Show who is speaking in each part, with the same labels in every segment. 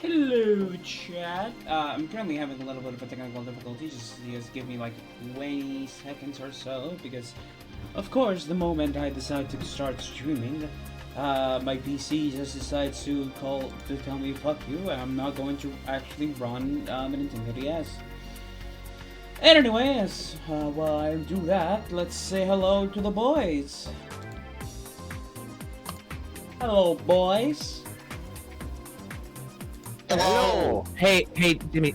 Speaker 1: Hello, chat. I'm currently having a little bit of a technical difficulty. Just give me like 20 seconds or so, because, of course, the moment I decide to start streaming, my PC just decides to tell me fuck you, and I'm not going to actually run a Nintendo DS. And anyways, while I do that, let's say hello to the boys. Hello, boys.
Speaker 2: Hello.
Speaker 3: Hey, Jimmy,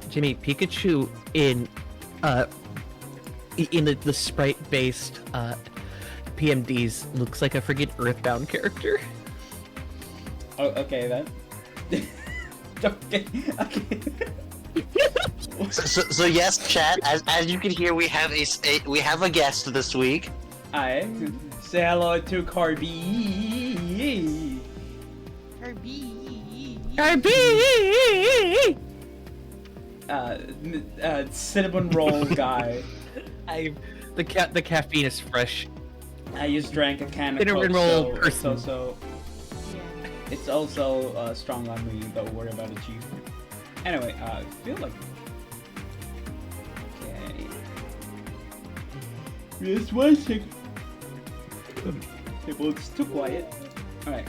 Speaker 3: Pikachu in the sprite-based PMDs looks like a friggin' Earthbound character.
Speaker 1: Oh, okay then. okay.
Speaker 2: So yes, chat. As you can hear, we have a guest this week.
Speaker 1: I say hello to Carby.
Speaker 3: RB!
Speaker 1: Cinnamon roll guy.
Speaker 3: The caffeine is fresh.
Speaker 1: I just drank a can of
Speaker 3: Cinnamon
Speaker 1: Coke,
Speaker 3: roll
Speaker 1: so
Speaker 3: person.
Speaker 1: it's also strong on me. Don't worry about it, Chief. Anyway, I feel like. Okay. Just one second. Okay, well, it's too quiet. Alright.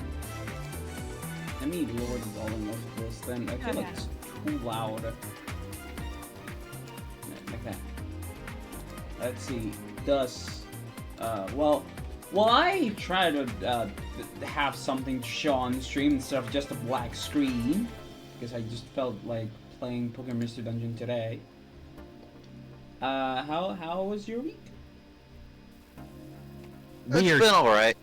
Speaker 1: Let me lower the volume of this then. I feel like it's too loud. Like that. Let's see. Does well I try to have something to show on stream instead of just a black screen, because I just felt like playing Pokemon Mystery Dungeon today. How was your week?
Speaker 2: Weird. It's been alright.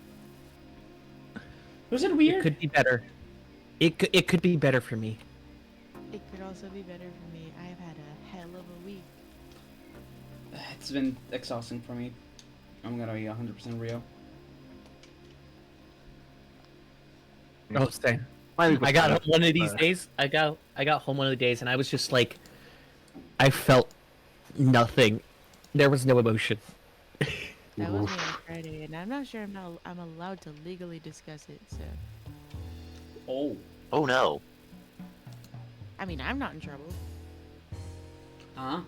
Speaker 1: Was it weird?
Speaker 3: It could be better. It could be better for me.
Speaker 4: It could also be better for me. I have had a hell of a week.
Speaker 1: It's been exhausting for me. I'm gonna be 100% real.
Speaker 3: Oh, same. I got home one of these days. I got home one of the days, and I was just like, I felt nothing. There was no emotion.
Speaker 4: That was me on Friday, and I'm not sure I'm allowed to legally discuss it. So.
Speaker 2: Oh no.
Speaker 4: I mean, I'm not in trouble.
Speaker 1: Huh?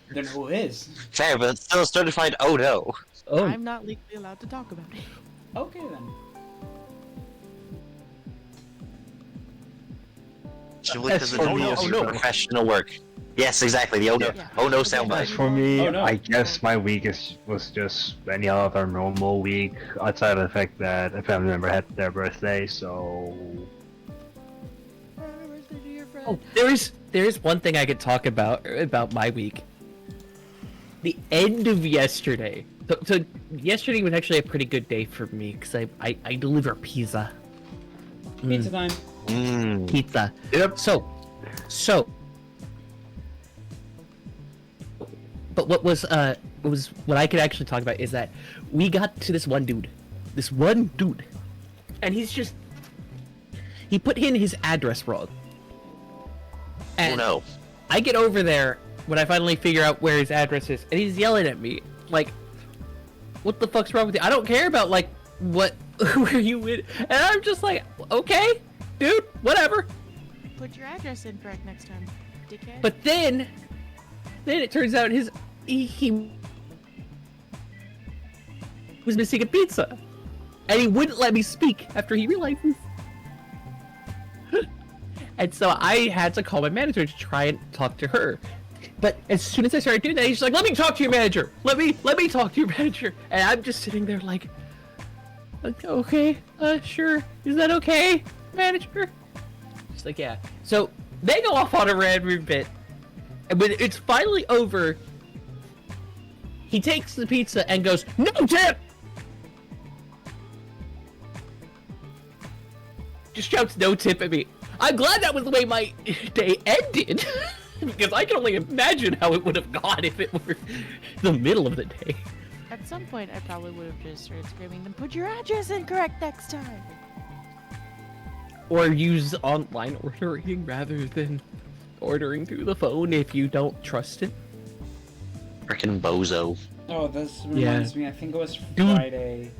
Speaker 1: Then who is?
Speaker 2: Fair, but it's still certified. Oh no.
Speaker 3: Oh,
Speaker 4: I'm not legally allowed to talk about it.
Speaker 1: Okay then.
Speaker 2: Simply because it's professional work. Yes, exactly. The oh no soundbite.
Speaker 5: As for me,
Speaker 1: Oh, no.
Speaker 5: I guess my week was just any other normal week, outside of the fact that a family member had their birthday, so...
Speaker 4: Happy birthday to your friend.
Speaker 3: oh, there is one thing I could talk about my week. The end of yesterday. So yesterday was actually a pretty good day for me because I deliver pizza.
Speaker 1: Pizza time.
Speaker 3: Pizza.
Speaker 5: Yep.
Speaker 3: So, but what I could actually talk about is that we got to this one dude, and he put in his address wrong. And
Speaker 2: Oh no.
Speaker 3: I get over there when I finally figure out where his address is, and he's yelling at me like, "What the fuck's wrong with you? I don't care about like where you in." And I'm just like, "Okay, dude, whatever."
Speaker 4: Put your address in correct next time, dickhead.
Speaker 3: But then it turns out he was missing a pizza, and he wouldn't let me speak after he realized this. And so I had to call my manager to try and talk to her. But as soon as I started doing that, he's like, "Let me talk to your manager. Let me talk to your manager." And I'm just sitting there like, "Okay, sure. Is that okay, manager?" He's like, "Yeah." So they go off on a random bit. And when it's finally over, he takes the pizza and goes, "No tip!" Just shouts "no tip" at me. I'm glad that was the way my day ended. Because I can only imagine how it would have gone if it were the middle of the day.
Speaker 4: At some point, I probably would have just started screaming, "Then put your address in correct next time."
Speaker 3: Or use online ordering rather than ordering through the phone if you don't trust it.
Speaker 2: Frickin' bozo.
Speaker 1: Oh, this reminds me. I think it was
Speaker 3: Dude.
Speaker 1: Friday.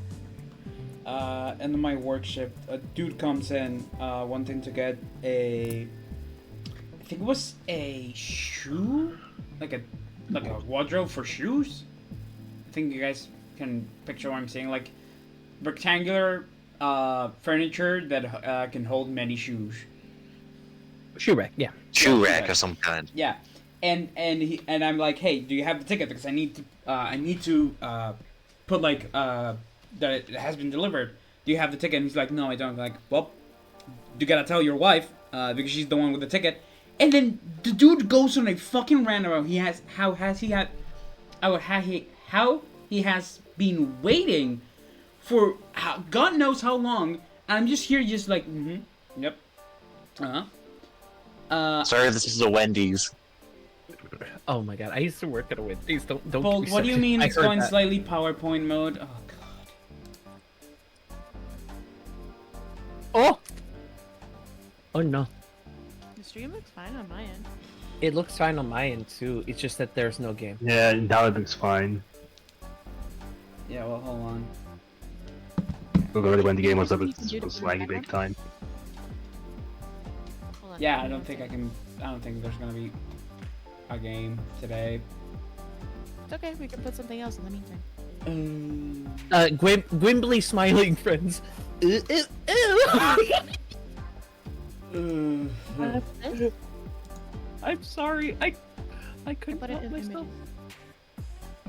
Speaker 1: end of my work shift, a dude comes in wanting to get a, I think it was a shoe, like a wardrobe for shoes. I think you guys can picture what I'm saying, like rectangular furniture that can hold many shoes.
Speaker 3: Shoe rack, yeah.
Speaker 2: Shoe rack of some kind.
Speaker 1: Yeah, and I'm like, hey, do you have the ticket? Because I need to put like that it has been delivered. Do you have the ticket? And he's like, no, I don't. I'm like, well, you gotta tell your wife because she's the one with the ticket. And then the dude goes on a fucking rant about how he has been waiting for God knows how long. And I'm just here, just like, yep,
Speaker 2: Sorry, this is a Wendy's.
Speaker 3: Oh my god, I used to work at a Wendy's. Don't.
Speaker 1: Bolt, what do you mean it's going slightly PowerPoint mode? Oh god.
Speaker 3: Oh! Oh no.
Speaker 4: The stream looks fine on my end.
Speaker 3: It looks fine on my end too. It's just that there's no game.
Speaker 5: Yeah, now it looks fine.
Speaker 1: Yeah, well, hold on.
Speaker 5: But when the game was up, it was laggy big time.
Speaker 4: Hold on,
Speaker 1: Yeah,
Speaker 4: give
Speaker 1: I
Speaker 4: me
Speaker 1: don't
Speaker 4: one
Speaker 1: think I
Speaker 4: second.
Speaker 1: can. I don't think there's gonna be a game today.
Speaker 4: It's okay, we can put something else in the meantime.
Speaker 3: Gwimbly smiling friends. I'm sorry. I couldn't
Speaker 4: Put it
Speaker 3: help
Speaker 4: in
Speaker 3: myself.
Speaker 4: images.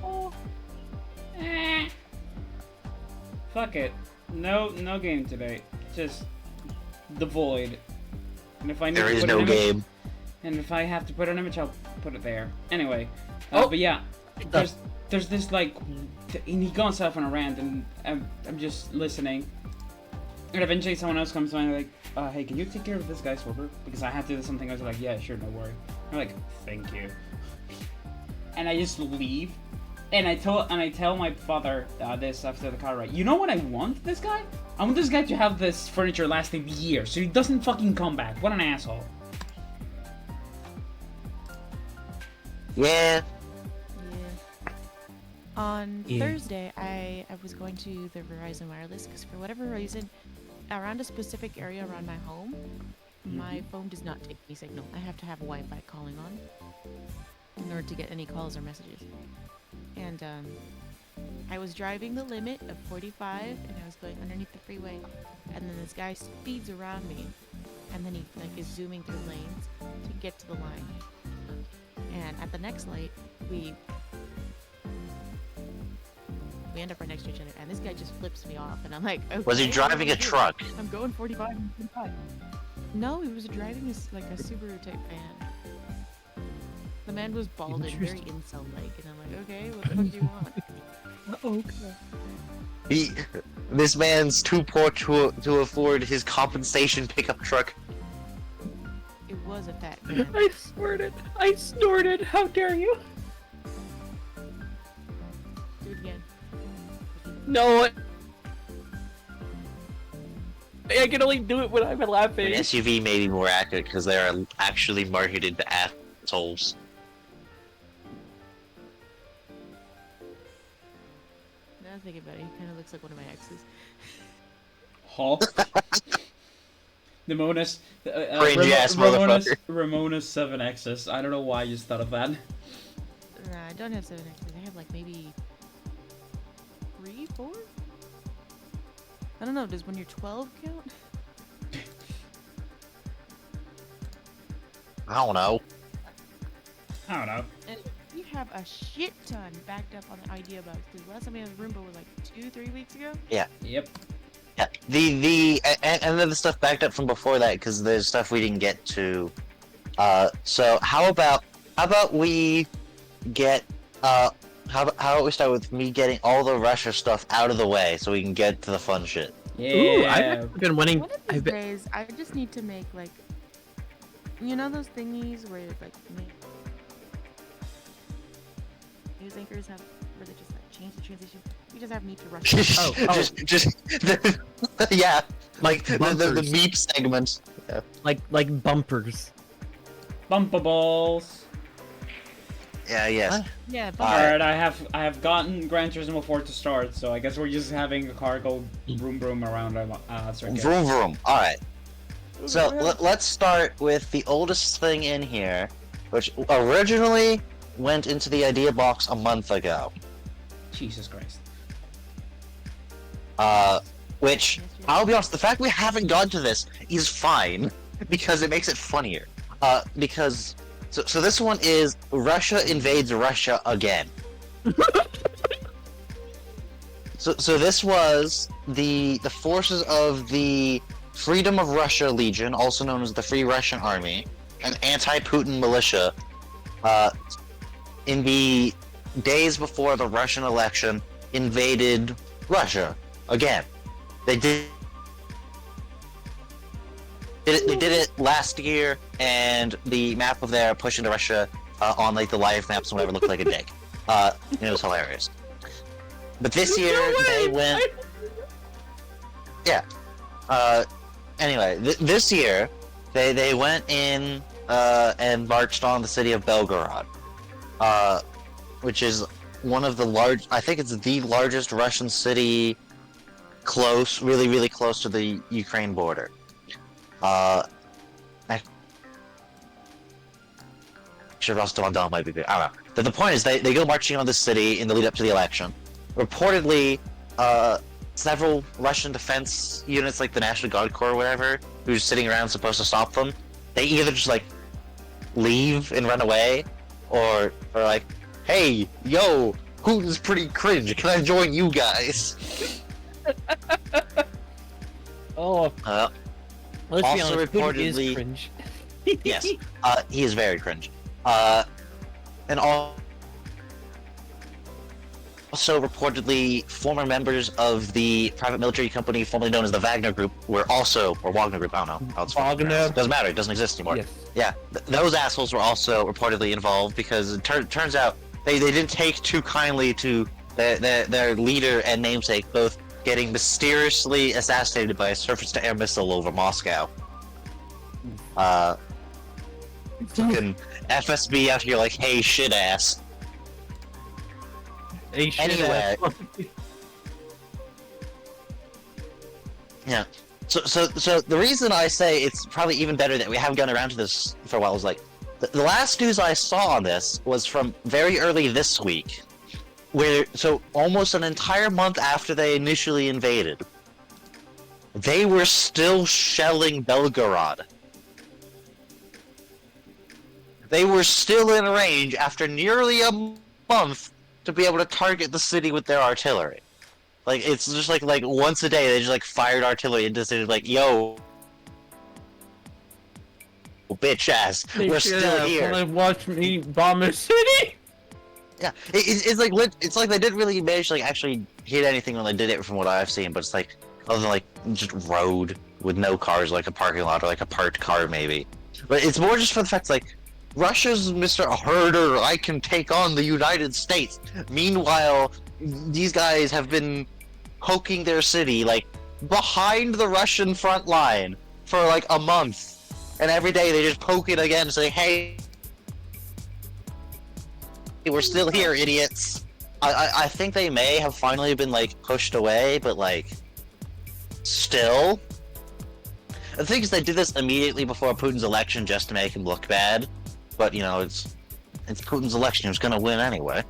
Speaker 3: Oh.
Speaker 1: Fuck it. No game today. Just the void. And if I need
Speaker 2: There
Speaker 1: to
Speaker 2: is
Speaker 1: put
Speaker 2: no
Speaker 1: an image,
Speaker 2: game.
Speaker 1: and if I have to put an image, I'll put it there. Anyway.
Speaker 3: Oh.
Speaker 1: But yeah, there's this like, and he goes off on a rant, and I'm just listening. And eventually someone else comes by and like, hey, can you take care of this guy's order? Because I have to do something. I was like, yeah, sure, no worry. I'm like, thank you. And I just leave. And I tell my father this after the car ride. You know what I want this guy? I want this guy to have this furniture lasting years, so he doesn't fucking come back. What an asshole.
Speaker 2: Yeah.
Speaker 4: Yeah. On Thursday, I was going to the Verizon Wireless because for whatever reason, around a specific area around my home, my phone does not take any signal. I have to have Wi-Fi calling on in order to get any calls or messages. And I was driving the limit of 45, and I was going underneath the freeway, and then this guy speeds around me, and then he like is zooming through lanes to get to the line. And at the next light, we end up right next to each other, and this guy just flips me off, and I'm like, okay,
Speaker 2: Was he driving a truck?
Speaker 4: I'm going 45 and 45. No, he was driving like a Subaru type van. The man was bald and very incel-like, and I'm like, okay, what the fuck do you want?
Speaker 3: Okay.
Speaker 2: This man's too poor to afford his compensation pickup truck.
Speaker 4: It was a fat man.
Speaker 3: I snorted. How dare you?
Speaker 4: Do it again.
Speaker 3: No. I can only do it when I'm laughing.
Speaker 2: An SUV may be more accurate because they are actually marketed to assholes.
Speaker 4: Now I think about it, he kind of looks like one of my exes.
Speaker 1: Huh? Ramona's
Speaker 2: Cringy ass motherfucker.
Speaker 1: Ramona's 7Xs. I don't know why I just thought of that.
Speaker 4: Nah, I don't have 7 exes. I have like maybe 3, 4? I don't know, does when you're 12 count?
Speaker 2: I don't know.
Speaker 1: I don't know.
Speaker 4: And we have a shit ton backed up on the idea box. Because last time we had a Roomba was like 2-3 weeks ago.
Speaker 2: Yeah.
Speaker 1: Yep.
Speaker 2: Yeah. And then the stuff backed up from before that because there's stuff we didn't get to. So how about we get how about we start with me getting all the Russia stuff out of the way so we can get to the fun shit.
Speaker 1: Yeah.
Speaker 3: Ooh, I've been wanting.
Speaker 4: One of these days, I just need to make like, you know those thingies where like news anchors have where they just like change the transition. We just have me to Russia.
Speaker 2: just yeah, like the meep segment. Yeah.
Speaker 3: like bumpers.
Speaker 1: Bumpables.
Speaker 2: Yes.
Speaker 4: Yeah, but
Speaker 1: Alright, I have gotten Gran Turismo 4 to start, so I guess we're just having a car go vroom vroom around circuit.
Speaker 2: Vroom vroom. All right. So let's start with the oldest thing in here, which originally went into the idea box a month ago.
Speaker 1: Jesus Christ.
Speaker 2: Which I'll be honest, the fact we haven't gone to this is fine because it makes it funnier. Because so this one is Russia invades Russia again. So this was the forces of the Freedom of Russia Legion, also known as the Free Russian Army, an anti-Putin militia, in the days before the Russian election, invaded Russia again. They did it last year, and the map of their push into Russia on like the live maps and whatever looked like a dick. It was hilarious. But this year they went. Yeah. Anyway, this year they went in and marched on the city of Belgorod, which is one of the I think it's the largest Russian city, really close to the Ukraine border. Sure, Rostov-on-Don might be big. I don't know. But the point is, they go marching on the city in the lead up to the election. Reportedly, several Russian defense units, like the National Guard Corps or whatever, who's sitting around supposed to stop them, they either just like leave and run away, or like, hey, yo, Putin's pretty cringe. Can I join you guys?
Speaker 3: Oh, let's be
Speaker 2: also
Speaker 3: honest, Putin is
Speaker 2: reportedly-
Speaker 3: cringe.
Speaker 2: Yes, he is very cringe. And also reportedly, former members of the private military company formerly known as the Wagner Group or Wagner Group, I don't know how it's
Speaker 3: Wagner.
Speaker 2: pronounced. Doesn't matter, it doesn't exist anymore.
Speaker 3: Yes.
Speaker 2: Yeah, those assholes were also reportedly involved because it turns out they didn't take too kindly to their leader and namesake both getting mysteriously assassinated by a surface-to-air missile over Moscow. Fucking FSB out here like, hey, shit ass.
Speaker 3: Hey, shit,
Speaker 2: Anyway. Yeah. So the reason I say it's probably even better that we haven't gotten around to this for a while is like, the last news I saw on this was from very early this week, so almost an entire month after they initially invaded, they were still shelling Belgorod. They were still in range after nearly a month to be able to target the city with their artillery. Like, it's just like once a day they just like fired artillery into the city, like, yo, bitch ass, we're still here.
Speaker 3: Watch me bomb a city.
Speaker 2: Yeah, it's like it's like they didn't really manage to like actually hit anything when they did it from what I've seen, but it's like other than like just road with no cars, like a parking lot or like a parked car maybe. But it's more just for the fact like Russia's Mr. Herder, I can take on the United States. Meanwhile, these guys have been poking their city like behind the Russian front line for like a month, and every day they just poke it again, saying, "Hey, we're still here, idiots." I think they may have finally been like pushed away, but like still. The thing is, they did this immediately before Putin's election just to make him look bad. But you know, it's Putin's election. He was gonna win anyway.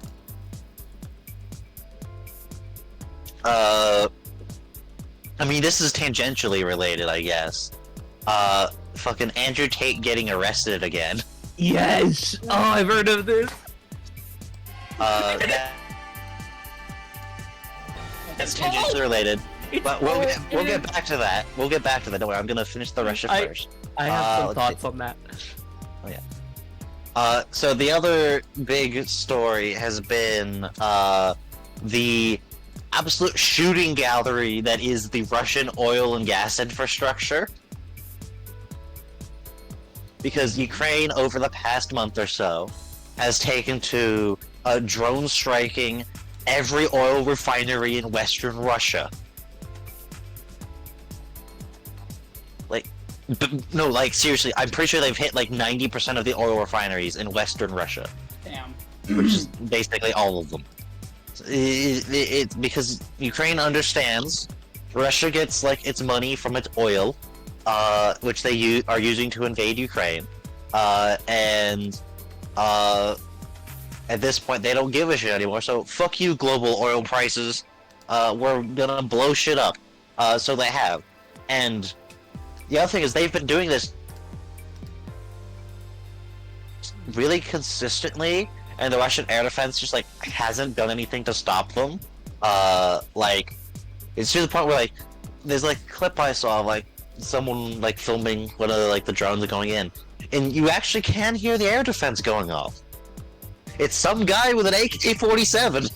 Speaker 2: I mean, this is tangentially related, I guess. Fucking Andrew Tate getting arrested again.
Speaker 3: Yes. Oh, I've heard of this.
Speaker 2: That's tangentially related. But we'll get back to that. We'll get back to that. Don't worry, I'm gonna finish the Russia first.
Speaker 3: I have some
Speaker 2: let's
Speaker 3: thoughts
Speaker 2: see.
Speaker 3: on that.
Speaker 2: Oh yeah. So the other big story has been the absolute shooting gallery that is the Russian oil and gas infrastructure. Because Ukraine, over the past month or so, has taken to drone striking every oil refinery in Western Russia. Like seriously, I'm pretty sure they've hit like 90% of the oil refineries in Western Russia.
Speaker 1: Damn.
Speaker 2: which is basically all of them. It's because Ukraine understands Russia gets like its money from its oil, which they are using to invade Ukraine, and at this point they don't give a shit anymore. So fuck you, global oil prices. We're gonna blow shit up. So they have, and the other thing is they've been doing this really consistently, and the Russian air defense just like hasn't done anything to stop them. Like it's to the point where like there's like a clip I saw of like someone like filming one of the drones are going in, and you actually can hear the air defense going off. It's some guy with an AK-47.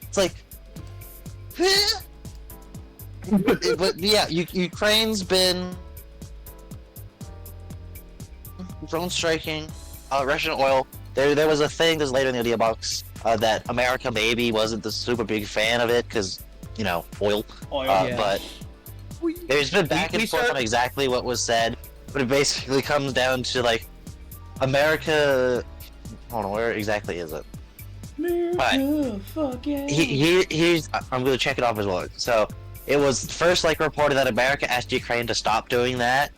Speaker 2: It's like, but yeah, Ukraine's been drone striking Russian oil. There was a thing that's later in the audio box that America maybe wasn't the super big fan of it because, you know, oil.
Speaker 1: Yeah.
Speaker 2: But there's been back and forth on exactly what was said, but it basically comes down to like America. Hold on, where exactly is it?
Speaker 1: America, fuck yeah.
Speaker 2: Here's I'm gonna check it off as well. So it was first like reported that America asked Ukraine to stop doing that.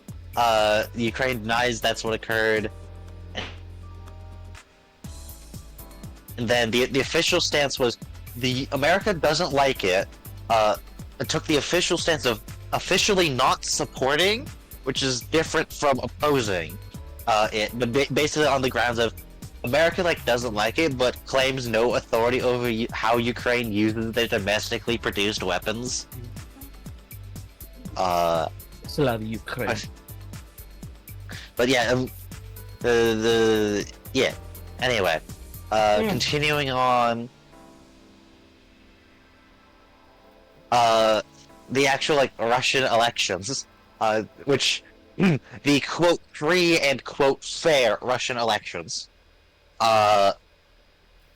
Speaker 2: Ukraine denies that's what occurred. And then the official stance was America doesn't like it. It took the official stance of officially not supporting, which is different from opposing it, but basically on the grounds of America like doesn't like it, but claims no authority over how Ukraine uses their domestically produced weapons.
Speaker 3: Slav Ukraine.
Speaker 2: But yeah, yeah. Anyway, continuing on. The actual like Russian elections, which the quote free and quote fair Russian elections,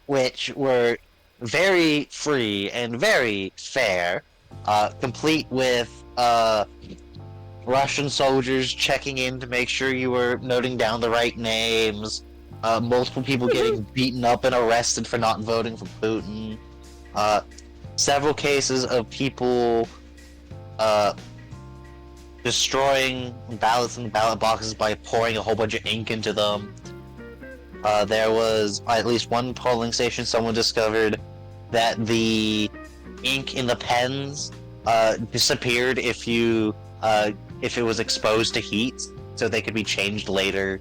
Speaker 2: which were very free and very fair, complete with Russian soldiers checking in to make sure you were noting down the right names, multiple people getting beaten up and arrested for not voting for Putin, several cases of people destroying ballots and ballot boxes by pouring a whole bunch of ink into them. There was at least one polling station someone discovered that the ink in the pens disappeared if it was exposed to heat, so they could be changed later.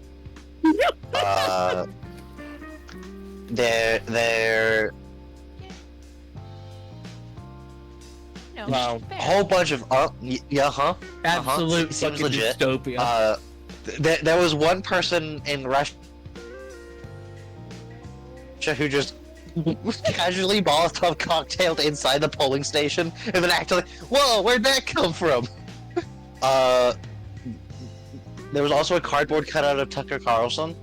Speaker 2: There
Speaker 4: No,
Speaker 3: Wow.
Speaker 4: fair.
Speaker 2: a whole bunch of
Speaker 3: Absolute
Speaker 2: seems
Speaker 3: fucking
Speaker 2: legit.
Speaker 3: dystopia.
Speaker 2: There was one person in Russia who just casually Molotov cocktailed inside the polling station and then acted like, whoa, where'd that come from? There was also a cardboard cutout of Tucker Carlson.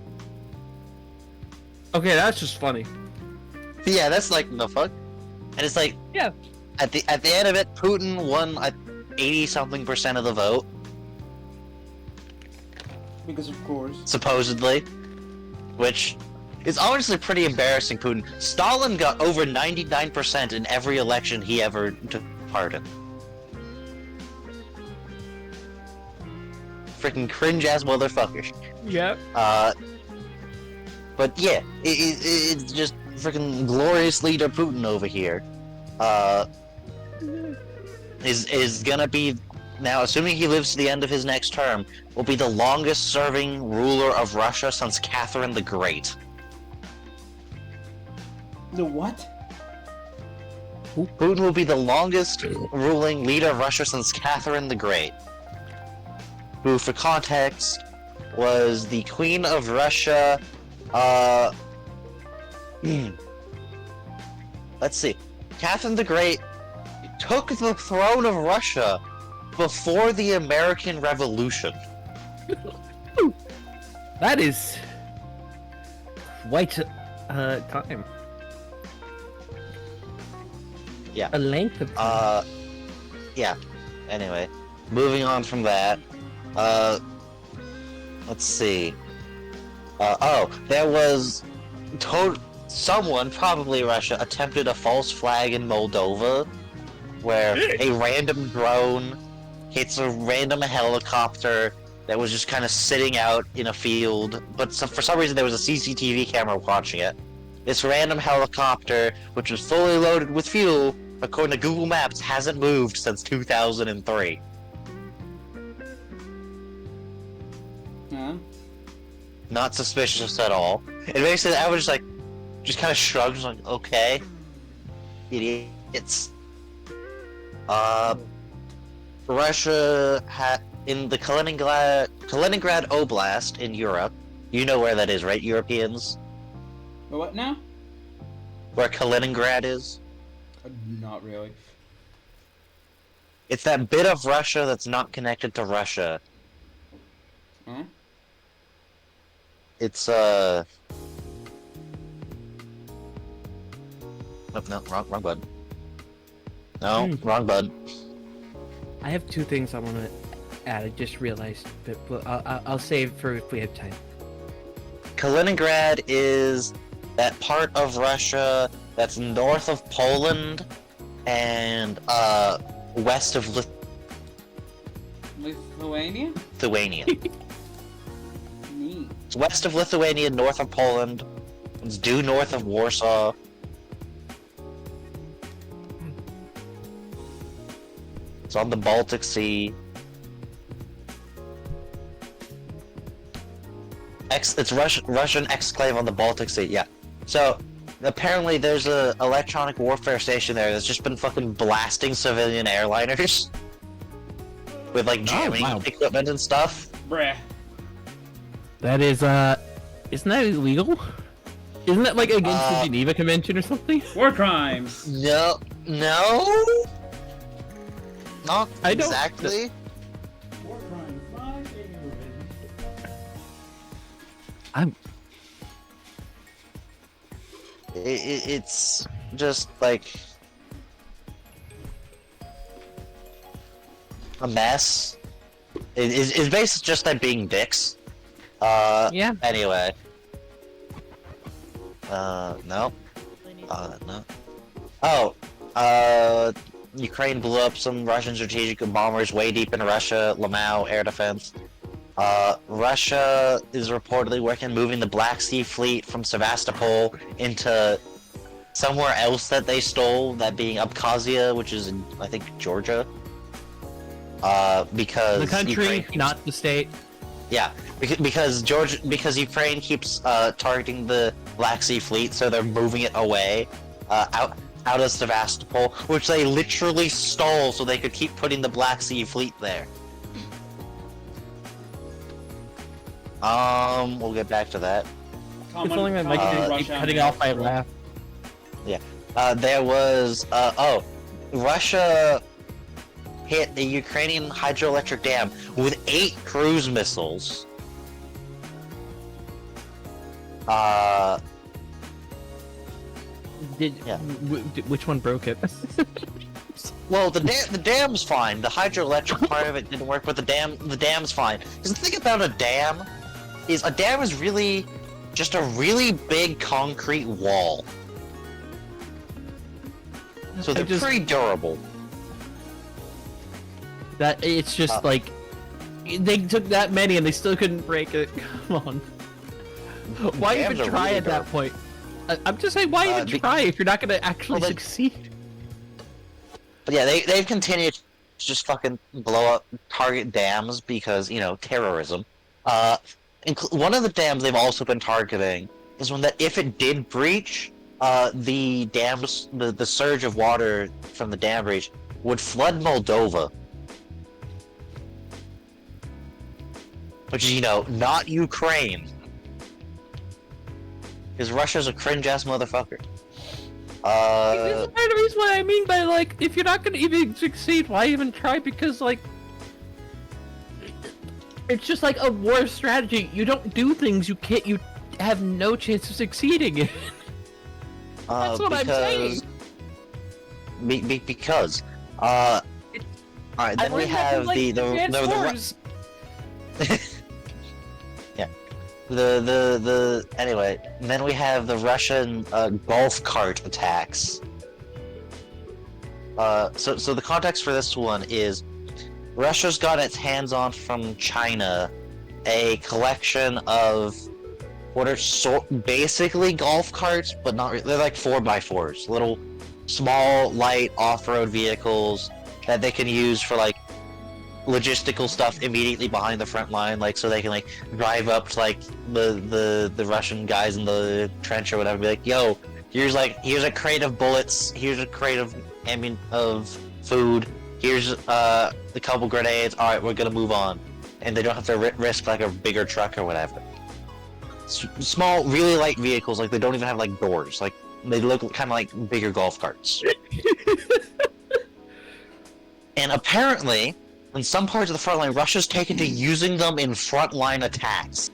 Speaker 3: Okay, that's just funny.
Speaker 2: Yeah, that's like, the fuck? And it's like,
Speaker 3: Yeah.
Speaker 2: At the end of it, Putin won 80-something% of the vote,
Speaker 1: Because of course.
Speaker 2: supposedly, which is honestly pretty embarrassing. Putin. Stalin got over 99% in every election he ever took part in. Freaking cringe-ass motherfucker.
Speaker 3: Yep.
Speaker 2: But yeah, it's just freaking glorious leader Putin over here. Is gonna be now, assuming he lives to the end of his next term, will be the longest serving ruler of Russia since Catherine the Great.
Speaker 1: The what?
Speaker 2: Putin will be the longest ruling leader of Russia since Catherine the Great, who, for context, was the Queen of Russia. Let's see. Catherine the Great took the throne of Russia before the American Revolution.
Speaker 3: That is quite time.
Speaker 2: Yeah.
Speaker 3: A length of time.
Speaker 2: Yeah. Anyway, moving on from that, let's see. There was someone, probably Russia, attempted a false flag in Moldova, where a random drone hits a random helicopter that was just kind of sitting out in a field, but for some reason there was a CCTV camera watching it. This random helicopter, which was fully loaded with fuel, according to Google Maps, hasn't moved since 2003.
Speaker 1: Huh?
Speaker 2: Not suspicious at all. And basically, I was just kind of shrugged, like, okay, idiots. Russia had in the Kaliningrad Oblast in Europe. You know where that is, right, Europeans?
Speaker 1: What now?
Speaker 2: Where Kaliningrad is?
Speaker 1: Not really.
Speaker 2: It's that bit of Russia that's not connected to Russia.
Speaker 1: Huh?
Speaker 2: It's no, wrong button. No, wrong button.
Speaker 3: I have two things I want to add. I just realized, but I'll save for if we have time.
Speaker 2: Kaliningrad is that part of Russia that's north of Poland and west of
Speaker 1: Lithuania?
Speaker 2: Lithuania.
Speaker 1: Neat.
Speaker 2: It's west of Lithuania, north of Poland. It's due north of Warsaw. It's on the Baltic Sea. It's Russian exclave on the Baltic Sea, yeah. So, apparently there's a electronic warfare station there that's just been fucking blasting civilian airliners. With, like, jamming equipment and stuff.
Speaker 1: Bruh.
Speaker 3: That is, isn't that illegal? Isn't that, like, against the Geneva Convention or something?
Speaker 1: War crimes!
Speaker 2: No. Not exactly.
Speaker 1: War crimes, my favorite.
Speaker 2: It's just, like, a mess. It's basically just them being dicks.
Speaker 3: Yeah.
Speaker 2: Anyway. No. No. Oh, Ukraine blew up some Russian strategic bombers way deep in Russia, Lamau air defense. Russia is reportedly working on moving the Black Sea Fleet from Sevastopol into somewhere else that they stole, that being Abkhazia, which is in, I think, Georgia. Because
Speaker 3: the country,
Speaker 2: Ukraine
Speaker 3: not the state.
Speaker 2: Yeah, because Ukraine keeps targeting the Black Sea Fleet, so they're moving it away, out of Sevastopol, which they literally stole so they could keep putting the Black Sea Fleet there. We'll get back to that.
Speaker 3: It's only my mic keep cutting off my laugh.
Speaker 2: Yeah. There was, Russia hit the Ukrainian hydroelectric dam with 8 cruise missiles.
Speaker 3: Which one broke it?
Speaker 2: Well, the dam's fine. The hydroelectric part of it didn't work, but the dam's fine. Because the thing about a dam is really just a really big concrete wall. So they're pretty durable.
Speaker 3: That it's just like they took that many and they still couldn't break it. Come on. Why even try really at that point? I'm just saying, why even try if you're not gonna actually succeed?
Speaker 2: But yeah, they've continued to just fucking blow up target dams because, you know, terrorism. One of the dams they've also been targeting is one that if it did breach, the dams, the surge of water from the dam breach would flood Moldova. Which is, you know, not Ukraine. Because Russia's a cringe-ass motherfucker.
Speaker 3: This is part of the reason why I mean by, like, if you're not gonna even succeed, why even try? Because, like, it's just like a war strategy. You don't do things you have no chance of succeeding in. That's what I'm saying.
Speaker 2: Because, alright, then we have the anyway, then we have the Russian golf cart attacks. So the context for this one is Russia's got its hands on from China a collection of what are basically golf carts, but not they're like 4x4s, little small light off-road vehicles that they can use for like logistical stuff immediately behind the front line, like so they can like drive up to like the Russian guys in the trench or whatever, and be like, yo, here's a crate of bullets, here's a crate of food, here's a couple grenades, alright, we're gonna move on. And they don't have to risk like a bigger truck or whatever. Small, really light vehicles, like they don't even have like doors, like they look kind of like bigger golf carts. And apparently, in some parts of the front line, Russia's taken to using them in frontline attacks.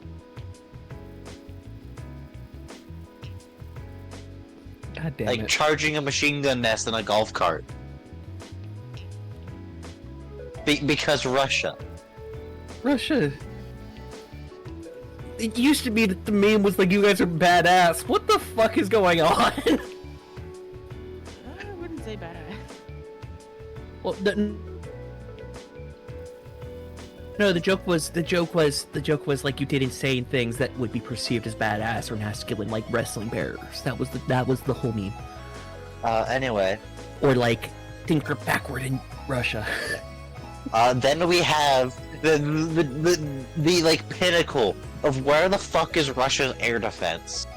Speaker 3: God damn
Speaker 2: like
Speaker 3: it.
Speaker 2: charging a machine gun nest in a golf cart. Because Russia.
Speaker 3: Russia. It used to be that the meme was like, you guys are badass. What the fuck is going on?
Speaker 4: I wouldn't say badass.
Speaker 3: Well, no, the joke was like you did insane things that would be perceived as badass or masculine, like wrestling bears. That was the whole meme.
Speaker 2: Anyway.
Speaker 3: Or like think backward in Russia.
Speaker 2: Then we have the like pinnacle of where the fuck is Russia's air defense.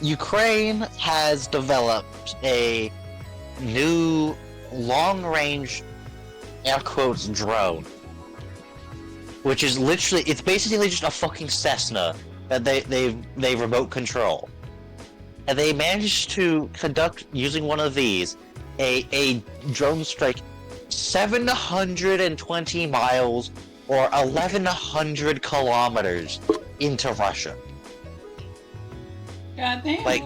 Speaker 2: Ukraine has developed a new long-range, air quotes, drone, which is literally, it's basically just a fucking Cessna that they remote control, and they managed to conduct, using one of these, a drone strike 720 miles or 1,100 kilometers into Russia.
Speaker 1: God damn.
Speaker 2: Like,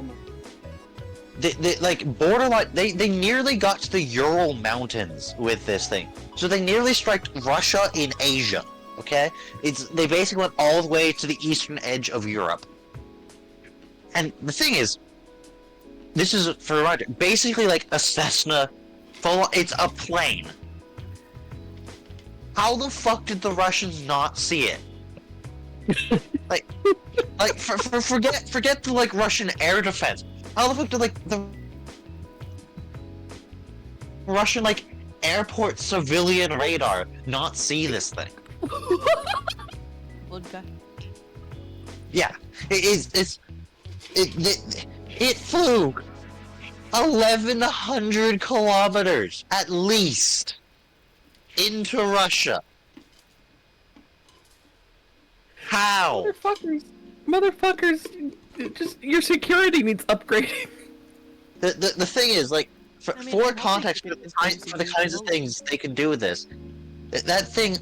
Speaker 2: they like borderline. They nearly got to the Ural Mountains with this thing. So they nearly struck Russia in Asia. Okay, they basically went all the way to the eastern edge of Europe. And the thing is, this is for a reminder, basically like a Cessna. It's a plane. How the fuck did the Russians not see it? like forget the like Russian air defense. How the fuck did like the Russian like airport civilian radar not see this thing?
Speaker 4: Vodka.
Speaker 2: Yeah, it flew 1,100 kilometers at least into Russia. How?
Speaker 3: Motherfuckers, just your security needs upgrading.
Speaker 2: The thing is, like, for
Speaker 4: I don't
Speaker 2: context,
Speaker 4: think it
Speaker 2: for the kinds of things they can do with this, that thing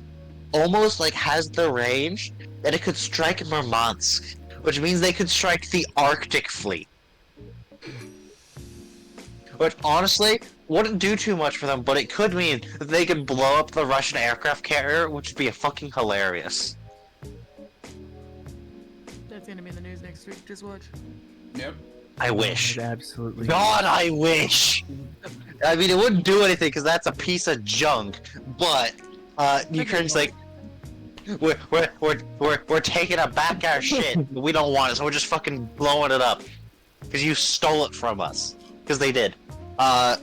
Speaker 2: almost like has the range that it could strike Murmansk, which means they could strike the Arctic fleet. Which honestly wouldn't do too much for them, but it could mean that they could blow up the Russian aircraft carrier, which would be fucking hilarious.
Speaker 4: That's gonna be in the news next week. Just watch.
Speaker 1: Yep.
Speaker 2: I wish.
Speaker 3: Absolutely.
Speaker 2: God, I wish. I mean, it wouldn't do anything because that's a piece of junk. But Ukraine's like, we're taking back our shit. We don't want it, so we're just fucking blowing it up because you stole it from us. Because they did. But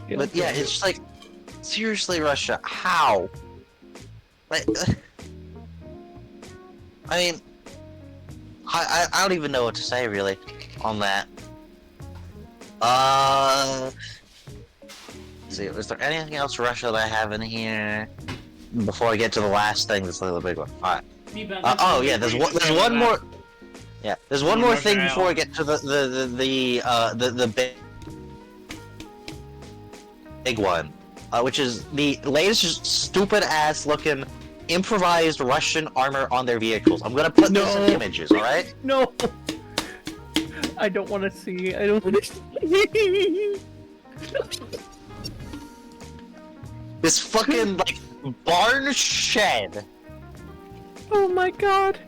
Speaker 2: yeah, it's just like, seriously, Russia, how? Like, I mean, I don't even know what to say really on that. Let's see, is there anything else Russia that I have in here before I get to the last thing that's like the big one? All right. Oh yeah, there's one more. Yeah, there's one more thing before we get to the big one, which is the latest stupid ass looking improvised Russian armor on their vehicles. I'm gonna put this in images, all right?
Speaker 3: No, I don't want to see. I don't want to see.
Speaker 2: This fucking like barn shed
Speaker 3: Oh my god.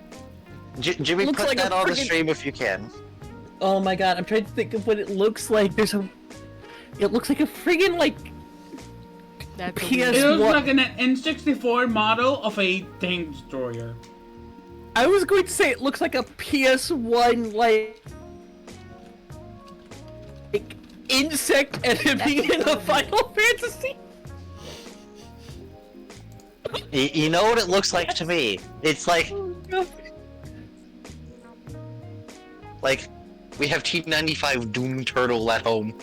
Speaker 2: Jimmy,
Speaker 3: Looks
Speaker 2: put
Speaker 3: like a
Speaker 2: that on the
Speaker 3: friggin-
Speaker 2: stream if you can.
Speaker 3: Oh my god, I'm trying to think of what it looks like. It looks like a friggin' like
Speaker 4: That's a
Speaker 3: PS
Speaker 4: weird-
Speaker 1: It looks
Speaker 3: What?
Speaker 1: like an N64 model of a tank destroyer.
Speaker 3: I was going to say it looks like a PS1 like insect enemy in a Final Fantasy.
Speaker 2: You know what it looks like to me? It's like
Speaker 3: Oh god.
Speaker 2: we have T95 Doom Turtle at home.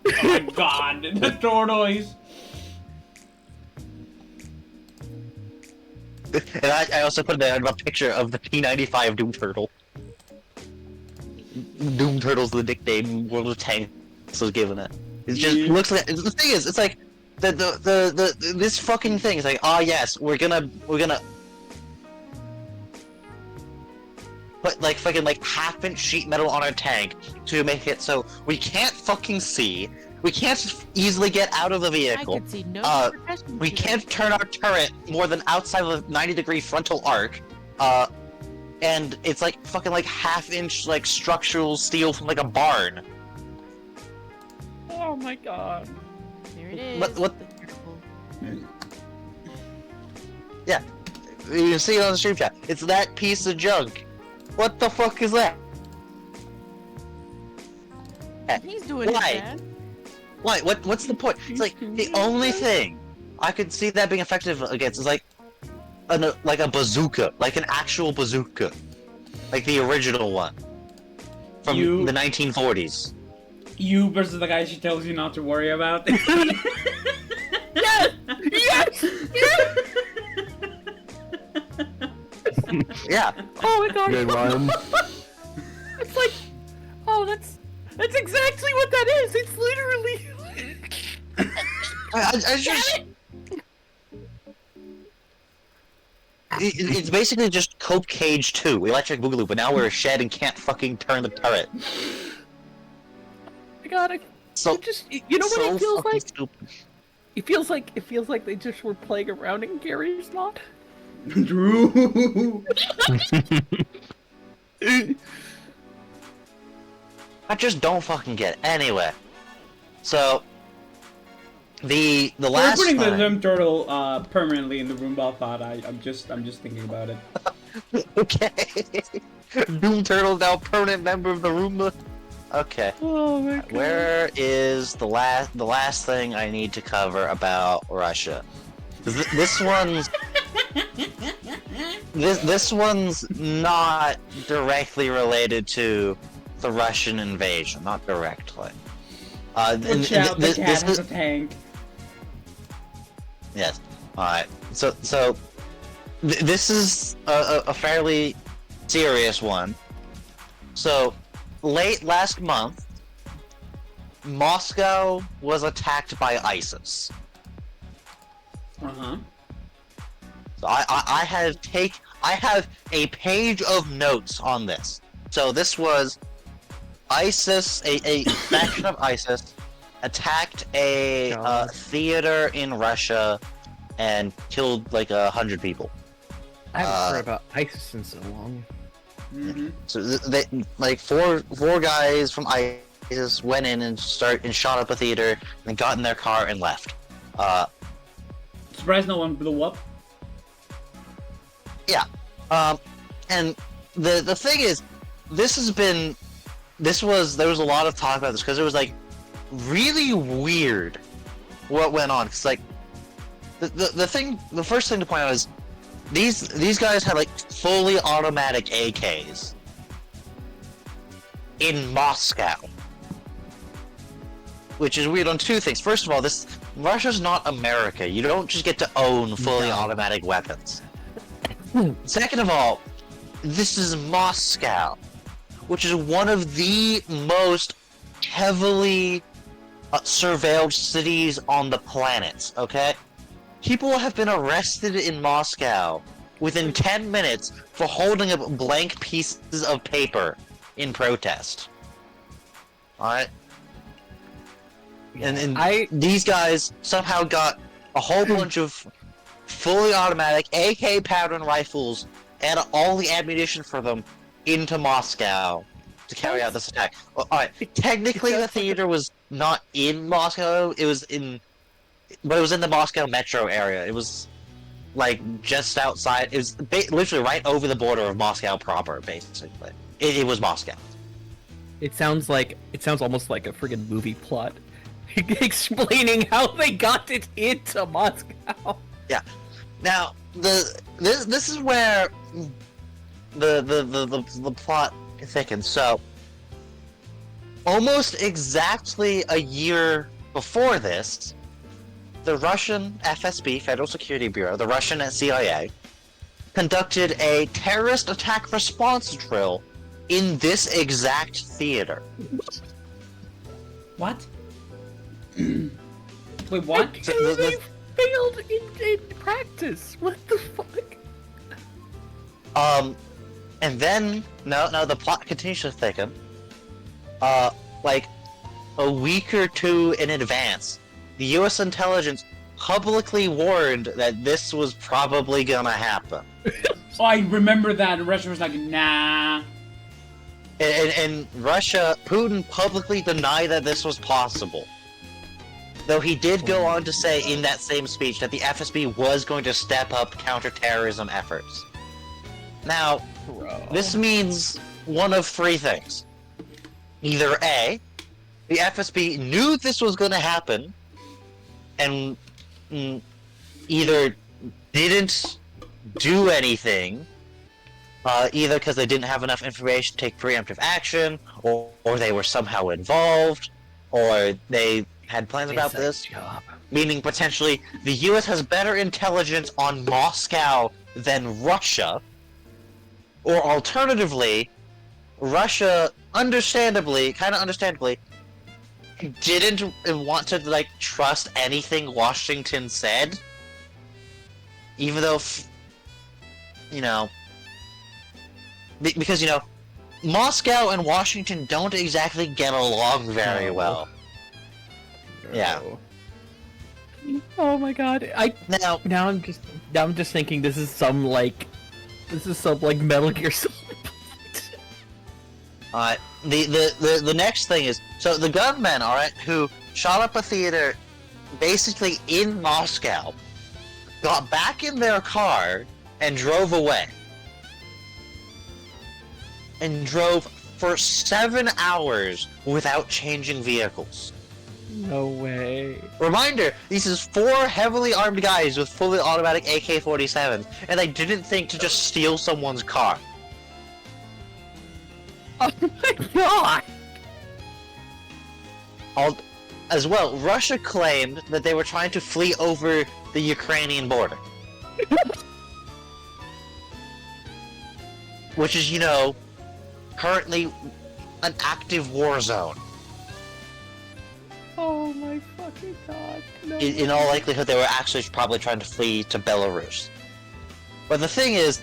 Speaker 1: Oh my god, the tortoise.
Speaker 2: And I also put a picture of the T95 Doom Turtle. Doom Turtle's the nickname World of Tanks was given it. It just looks like the thing is, it's like this fucking thing is like, oh yes, we're gonna put like fucking like half-inch sheet metal on our tank to make it so we can't fucking see, we can't easily get out of the
Speaker 4: I
Speaker 2: vehicle.
Speaker 4: could see no repercussions
Speaker 2: We
Speaker 4: to
Speaker 2: can't turn our turret more than outside of a 90-degree frontal arc, and it's like fucking like half-inch like structural steel from like a barn.
Speaker 3: Oh my god.
Speaker 4: it. There it is.
Speaker 2: What-
Speaker 4: the turtle.
Speaker 2: Yeah, you can see it on the stream chat. It's that piece of junk. What the fuck is that?
Speaker 4: He's doing
Speaker 2: Why?
Speaker 4: it, man.
Speaker 2: Why? What's the point? It's like the only thing I could see that being effective against is like a bazooka, like an actual bazooka, like the original one from the 1940s.
Speaker 1: You versus the guy she tells you not to worry about.
Speaker 3: Yes! Yes! Yes!
Speaker 2: Yeah.
Speaker 3: Oh my god.
Speaker 5: Good one.
Speaker 3: It's like, oh, that's exactly what that is. It's literally.
Speaker 2: I just. It's basically just Cope Cage 2, Electric Boogaloo, but now we're a shed and can't fucking turn the turret.
Speaker 3: Oh my god,
Speaker 2: So,
Speaker 3: it just, you know what
Speaker 2: so
Speaker 3: it feels
Speaker 2: fucking
Speaker 3: like?
Speaker 2: stupid.
Speaker 3: It feels like they just were playing around in Gary's not.
Speaker 1: Drew.
Speaker 2: I just don't fucking get it. Anyway, so the
Speaker 1: We're
Speaker 2: last
Speaker 1: putting the
Speaker 2: time,
Speaker 1: Doom Turtle permanently in the Roomba of Thought. I'm just thinking about it.
Speaker 2: okay, Doom Turtle now permanent member of the Roomba. Okay,
Speaker 3: Oh my god.
Speaker 2: where is the last thing I need to cover about Russia? This one's this one's not directly related to the Russian invasion, not directly.
Speaker 1: Watch out, the cat has a tank.
Speaker 2: Yes. Alright. So this is a fairly serious one. So, late last month, Moscow was attacked by ISIS.
Speaker 1: Uh-huh.
Speaker 2: So I have a page of notes on this. So this was ISIS, a faction of ISIS attacked a theater in Russia and killed like 100 people.
Speaker 3: I haven't heard about ISIS in so long.
Speaker 1: Mm-hmm.
Speaker 2: So they like four guys from ISIS went in and shot up a theater and got in their car and left.
Speaker 1: Surprised no one blew up.
Speaker 2: Yeah. And the thing is, there was a lot of talk about this because it was like really weird what went on. Cause like the first thing to point out is these guys had like fully automatic AKs in Moscow, which is weird on two things. First of all, Russia's not America. You don't just get to own fully automatic weapons. Second of all, this is Moscow, which is one of the most heavily surveilled cities on the planet, okay? People have been arrested in Moscow within 10 minutes for holding up blank pieces of paper in protest. Alright? And these guys somehow got a whole bunch of fully automatic AK pattern rifles and all the ammunition for them into Moscow to carry out this attack. Well, alright, technically the theater was not in Moscow, it was in the Moscow metro area. It was like just outside, it was literally right over the border of Moscow proper, basically. It was Moscow.
Speaker 3: It sounds almost like a friggin' movie plot. Explaining how they got it into Moscow.
Speaker 2: Yeah. Now, this is where the plot thickens. So, almost exactly a year before this, the Russian FSB, Federal Security Bureau, the Russian CIA, conducted a terrorist attack response drill in this exact theater.
Speaker 1: What? Wait, what?
Speaker 3: They failed in practice. What the fuck?
Speaker 2: And then no, the plot continues to thicken. Like a week or two in advance, the U.S. intelligence publicly warned that this was probably gonna happen.
Speaker 1: Oh, I remember that. Russia was like, nah.
Speaker 2: And Russia, Putin publicly denied that this was possible. Though he did go on to say in that same speech that the FSB was going to step up counterterrorism efforts. Now, this means one of three things. Either A, the FSB knew this was going to happen, and either didn't do anything, either because they didn't have enough information to take preemptive action, or they were somehow involved, or they had plans about this, meaning potentially the US has better intelligence on Moscow than Russia, or alternatively, Russia, kinda understandably, didn't want to, like, trust anything Washington said, even though, because, Moscow and Washington don't exactly get along very well. Yeah.
Speaker 3: Oh my god. Now I'm just thinking this is some Metal Gear Solid.
Speaker 2: The next thing is, so the gunmen, alright, who shot up a theater basically in Moscow, got back in their car and drove away. And drove for 7 hours without changing vehicles.
Speaker 3: No way.
Speaker 2: Reminder, these is 4 heavily armed guys with fully automatic AK-47s, and they didn't think to just steal someone's car.
Speaker 3: Oh my god!
Speaker 2: As well, Russia claimed that they were trying to flee over the Ukrainian border. Which is, currently an active war zone.
Speaker 3: Oh my fucking god. No.
Speaker 2: In all likelihood, they were actually probably trying to flee to Belarus. But the thing is,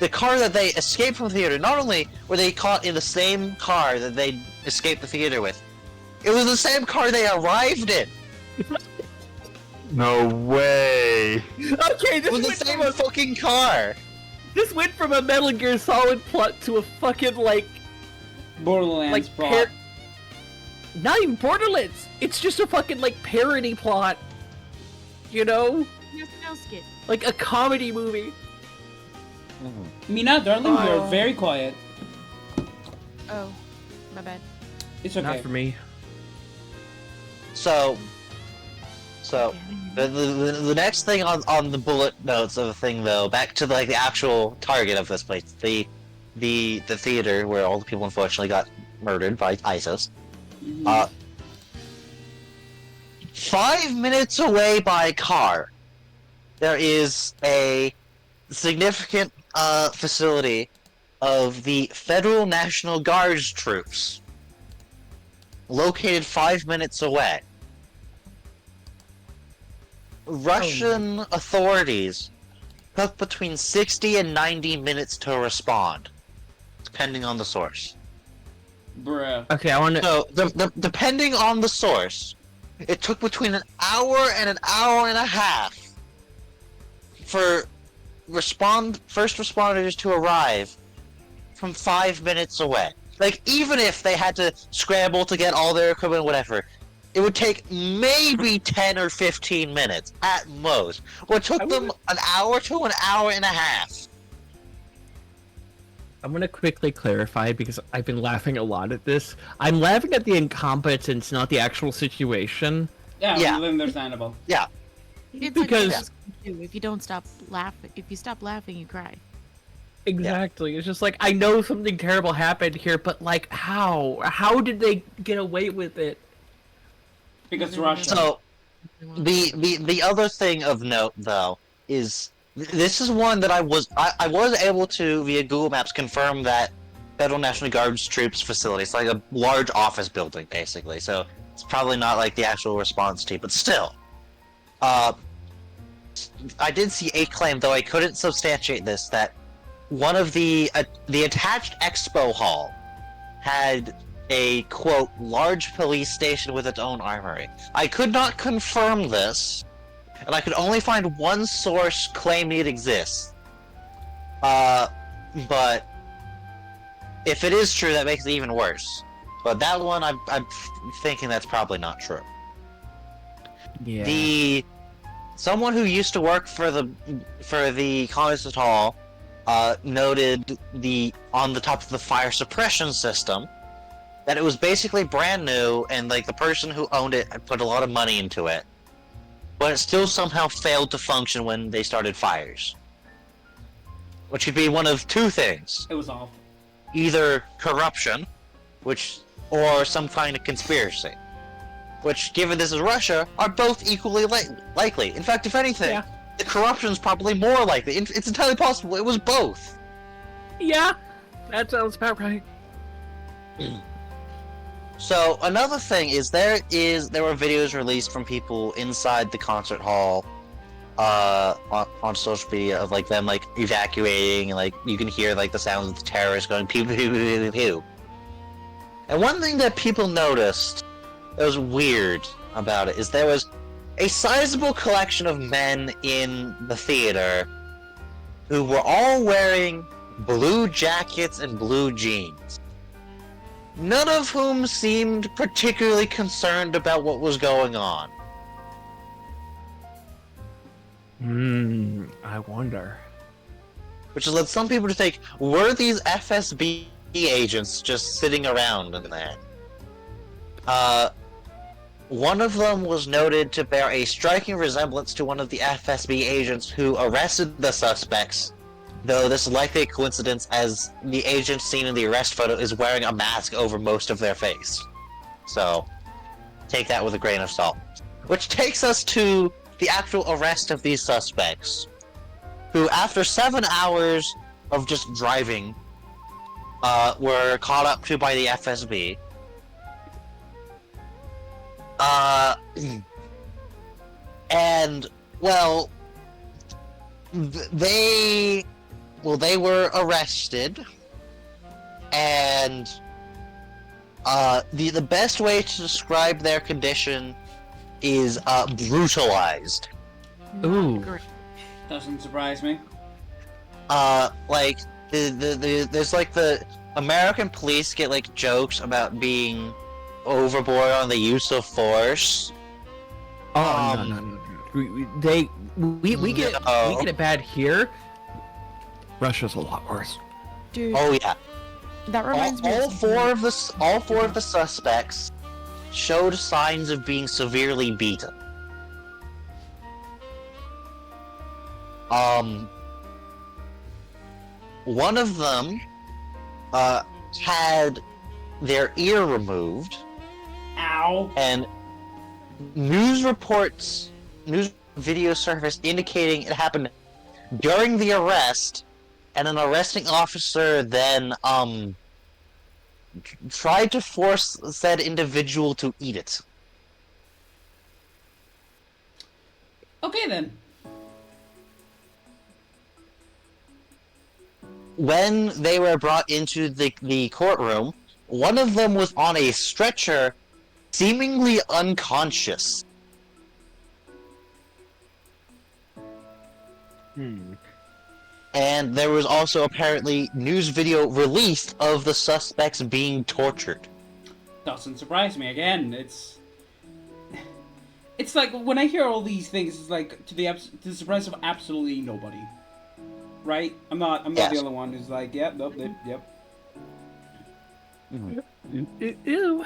Speaker 2: the car that they escaped from the theater, not only were they caught in the same car that they escaped the theater with, it was the same car they arrived in!
Speaker 5: No way!
Speaker 3: Okay,
Speaker 2: It was the same fucking car!
Speaker 3: This went from a Metal Gear Solid plot to a fucking,
Speaker 1: Borderlands plot.
Speaker 3: Not even Borderlands! It's just a fucking, parody plot.
Speaker 4: Yes, no skit.
Speaker 3: Like a comedy movie.
Speaker 1: Mina, darling, you're very quiet.
Speaker 4: Oh, my bad.
Speaker 1: It's okay.
Speaker 3: Not for me.
Speaker 2: So the next thing on the bullet notes of the thing, though, back to the actual target of this place, the theater where all the people unfortunately got murdered by ISIS. 5 minutes away by car, there is a significant facility of the Federal National Guard's troops, located 5 minutes away. Russian authorities took between 60 and 90 minutes to respond, depending on the source.
Speaker 1: Bruh.
Speaker 3: Okay, I want to.
Speaker 2: So, depending on the source, it took between an hour and a half for first responders to arrive from 5 minutes away. Like, even if they had to scramble to get all their equipment, whatever, it would take maybe 10 or 15 minutes at most. What took them an hour to an hour and a half.
Speaker 3: I'm gonna quickly clarify because I've been laughing a lot at this. I'm laughing at the incompetence, not the actual situation.
Speaker 1: Yeah, understandable.
Speaker 2: Yeah.
Speaker 4: It's
Speaker 3: Because-
Speaker 4: like if you don't stop laughing, if you stop laughing, you cry.
Speaker 3: Exactly. It's just like, I know something terrible happened here, but like, how? How did they get away with it?
Speaker 1: Because Russia.
Speaker 2: So, the other thing of note, though, is this is one that I was able to, via Google Maps, confirm that Federal National Guard's troops facility. It's like a large office building, basically. So it's probably not like the actual response team, but still. I did see a claim, though I couldn't substantiate this, that one of the attached expo hall had a, quote, large police station with its own armory. I could not confirm this, and I could only find one source claiming it exists. But if it is true, that makes it even worse. But that one, I'm thinking that's probably not true.
Speaker 3: Yeah.
Speaker 2: Someone who used to work for the concert hall noted on the top of the fire suppression system that it was basically brand new, and like the person who owned it had put a lot of money into it, but it still somehow failed to function when they started fires. Which could be one of two things:
Speaker 1: It was awful.
Speaker 2: either corruption, or some kind of conspiracy. Which, given this is Russia, are both equally likely. In fact, if anything, the corruption's probably more likely. It's entirely possible it was both.
Speaker 3: Yeah, that sounds about right.
Speaker 2: So another thing is there were videos released from people inside the concert hall, on social media of like them like evacuating, and like you can hear like the sounds of the terrorists going pew pew pew pew pew. And one thing that people noticed that was weird about it is there was a sizable collection of men in the theater who were all wearing blue jackets and blue jeans. None of whom seemed particularly concerned about what was going on.
Speaker 3: I wonder.
Speaker 2: Which led some people to think, were these FSB agents just sitting around in there? One of them was noted to bear a striking resemblance to one of the FSB agents who arrested the suspects, though this is likely a coincidence as the agent seen in the arrest photo is wearing a mask over most of their face. So, take that with a grain of salt. Which takes us to the actual arrest of these suspects, who after 7 hours of just driving, were caught up to by the FSB. And, well, they were arrested, and the best way to describe their condition is brutalized.
Speaker 3: Ooh.
Speaker 4: Great.
Speaker 1: Doesn't surprise me.
Speaker 2: Like there's like the American police get like jokes about being overboard on the use of force.
Speaker 3: Oh, no. We get it bad here. Russia's a lot worse.
Speaker 4: Dude,
Speaker 2: Oh yeah.
Speaker 4: that reminds me
Speaker 2: All
Speaker 4: of
Speaker 2: four of the suspects showed signs of being severely beaten. One of them had their ear removed,
Speaker 1: Ow.
Speaker 2: and news video surfaced indicating it happened during the arrest, and an arresting officer then tried to force said individual to eat it.
Speaker 1: Okay then.
Speaker 2: When they were brought into the courtroom, one of them was on a stretcher, seemingly unconscious. And there was also apparently news video released of the suspects being tortured.
Speaker 1: Doesn't surprise me. Again, it's like when I hear all these things, it's like to the surprise of absolutely nobody. Right? I'm not
Speaker 2: Yes.
Speaker 1: the only one who's like, yep, nope, yep.
Speaker 3: Ew.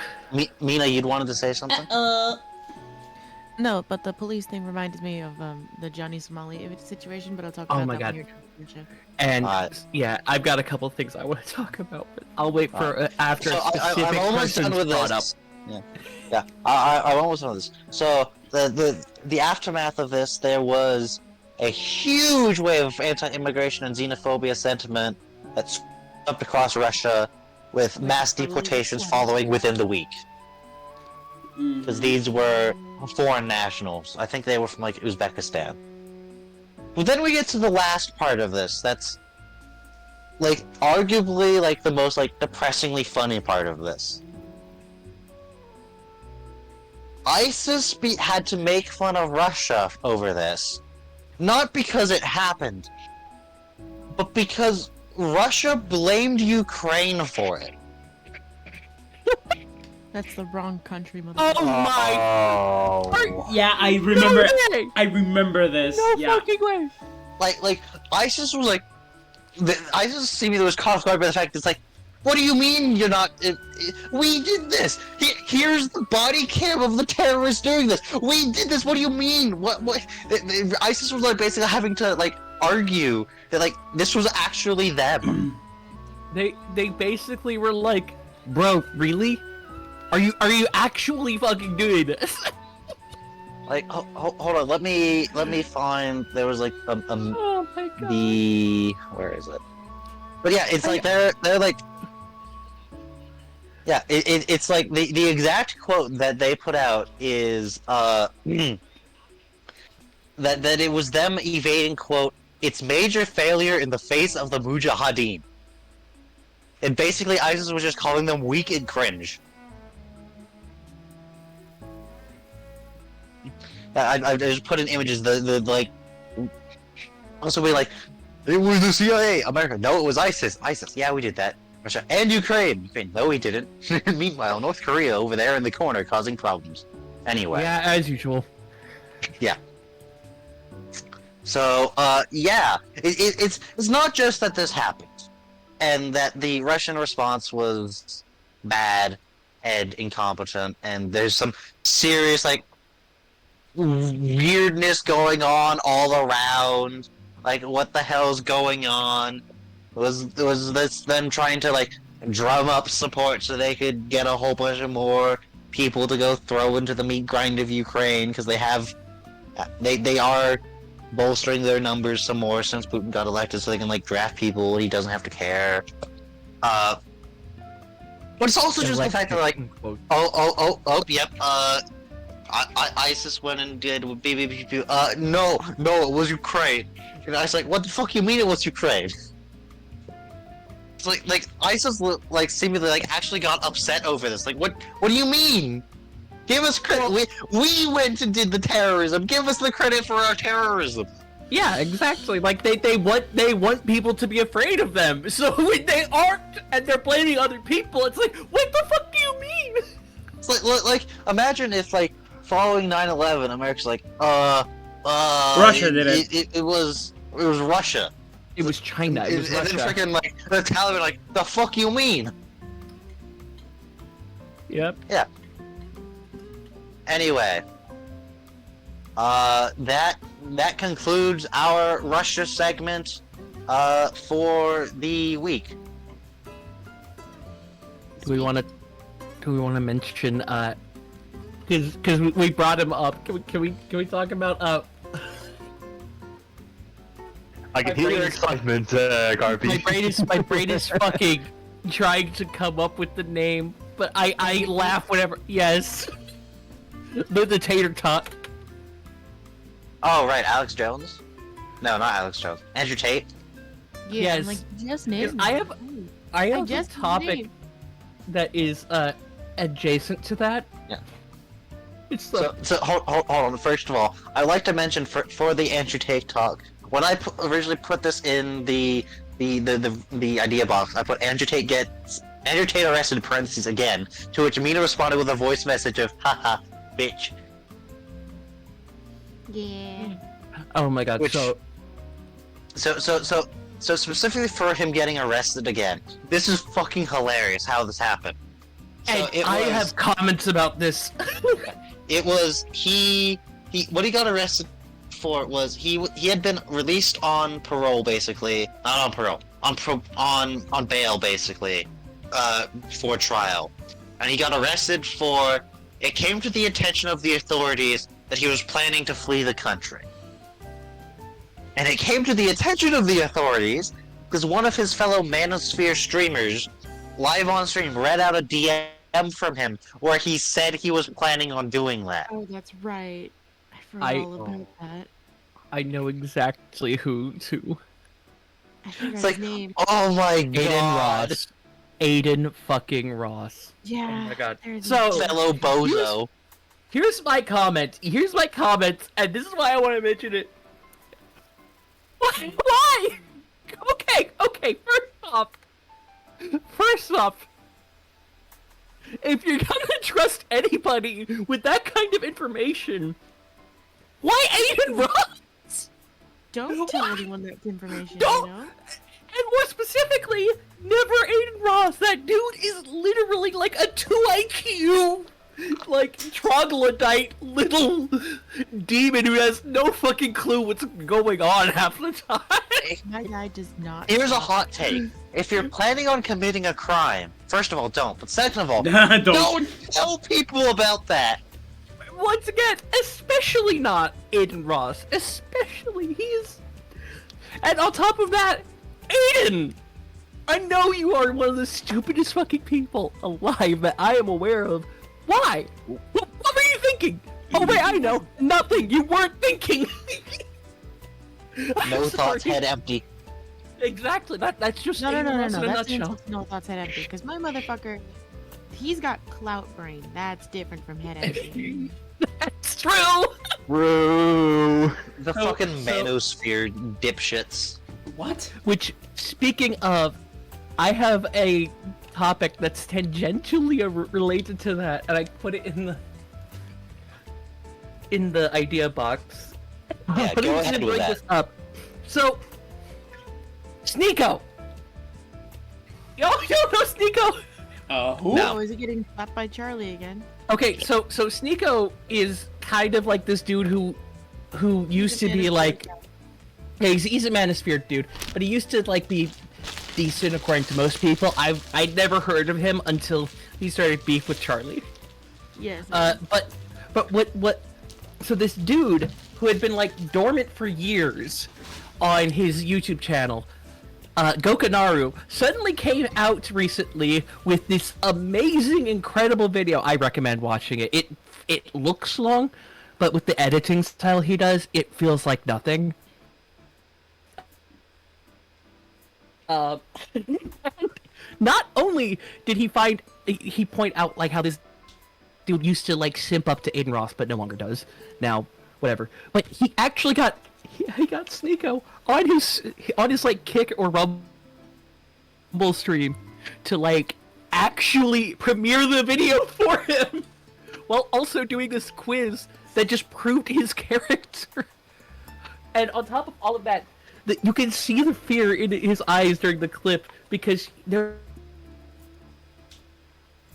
Speaker 2: Mina, you'd wanted to say something?
Speaker 4: No, but the police thing reminded me of the Johnny Somali situation, but I'll talk about
Speaker 3: Oh my
Speaker 4: that
Speaker 3: God.
Speaker 4: when you're done.
Speaker 3: And
Speaker 2: Alright.
Speaker 3: yeah, I've got a couple of things I want to talk about, but I'll wait for after
Speaker 2: So
Speaker 3: a specific
Speaker 2: I'm almost done
Speaker 3: person's
Speaker 2: with
Speaker 3: brought up.
Speaker 2: this. Yeah. I'm almost done with this. So the aftermath of this, there was a huge wave of anti-immigration and xenophobia sentiment that swept across Russia, with mass deportations following within the week. Because these were foreign nationals. I think they were from like Uzbekistan. But then we get to the last part of this. That's like arguably like the most like depressingly funny part of this. ISIS had to make fun of Russia over this, not because it happened, but because Russia blamed Ukraine for it.
Speaker 4: That's the wrong country, mother.
Speaker 3: Oh my!
Speaker 2: Oh.
Speaker 1: Yeah, I remember.
Speaker 3: No way!
Speaker 1: I remember this.
Speaker 3: No
Speaker 1: yeah.
Speaker 3: fucking way!
Speaker 2: Like ISIS was like, ISIS seemingly was caught off guard by the fact that it's like, what do you mean you're not? We did this. Here's the body cam of the terrorists doing this. We did this. What do you mean? What? ISIS was like basically having to like argue that like this was actually them.
Speaker 3: They basically were like, bro, really? Are you actually fucking doing this?
Speaker 2: Like, hold on. Let me find. There was like
Speaker 3: Oh my god.
Speaker 2: where is it? But yeah, it's like they're like. Yeah, it's like the exact quote that they put out is that it was them evading, quote, its major failure in the face of the Mujahideen. And basically ISIS was just calling them weak and cringe. I just put in images, the like also be like, it was the CIA, America. No, it was ISIS. Yeah, we did that. Russia and Ukraine. No, we didn't. Meanwhile, North Korea over there in the corner causing problems. Anyway.
Speaker 3: Yeah, as usual.
Speaker 2: Yeah. So, yeah, it's not just that this happened, and that the Russian response was bad and incompetent, and there's some serious like weirdness going on all around. Like, what the hell's going on? Was this them trying to like drum up support so they could get a whole bunch of more people to go throw into the meat grind of Ukraine, because they are bolstering their numbers some more since Putin got elected, so they can like draft people he doesn't have to care. But it's also just the fact that like, yep, ISIS went and did no, it was Ukraine. And I was like, what the fuck you mean it was Ukraine? It's like ISIS like seemingly like actually got upset over this. Like, what do you mean? Give us credit. We went and did the terrorism. Give us the credit for our terrorism.
Speaker 3: Yeah, exactly. Like they want people to be afraid of them. So when they aren't and they're blaming other people, it's like, what the fuck do you mean?
Speaker 2: It's like imagine if like following 9/11, America's like,
Speaker 1: Russia did it.
Speaker 2: It was Russia.
Speaker 3: It was China. It was
Speaker 2: And then
Speaker 3: Russia.
Speaker 2: freaking like the Taliban like, the fuck you mean?
Speaker 3: Yep.
Speaker 2: Yeah. Anyway, that concludes our Russia segment for the week.
Speaker 3: Do we want to mention because we brought him up? Can we talk about
Speaker 5: I can hear your excitement, Garby.
Speaker 3: my brain is fucking trying to come up with the name, but I laugh whenever. Yes. The tater tot.
Speaker 2: Oh right, Alex Jones? No, not Alex Jones. Andrew Tate.
Speaker 4: Yeah,
Speaker 3: Yes.
Speaker 4: I'm like, just name.
Speaker 3: I have a
Speaker 4: just
Speaker 3: topic
Speaker 4: name.
Speaker 3: that is adjacent to that.
Speaker 2: Yeah.
Speaker 3: It's like,
Speaker 2: So hold on. First of all, I'd like to mention for the Andrew Tate talk, when I originally put this in the idea box, I put Andrew Tate arrested in parentheses again, to which Mina responded with a voice message of haha, bitch.
Speaker 4: Yeah.
Speaker 3: Oh my god.
Speaker 2: Which-
Speaker 3: So
Speaker 2: So specifically for him getting arrested again, this is fucking hilarious how this happened. So
Speaker 3: and I have comments about this.
Speaker 2: It was what he got arrested for was he had been released on parole, basically not on parole, on bail, basically, for trial, and he got arrested for. It came to the attention of the authorities that he was planning to flee the country, and it came to the attention of the authorities because one of his fellow Manosphere streamers, live on stream, read out a DM from him where he said he was planning on doing that.
Speaker 4: Oh, that's right. I forgot all about that.
Speaker 3: I know exactly who to.
Speaker 4: I forgot
Speaker 2: It's
Speaker 4: his
Speaker 2: like,
Speaker 4: name.
Speaker 2: oh my
Speaker 3: Aiden
Speaker 2: god,
Speaker 3: Ross. Aiden fucking Ross.
Speaker 4: Yeah.
Speaker 3: Oh my god.
Speaker 4: there's
Speaker 3: So-
Speaker 4: his-
Speaker 2: fellow bozo.
Speaker 3: Here's my comment. Here's my comments, and this is why I want to mention it. Why? Okay. First off, if you're gonna trust anybody with that kind of information, why Aiden Ross?
Speaker 4: Don't tell anyone that information.
Speaker 3: Don't-
Speaker 4: You know.
Speaker 3: And more specifically, never Aiden Ross. That dude is literally like a 2 IQ, like troglodyte little demon who has no fucking clue what's going on half the time.
Speaker 4: My guy does not.
Speaker 2: Here's a
Speaker 4: talk.
Speaker 2: hot take. If you're planning on committing a crime, first of all, don't. But second of all,
Speaker 1: Don't.
Speaker 2: don't tell people about that.
Speaker 3: Once again, especially not Aiden Ross. Especially, he's... And on top of that, Aiden! I know you are one of the stupidest fucking people alive that I am aware of. Why? What were you thinking? Oh wait, I know. Nothing. You weren't thinking.
Speaker 2: No
Speaker 3: I'm
Speaker 2: thoughts,
Speaker 3: sorry.
Speaker 2: head empty.
Speaker 3: Exactly. That's just
Speaker 4: No.
Speaker 3: Aiden Ross in a
Speaker 4: That's
Speaker 3: nutshell.
Speaker 4: insult to no thoughts head empty. Because my motherfucker, he's got clout brain. That's different from head empty.
Speaker 3: That's true.
Speaker 5: Bro.
Speaker 2: The
Speaker 3: So-
Speaker 2: fucking
Speaker 3: so-
Speaker 2: manosphere dipshits.
Speaker 1: What?
Speaker 3: Which, speaking of, I have a topic that's tangentially related to that, and I put it in the idea box.
Speaker 2: Yeah,
Speaker 3: But
Speaker 2: go
Speaker 3: I'm
Speaker 2: ahead
Speaker 3: gonna
Speaker 2: with
Speaker 3: bring
Speaker 2: that.
Speaker 3: this up. So, Sneeko. Yo, no, Sneeko.
Speaker 1: Who?
Speaker 2: No.
Speaker 4: Oh, is he getting slapped by Charlie again?
Speaker 3: Okay, so Sneeko is kind of like this dude who used to be like. Yeah, he's a Manosphere dude, but he used to like be decent according to most people. I'd never heard of him until he started beef with Charlie.
Speaker 4: Yes.
Speaker 3: But what? So this dude who had been like dormant for years on his YouTube channel, Gokanaru, suddenly came out recently with this amazing, incredible video. I recommend watching it. It looks long, but with the editing style he does, it feels like nothing. Not only did he point out like how this dude used to like simp up to Aiden Ross, but no longer does now. Whatever. But he actually got Sneeko on his like Kick or Rumble stream to like actually premiere the video for him, while also doing this quiz that just proved his character. And on top of all of that, you can see the fear in his eyes during the clip because there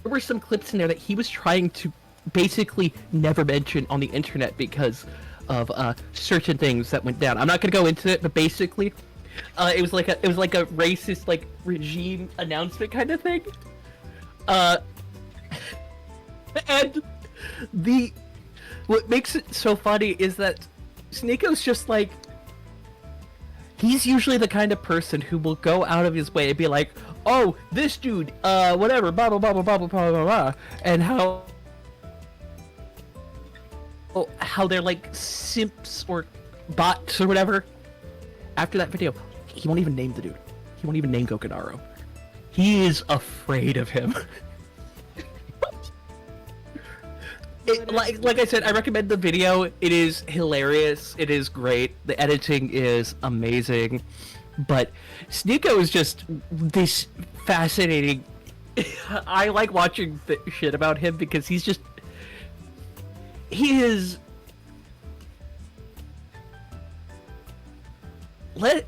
Speaker 3: were some clips in there that he was trying to basically never mention on the internet because of certain things that went down. I'm not gonna go into it, but basically, it was like a racist like regime announcement kind of thing. And what makes it so funny is that Sneeko's just like, he's usually the kind of person who will go out of his way and be like, oh, this dude, whatever, blah, blah, blah, blah, blah, blah, blah, blah, blah, and how they're like simps or bots or whatever. After that video, he won't even name the dude. He won't even name Gokanaro. He is afraid of him. like I said, I recommend the video. It is hilarious. It is great. The editing is amazing. But Sneeko is just this fascinating. I like watching the shit about him because he is.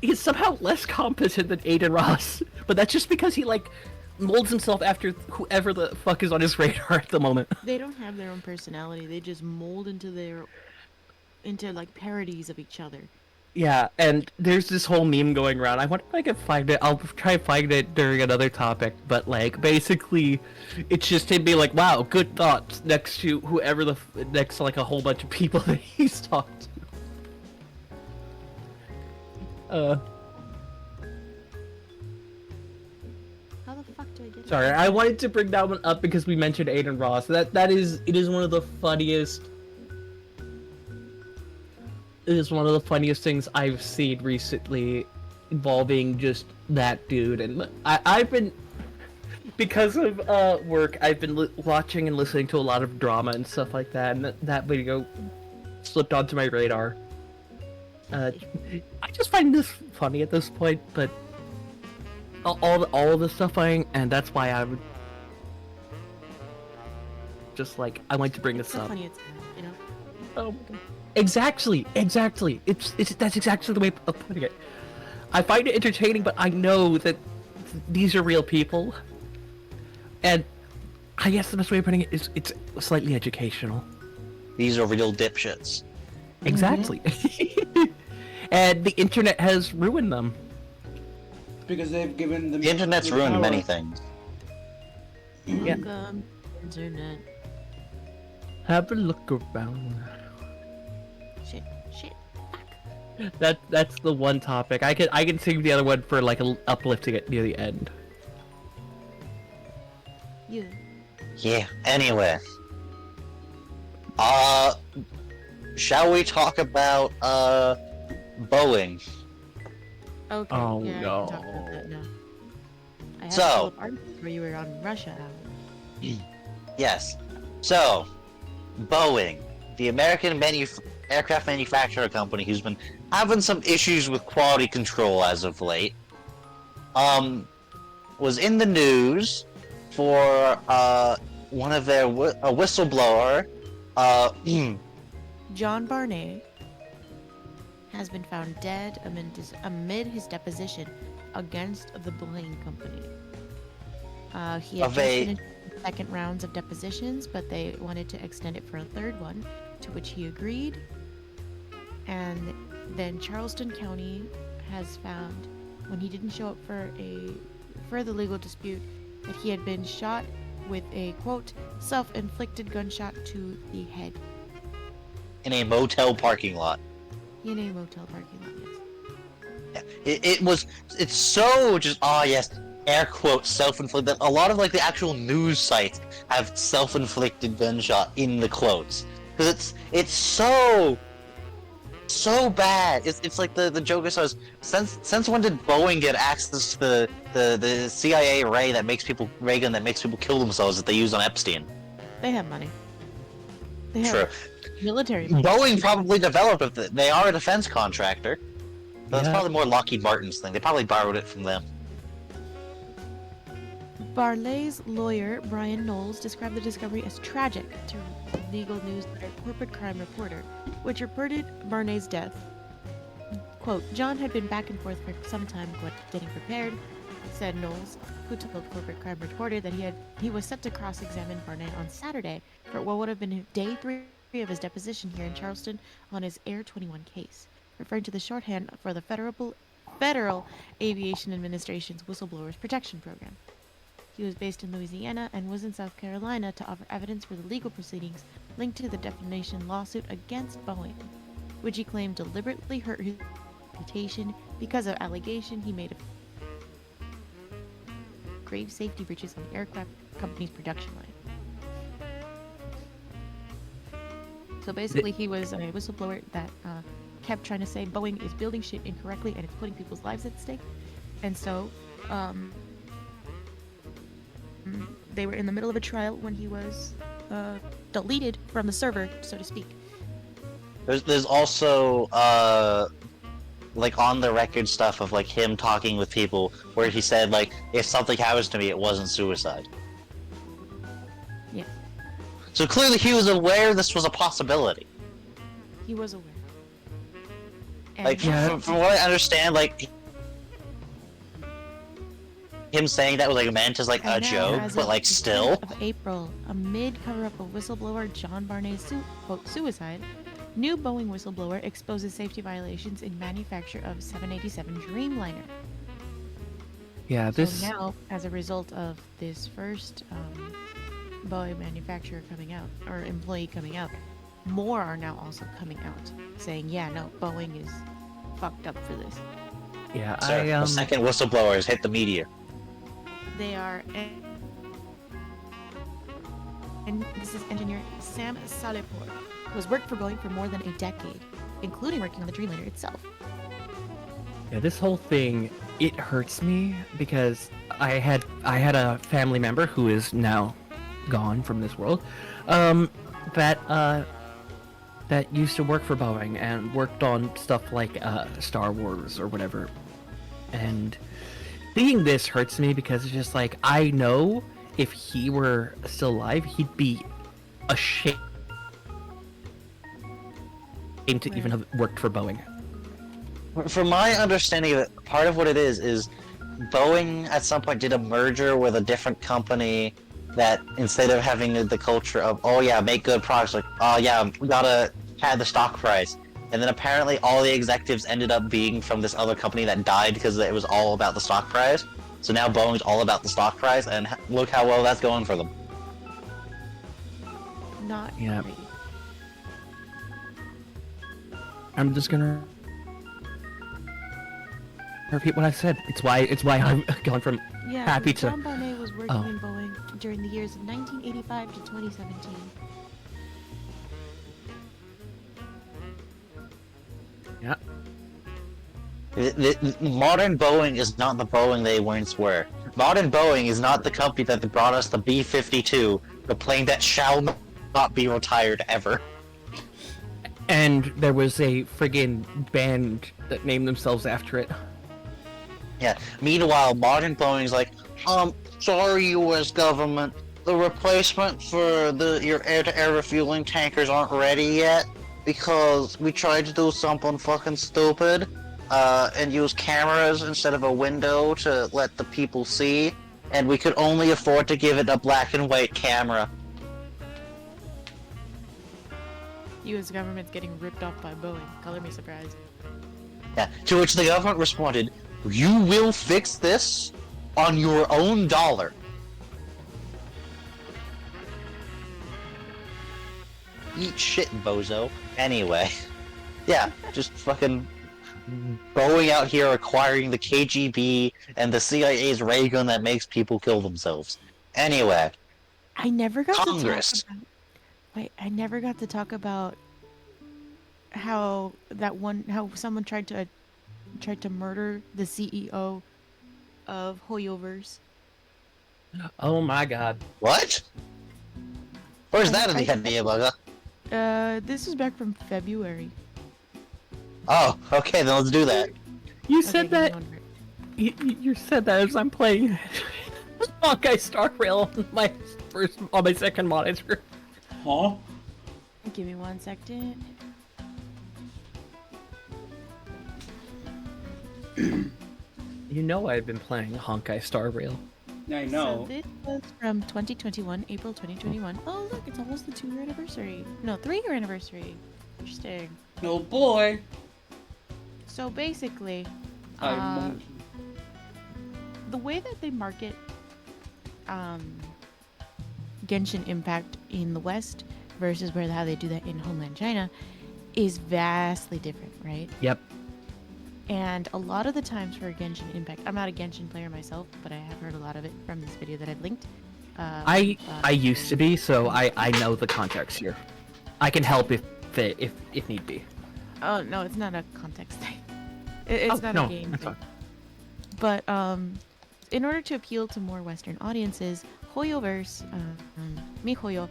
Speaker 3: He's somehow less competent than Aiden Ross, but that's just because he molds himself after whoever the fuck is on his radar at the moment.
Speaker 4: They don't have their own personality. They just mold into like parodies of each other.
Speaker 3: Yeah, and there's this whole meme going around. I wonder if I can find it. I'll try to find it during another topic. But basically, it's just him being like, "Wow, good thoughts," next to whoever next to a whole bunch of people that he's talked to.
Speaker 4: How the fuck do I get
Speaker 3: Sorry, I wanted to bring that one up because we mentioned Aiden Ross. It is one of the funniest. It is one of the funniest things I've seen recently involving just that dude. And I've been, because of work, I've been watching and listening to a lot of drama and stuff like that, and that video slipped onto my radar. I just find this funny at this point, but all of the stuff and that's why I would just I like to bring this
Speaker 4: so
Speaker 3: up.
Speaker 4: funny it's, you know?
Speaker 3: Oh my god. Exactly. It's that's exactly the way of putting it. I find it entertaining, but I know that these are real people, and I guess the best way of putting it is it's slightly educational.
Speaker 2: These are real dipshits.
Speaker 3: Exactly. And the internet has ruined them.
Speaker 1: Because they've given them
Speaker 2: The internet's
Speaker 1: the
Speaker 2: ruined
Speaker 1: power.
Speaker 2: many things.
Speaker 3: Yeah.
Speaker 4: Welcome, internet.
Speaker 3: Have a look around.
Speaker 4: Shit.
Speaker 3: That's the one topic. I can save the other one for uplifting it near the end.
Speaker 4: You.
Speaker 2: Yeah. Anyway. Shall we talk about Boeing?
Speaker 4: Okay.
Speaker 3: Oh,
Speaker 4: yeah,
Speaker 3: no.
Speaker 4: I can talk about that now. I have
Speaker 2: So-
Speaker 4: a couple of articles where you were on Russia hour.
Speaker 2: Yes. So, Boeing, the American aircraft manufacturer company who's been having some issues with quality control as of late, was in the news for one of their a whistleblower.
Speaker 4: John Barnett has been found dead amid his deposition against the Boeing company. He had
Speaker 2: Of
Speaker 4: just
Speaker 2: a-
Speaker 4: finished the second rounds of depositions, but they wanted to extend it for a third one, to which he agreed. And then Charleston County has found, when he didn't show up for a further legal dispute, that he had been shot with a, quote, self-inflicted gunshot to the head
Speaker 2: in a motel parking lot.
Speaker 4: in a motel parking lot, yes.
Speaker 2: It's so just yes, air quotes self-inflicted. A lot of the actual news sites have self-inflicted gunshot in the quotes because it's so bad. It's like the joke I saw is since when did Boeing get access to the CIA ray that makes people kill themselves that they use on Epstein?
Speaker 4: They have money. They have
Speaker 2: True.
Speaker 4: military money.
Speaker 2: Boeing probably developed it. They are a defense contractor. That's
Speaker 3: Yeah.
Speaker 2: probably more Lockheed Martin's thing. They probably borrowed it from them.
Speaker 4: Barley's lawyer, Brian Knowles, described the discovery as tragic to legal newsletter Corporate Crime Reporter, which reported Barney's death. Quote, John had been back and forth for some time getting prepared, said Knowles, who told Corporate Crime Reporter that he was set to cross-examine Barnett on Saturday for what would have been day 3 of his deposition here in Charleston on his Air 21 case, referring to the shorthand for the Federal Aviation Administration's Whistleblowers Protection Program. He was based in Louisiana and was in South Carolina to offer evidence for the legal proceedings linked to the defamation lawsuit against Boeing, which he claimed deliberately hurt his reputation because of allegation he made of grave safety breaches on the aircraft company's production line. So basically, he was a whistleblower that kept trying to say Boeing is building shit incorrectly and it's putting people's lives at stake. And so, they were in the middle of a trial when he was deleted from the server, so to speak.
Speaker 2: There's also like on the record stuff of like him talking with people where he said like if something happens to me it wasn't suicide.
Speaker 4: Yeah.
Speaker 2: So clearly he was aware this was a possibility.
Speaker 4: He was aware. And
Speaker 2: Like from what I understand, like him saying that was like meant as like a
Speaker 4: and now,
Speaker 2: joke,
Speaker 4: as
Speaker 2: but
Speaker 4: of
Speaker 2: like
Speaker 4: the
Speaker 2: still.
Speaker 4: 10th of April, amid cover-up of whistleblower John Barney's quote, suicide, new Boeing whistleblower exposes safety violations in manufacture of 787 Dreamliner.
Speaker 3: Yeah,
Speaker 4: So
Speaker 3: this.
Speaker 4: now, as a result of this first Boeing manufacturer coming out, or employee coming out, more are now also coming out, saying, yeah, no, Boeing is fucked up for this.
Speaker 3: Yeah,
Speaker 2: Sir, the second whistleblower has hit the media.
Speaker 4: They are, and this is engineer Sam Salehpour, who has worked for Boeing for more than a decade, including working on the Dreamliner itself.
Speaker 3: Yeah, this whole thing, it hurts me because I had a family member who is now gone from this world, that used to work for Boeing and worked on stuff like Star Wars or whatever. And seeing this hurts me because it's just like, I know if he were still alive, he'd be ashamed to even have worked for Boeing.
Speaker 2: From my understanding of it, part of what it is Boeing at some point did a merger with a different company that instead of having the culture of, oh yeah, make good products, like, oh yeah, we gotta have the stock price. And then apparently all the executives ended up being from this other company that died because it was all about the stock price. So now Boeing's all about the stock price, and look how well that's going for them.
Speaker 4: Not
Speaker 3: Yeah.
Speaker 4: great.
Speaker 3: I'm just gonna repeat what I said. It's why I'm going from
Speaker 4: Yeah,
Speaker 3: happy to.
Speaker 4: John Barnett was working in Boeing during the years of 1985 to 2017.
Speaker 3: Yeah.
Speaker 2: Modern Boeing is not the Boeing they once were. Modern Boeing is not the company that brought us the B-52, the plane that shall not be retired ever.
Speaker 3: And there was a friggin' band that named themselves after it.
Speaker 2: Yeah. Meanwhile, modern Boeing's like, sorry, U.S. government, the replacement for your air-to-air refueling tankers aren't ready yet because we tried to do something fucking stupid, and use cameras instead of a window to let the people see, and we could only afford to give it a black and white camera.
Speaker 4: U.S. government's getting ripped off by Boeing. Color me surprised.
Speaker 2: Yeah. To which the government responded, "You will fix this on your own dollar." Eat shit, bozo. Anyway. Yeah, just fucking going out here acquiring the KGB and the CIA's ray gun that makes people kill themselves. Anyway.
Speaker 4: I never got
Speaker 2: Congress.
Speaker 4: to talk about. Wait, I never got to talk about how someone tried to murder the CEO of Hoyoverse.
Speaker 3: Oh my god.
Speaker 2: What? Where's that in the idea, bugger?
Speaker 4: This was back from February.
Speaker 2: Oh, okay, then let's do that.
Speaker 3: You
Speaker 4: Okay,
Speaker 3: said
Speaker 4: give me
Speaker 3: that.
Speaker 4: one minute.
Speaker 3: You said that as I'm playing Hawkeye Star Rail on my second monitor.
Speaker 1: Huh?
Speaker 4: Give me 1 second.
Speaker 3: You know I've been playing Honkai Star Rail.
Speaker 1: I know.
Speaker 4: So this was from 2021, April 2021. Oh look, it's almost the 2-year anniversary. No, 3-year anniversary. Interesting.
Speaker 1: Oh boy.
Speaker 4: So basically,
Speaker 1: I'm
Speaker 4: the way that they market Genshin Impact in the West versus how they do that in Homeland China is vastly different, right?
Speaker 3: Yep.
Speaker 4: And a lot of the times for Genshin Impact, I'm not a Genshin player myself, but I have heard a lot of it from this video that I've linked.
Speaker 3: I used to be, so I know the context here. I can help if need be.
Speaker 4: Oh no, it's not a context thing. It's not a game
Speaker 3: that's
Speaker 4: thing.
Speaker 3: fine.
Speaker 4: But in order to appeal to more Western audiences, Hoyoverse, MiHoYo,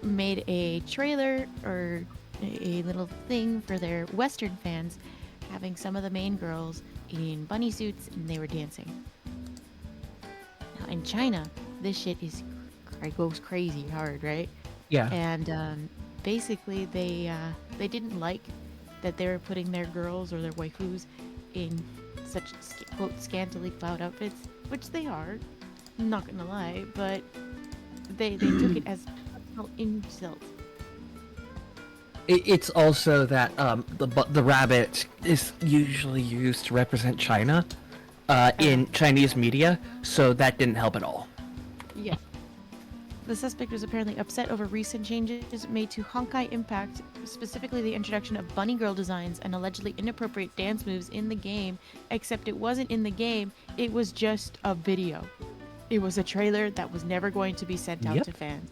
Speaker 4: made a trailer or a little thing for their Western fans, having some of the main girls in bunny suits and they were dancing. Now in China, this shit goes crazy hard, right?
Speaker 3: Yeah.
Speaker 4: And basically they didn't like that they were putting their girls or their waifus in such quote scantily clad outfits, which they are, I'm not gonna lie, but they took it as personal insult.
Speaker 3: It's also that the rabbit is usually used to represent China in Chinese media, so that didn't help at all.
Speaker 4: Yeah. The suspect was apparently upset over recent changes made to Honkai Impact, specifically the introduction of bunny girl designs and allegedly inappropriate dance moves in the game, except it wasn't in the game, it was just a video. It was a trailer that was never going to be sent out to fans.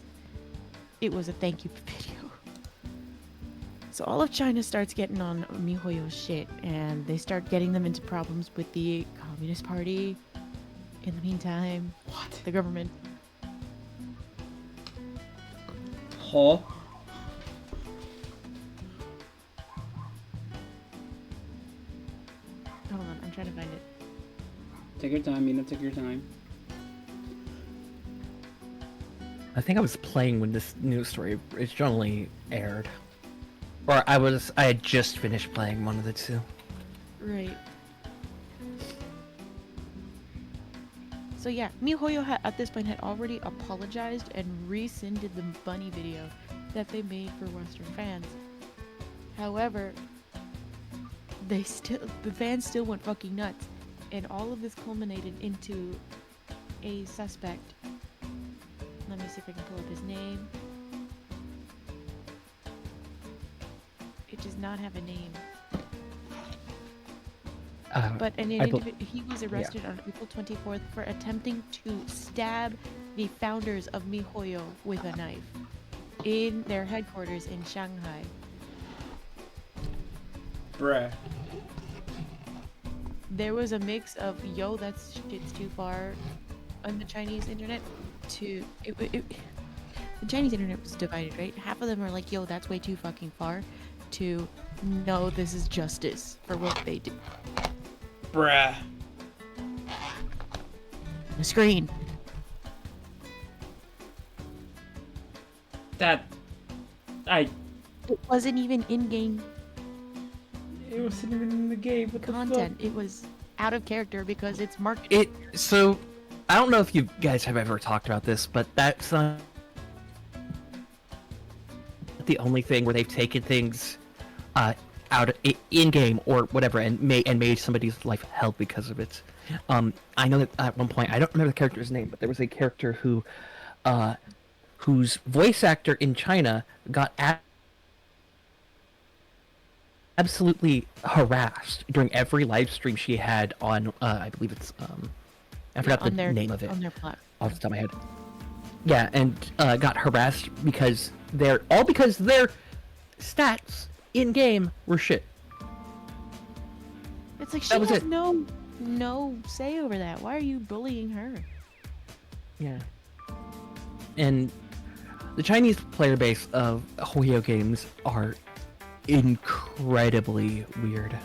Speaker 4: It was a thank you video. So all of China starts getting on MiHoYo's shit, and they start getting them into problems with the Communist Party. In the meantime, the government.
Speaker 1: Huh?
Speaker 4: Hold on, I'm trying to find it.
Speaker 1: Take your time, Mina, take your time.
Speaker 3: I think I was playing when this news story originally aired. Or I had just finished playing one of the two.
Speaker 4: Right. So yeah, MiHoYo at this point had already apologized and rescinded the bunny video that they made for Western fans. However, the fans still went fucking nuts, and all of this culminated into a suspect. Let me see if I can pull up his name. It does not have a name. But he was arrested on April 24th for attempting to stab the founders of MiHoYo with a knife in their headquarters in Shanghai.
Speaker 1: Bruh.
Speaker 4: There was a mix of yo, that's shit's too far on the Chinese internet to the Chinese internet was divided, right? Half of them are like, yo, that's way too fucking far, to no, this is justice for what they did.
Speaker 1: Bruh.
Speaker 4: The screen.
Speaker 1: It
Speaker 4: wasn't even in-game
Speaker 1: It wasn't even in the game. What
Speaker 4: content. It was out of character because it's marketed.
Speaker 3: So, I don't know if you guys have ever talked about this, but that's not the only thing where they've taken things out in game or whatever and made somebody's life hell because of it. I know that at one point, I don't remember the character's name, but there was a character whose voice actor in China got absolutely harassed during every live stream she had on I believe it's I forgot the name of it
Speaker 4: on their platform
Speaker 3: off the top of my head. Yeah, and got harassed because their stats in game were shit.
Speaker 4: It's like she has no say over that. Why are you bullying her?
Speaker 3: Yeah. And the Chinese player base of HoYo games are incredibly weird.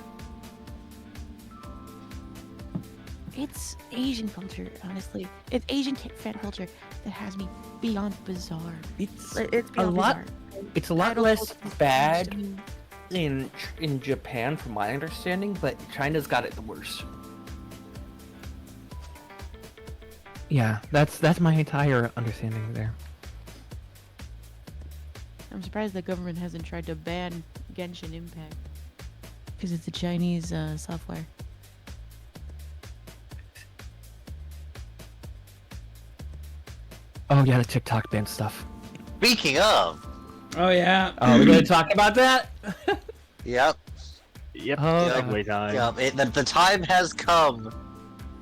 Speaker 4: It's Asian culture, honestly. It's Asian fan culture that has me beyond bizarre.
Speaker 3: It's
Speaker 4: beyond bizarre.
Speaker 3: It's a lot less bad in Japan, from my understanding, but China's got it the worst. Yeah, that's my entire understanding there.
Speaker 4: I'm surprised the government hasn't tried to ban Genshin Impact because it's a Chinese software.
Speaker 3: Oh yeah, the TikTok ban stuff.
Speaker 2: Speaking of,
Speaker 1: Oh yeah.
Speaker 3: Oh, we're gonna talk about that?
Speaker 2: yep,
Speaker 5: Yep,
Speaker 3: Oh,
Speaker 5: segue time.
Speaker 2: yep, the time has come.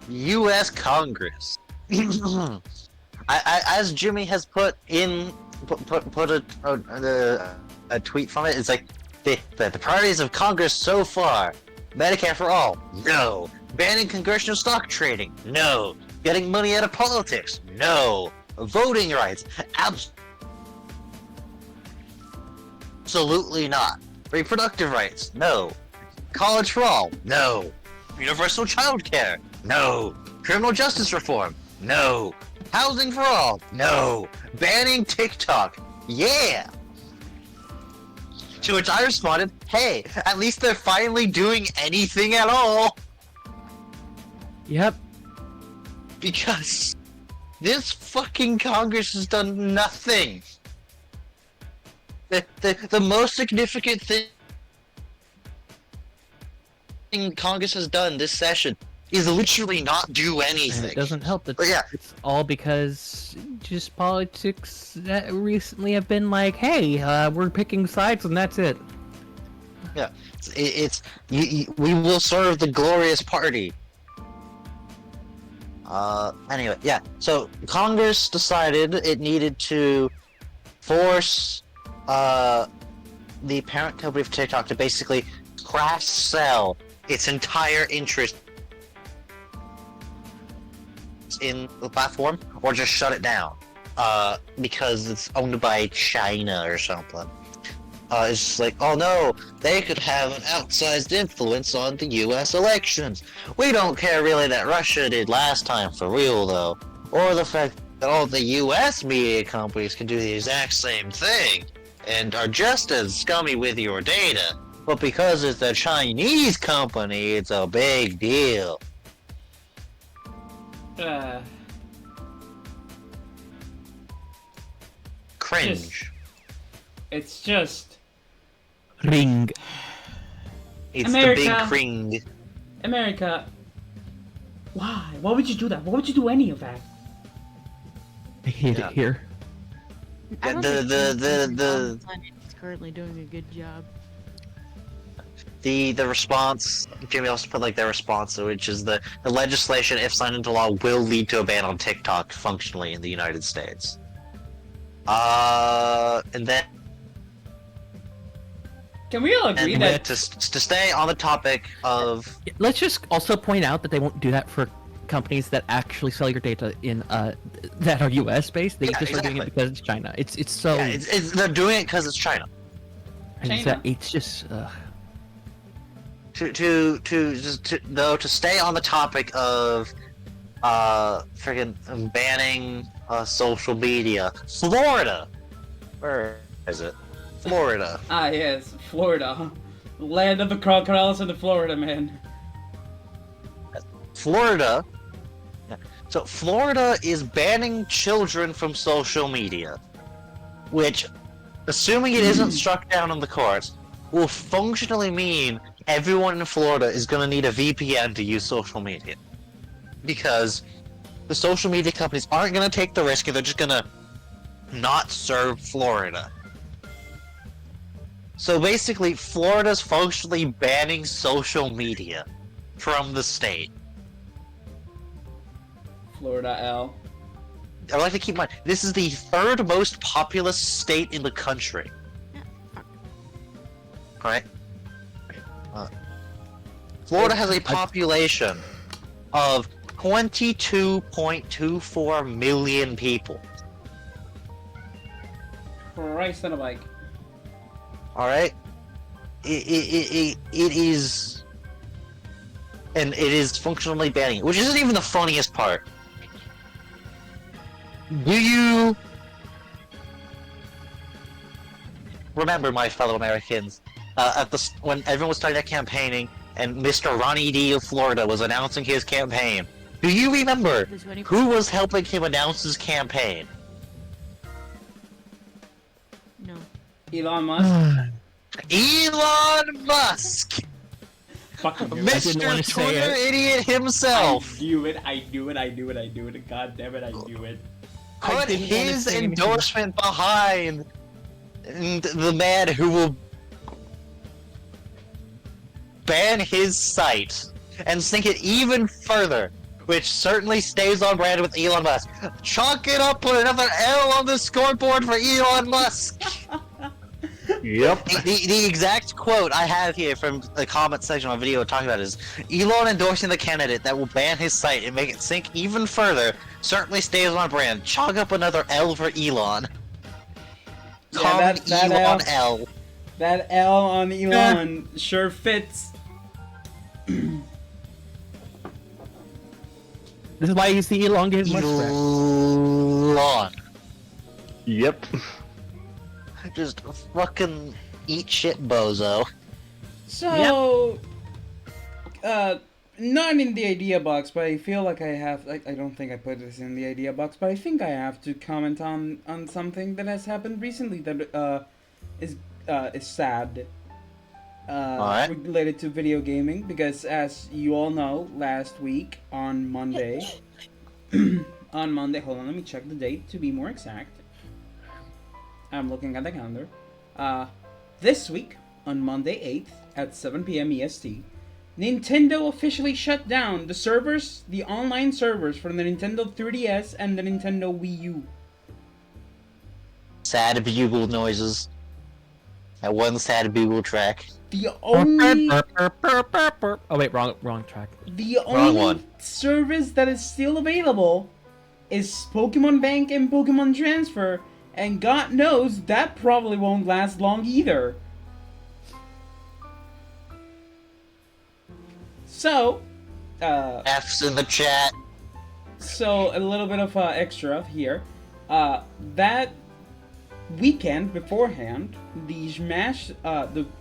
Speaker 2: U.S. Congress. As Jimmy has put a tweet from it, it's like the priorities of Congress so far: Medicare for all, no; banning congressional stock trading, no; getting money out of politics, no; voting rights, Absolutely not. Reproductive rights? No. College for all? No. Universal child care? No. Criminal justice reform? No. Housing for all? No. Banning TikTok? Yeah. To which I responded, hey, at least they're finally doing anything at all.
Speaker 3: Yep.
Speaker 2: Because this fucking Congress has done nothing. The most significant thing Congress has done this session is literally not do
Speaker 3: And
Speaker 2: anything.
Speaker 3: it doesn't help that
Speaker 2: But yeah.
Speaker 3: it's all because just politics that recently have been like, hey, we're picking sides and that's it.
Speaker 2: Yeah, we will serve the glorious party. Anyway, yeah. So Congress decided it needed to force the parent company of TikTok to basically crash sell its entire interest in the platform, or just shut it down, because it's owned by China or something. It's just like, oh no, they could have an outsized influence on the US elections. We don't care really that Russia did last time for real though. Or the fact that all the US media companies can do the exact same thing, and are just as scummy with your data. But because it's a Chinese company, it's a big deal. Cringe.
Speaker 1: It's just
Speaker 3: Ring.
Speaker 2: It's
Speaker 1: America.
Speaker 2: the big cring.
Speaker 1: America. Why? Why would you do that? Why would you do any of that?
Speaker 3: I hate
Speaker 2: Yeah.
Speaker 3: it here.
Speaker 4: I don't
Speaker 2: The-
Speaker 4: think
Speaker 2: the- the-
Speaker 4: anything
Speaker 2: the-
Speaker 4: on the planet is currently doing a good job.
Speaker 2: The response, Jimmy also put like their response, which is the legislation, if signed into law, will lead to a ban on TikTok functionally in the United States. And then
Speaker 1: Can we all agree
Speaker 2: and
Speaker 1: that
Speaker 2: to stay on the topic of
Speaker 3: Let's just also point out that they won't do that for companies that actually sell your data in that are US based. They
Speaker 2: Yeah,
Speaker 3: just are doing it
Speaker 2: exactly.
Speaker 3: because it's China. It's so
Speaker 2: yeah, they're doing it because it's China.
Speaker 1: China.
Speaker 3: it's just
Speaker 2: To stay on the topic of friggin' banning social media. Florida, where is it? Florida.
Speaker 1: ah yes, Florida, land of the crocodiles in the Florida, man.
Speaker 2: Florida. Yeah. So Florida is banning children from social media, which, assuming it isn't struck down in the courts, will functionally mean everyone in Florida is going to need a VPN to use social media. Because the social media companies aren't going to take the risk and they're just going to not serve Florida. So basically, Florida's functionally banning social media from the state.
Speaker 1: Florida L.
Speaker 2: I like to keep in mind, this is the third most populous state in the country. Right? Florida has a population of 22.24 million people.
Speaker 1: Christ on a bike.
Speaker 2: Alright? It is... And it is functionally banning it, which isn't even the funniest part. Do you... remember, my fellow Americans, when everyone was starting that campaigning, and Mr. Ronnie D of Florida was announcing his campaign, do you remember who was helping him announce his campaign?
Speaker 4: No.
Speaker 1: Elon Musk.
Speaker 2: Elon Musk!
Speaker 1: Fucking knew it.
Speaker 3: didn't wanna
Speaker 2: Mr.
Speaker 3: say
Speaker 2: Twitter
Speaker 3: it.
Speaker 2: idiot himself!
Speaker 1: I knew it. God damn it, I knew it.
Speaker 2: Put
Speaker 3: didn't wanna
Speaker 2: his
Speaker 3: say anything.
Speaker 2: endorsement behind the man who will ban his site and sink it even further, which certainly stays on brand with Elon Musk. Chalk it up, put another L on the scoreboard for Elon Musk.
Speaker 5: Yep.
Speaker 2: The exact quote I have here from the comment section on a video talking about is, Elon endorsing the candidate that will ban his site and make it sink even further certainly stays on brand. Chalk up another L for Elon.
Speaker 1: Yeah,
Speaker 2: Common
Speaker 1: that
Speaker 2: Elon L.
Speaker 1: That L on Elon sure fits.
Speaker 3: This is why he's the elongated mushroom.
Speaker 2: Elon.
Speaker 5: Yep.
Speaker 2: Just fucking eat shit, bozo.
Speaker 1: So, not in the idea box, but I feel like I have. I don't think I put this in the idea box, but I think I have to comment on something that has happened recently that is sad.
Speaker 2: Alright.
Speaker 1: Related to video gaming, because as you all know, last week on Monday, hold on, let me check the date to be more exact. I'm looking at the calendar. This week, on Monday 8th at 7 p.m. EST, Nintendo officially shut down the servers, the online servers for the Nintendo 3DS and the Nintendo Wii U.
Speaker 2: Sad bugle noises. That one sad bugle track.
Speaker 1: The only
Speaker 3: Oh wait, wrong track.
Speaker 1: The
Speaker 2: Wrong
Speaker 1: only
Speaker 2: one.
Speaker 1: service that is still available is Pokemon Bank and Pokemon Transfer, and God knows that probably won't last long either. So,
Speaker 2: F's in the chat.
Speaker 1: so a little bit of extra here. That weekend beforehand, the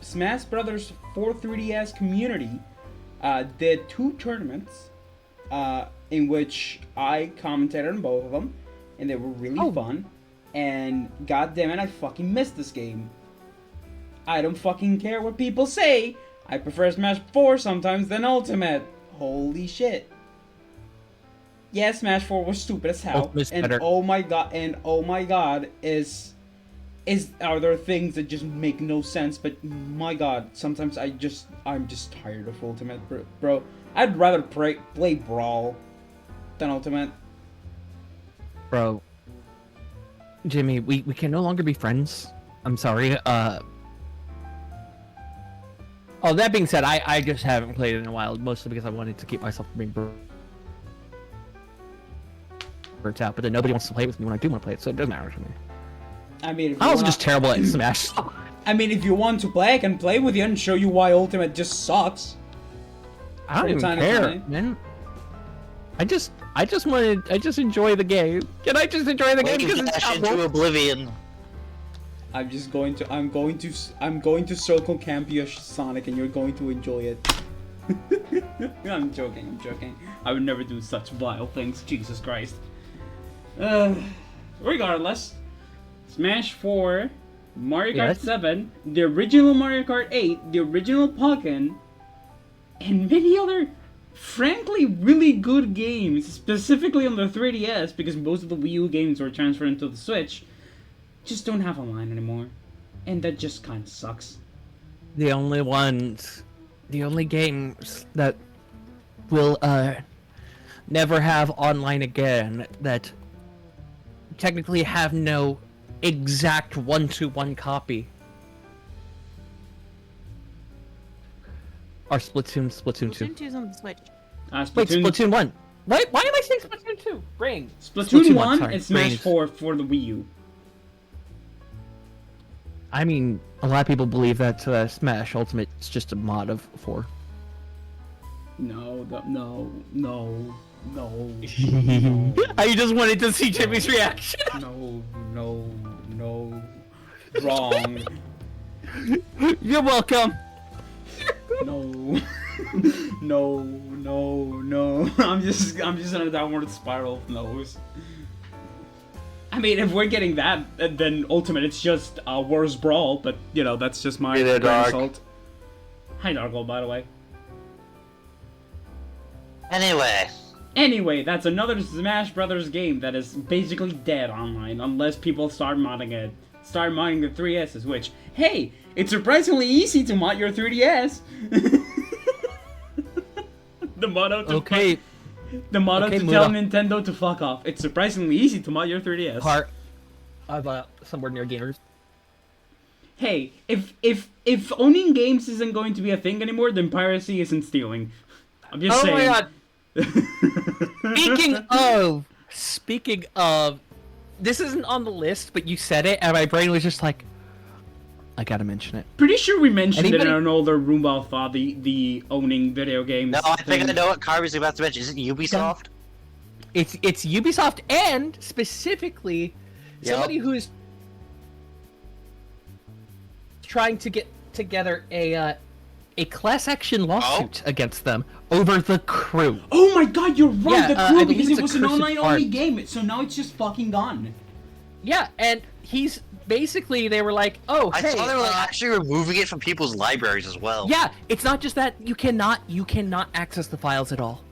Speaker 1: Smash Brothers 4 3DS community did 2 tournaments in which I commentated on both of them, and they were really fun. And god damn it, I fucking missed this game. I don't fucking care what people say. I prefer Smash 4 sometimes than Ultimate. Holy shit. Yeah, Smash 4 was stupid as hell.
Speaker 3: Ultimate's
Speaker 1: And
Speaker 3: better.
Speaker 1: oh my god, are there things that just make no sense, but my god, sometimes I'm just tired of Ultimate, bro. I'd rather play Brawl than Ultimate.
Speaker 3: Bro. Jimmy, we can no longer be friends. I'm sorry. Oh, that being said, I just haven't played it in a while, mostly because I wanted to keep myself from being burnt out. But then nobody wants to play with me when I do want to play it, so it doesn't matter to me.
Speaker 1: I mean, if
Speaker 3: I'm
Speaker 1: you
Speaker 3: also
Speaker 1: wanna-
Speaker 3: just terrible at Smash.
Speaker 1: I mean, if you want to play, I can play with you and show you why Ultimate just sucks.
Speaker 3: I don't
Speaker 1: From
Speaker 3: even
Speaker 1: time to
Speaker 3: care,
Speaker 1: time.
Speaker 3: man. I just enjoy the game. Can I just enjoy the game because
Speaker 2: Wave
Speaker 3: it's
Speaker 2: dash
Speaker 3: not
Speaker 2: into oblivion.
Speaker 1: I'm going to circle camp you, Sonic, and you're going to enjoy it. I'm joking. I would never do such vile things. Jesus Christ. Regardless, Smash 4, Mario Kart
Speaker 3: Yes.
Speaker 1: 7, the original Mario Kart 8, the original Pokken, and many other, frankly, really good games, specifically on the 3DS, because most of the Wii U games were transferred into the Switch, just don't have online anymore. And that just kind of sucks.
Speaker 3: the only games that will never have online again that technically have no exact one-to-one copy are Splatoon 2.
Speaker 4: Splatoon 2's on the Switch.
Speaker 3: Wait,
Speaker 1: Splatoon,
Speaker 3: Splatoon 1. Why am I saying Splatoon 2? Brain.
Speaker 1: Splatoon 1
Speaker 3: sorry.
Speaker 1: and Smash
Speaker 3: Brain.
Speaker 1: 4 for the Wii U.
Speaker 3: I mean, a lot of people believe that Smash Ultimate is just a mod of 4.
Speaker 1: No.
Speaker 3: I just wanted to see Jimmy's reaction.
Speaker 1: No. Wrong.
Speaker 3: You're welcome.
Speaker 1: No. No. I'm just on a downward spiral. No's. I mean, if we're getting that, then Ultimate, it's just a worse Brawl, but, you know, that's just my
Speaker 2: Hey there,
Speaker 1: grain of
Speaker 2: Dark.
Speaker 1: salt. Hi, Darkle, by the way. Anyway, that's another Smash Brothers game that is basically dead online, unless people start modding it. Start modding the 3DSs, which, hey, it's surprisingly easy to mod your 3DS! The motto to
Speaker 3: Okay. Okay,
Speaker 1: to tell
Speaker 3: Muda.
Speaker 1: Nintendo to fuck off. It's surprisingly easy to mod your 3DS.
Speaker 3: Part of somewhere near gamers.
Speaker 1: Hey, if owning games isn't going to be a thing anymore, then piracy isn't stealing. I'm just saying.
Speaker 3: Oh my god. Speaking of, this isn't on the list, but you said it, and my brain was just like, I gotta mention it.
Speaker 1: Pretty sure we mentioned it
Speaker 3: Anybody-
Speaker 1: in an older Roomba of Thought, the owning video games.
Speaker 2: No, I think I
Speaker 1: thing.
Speaker 2: know what Kirby's about to mention. Is it Ubisoft?
Speaker 3: It's Ubisoft and specifically
Speaker 2: Yep.
Speaker 3: somebody who's trying to get together a class action lawsuit against them over the Crew.
Speaker 1: Oh my god, you're right,
Speaker 3: Yeah,
Speaker 1: the
Speaker 3: I
Speaker 1: Crew,
Speaker 3: believe
Speaker 1: because
Speaker 3: it's
Speaker 1: it
Speaker 3: a
Speaker 1: was an
Speaker 3: Cursed
Speaker 1: online-only
Speaker 3: Farm.
Speaker 1: game, so now it's just fucking gone.
Speaker 3: Yeah, and he's basically they were like, oh,
Speaker 2: I
Speaker 3: hey,
Speaker 2: saw they were like actually removing it from people's libraries as well.
Speaker 3: yeah, it's not just that you cannot access the files at all.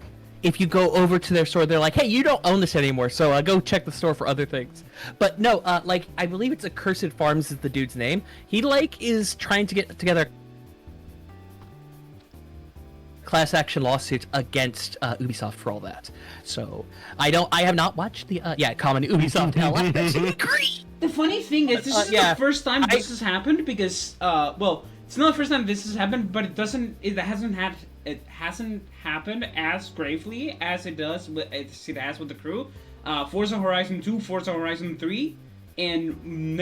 Speaker 3: If you go over to their store, they're like, hey, you don't own this anymore, so go check the store for other things. But no, like I believe it's Accursed Farms is the dude's name. He like is trying to get together class action lawsuits against Ubisoft for all that. So I have not watched the common Ubisoft hell. I actually agree.
Speaker 1: The funny thing is, this is
Speaker 3: yeah,
Speaker 1: the first time this has happened because, well, it's not the first time this has happened, but it hasn't happened as gravely as it has with the Crew. Forza Horizon 2, Forza Horizon 3, and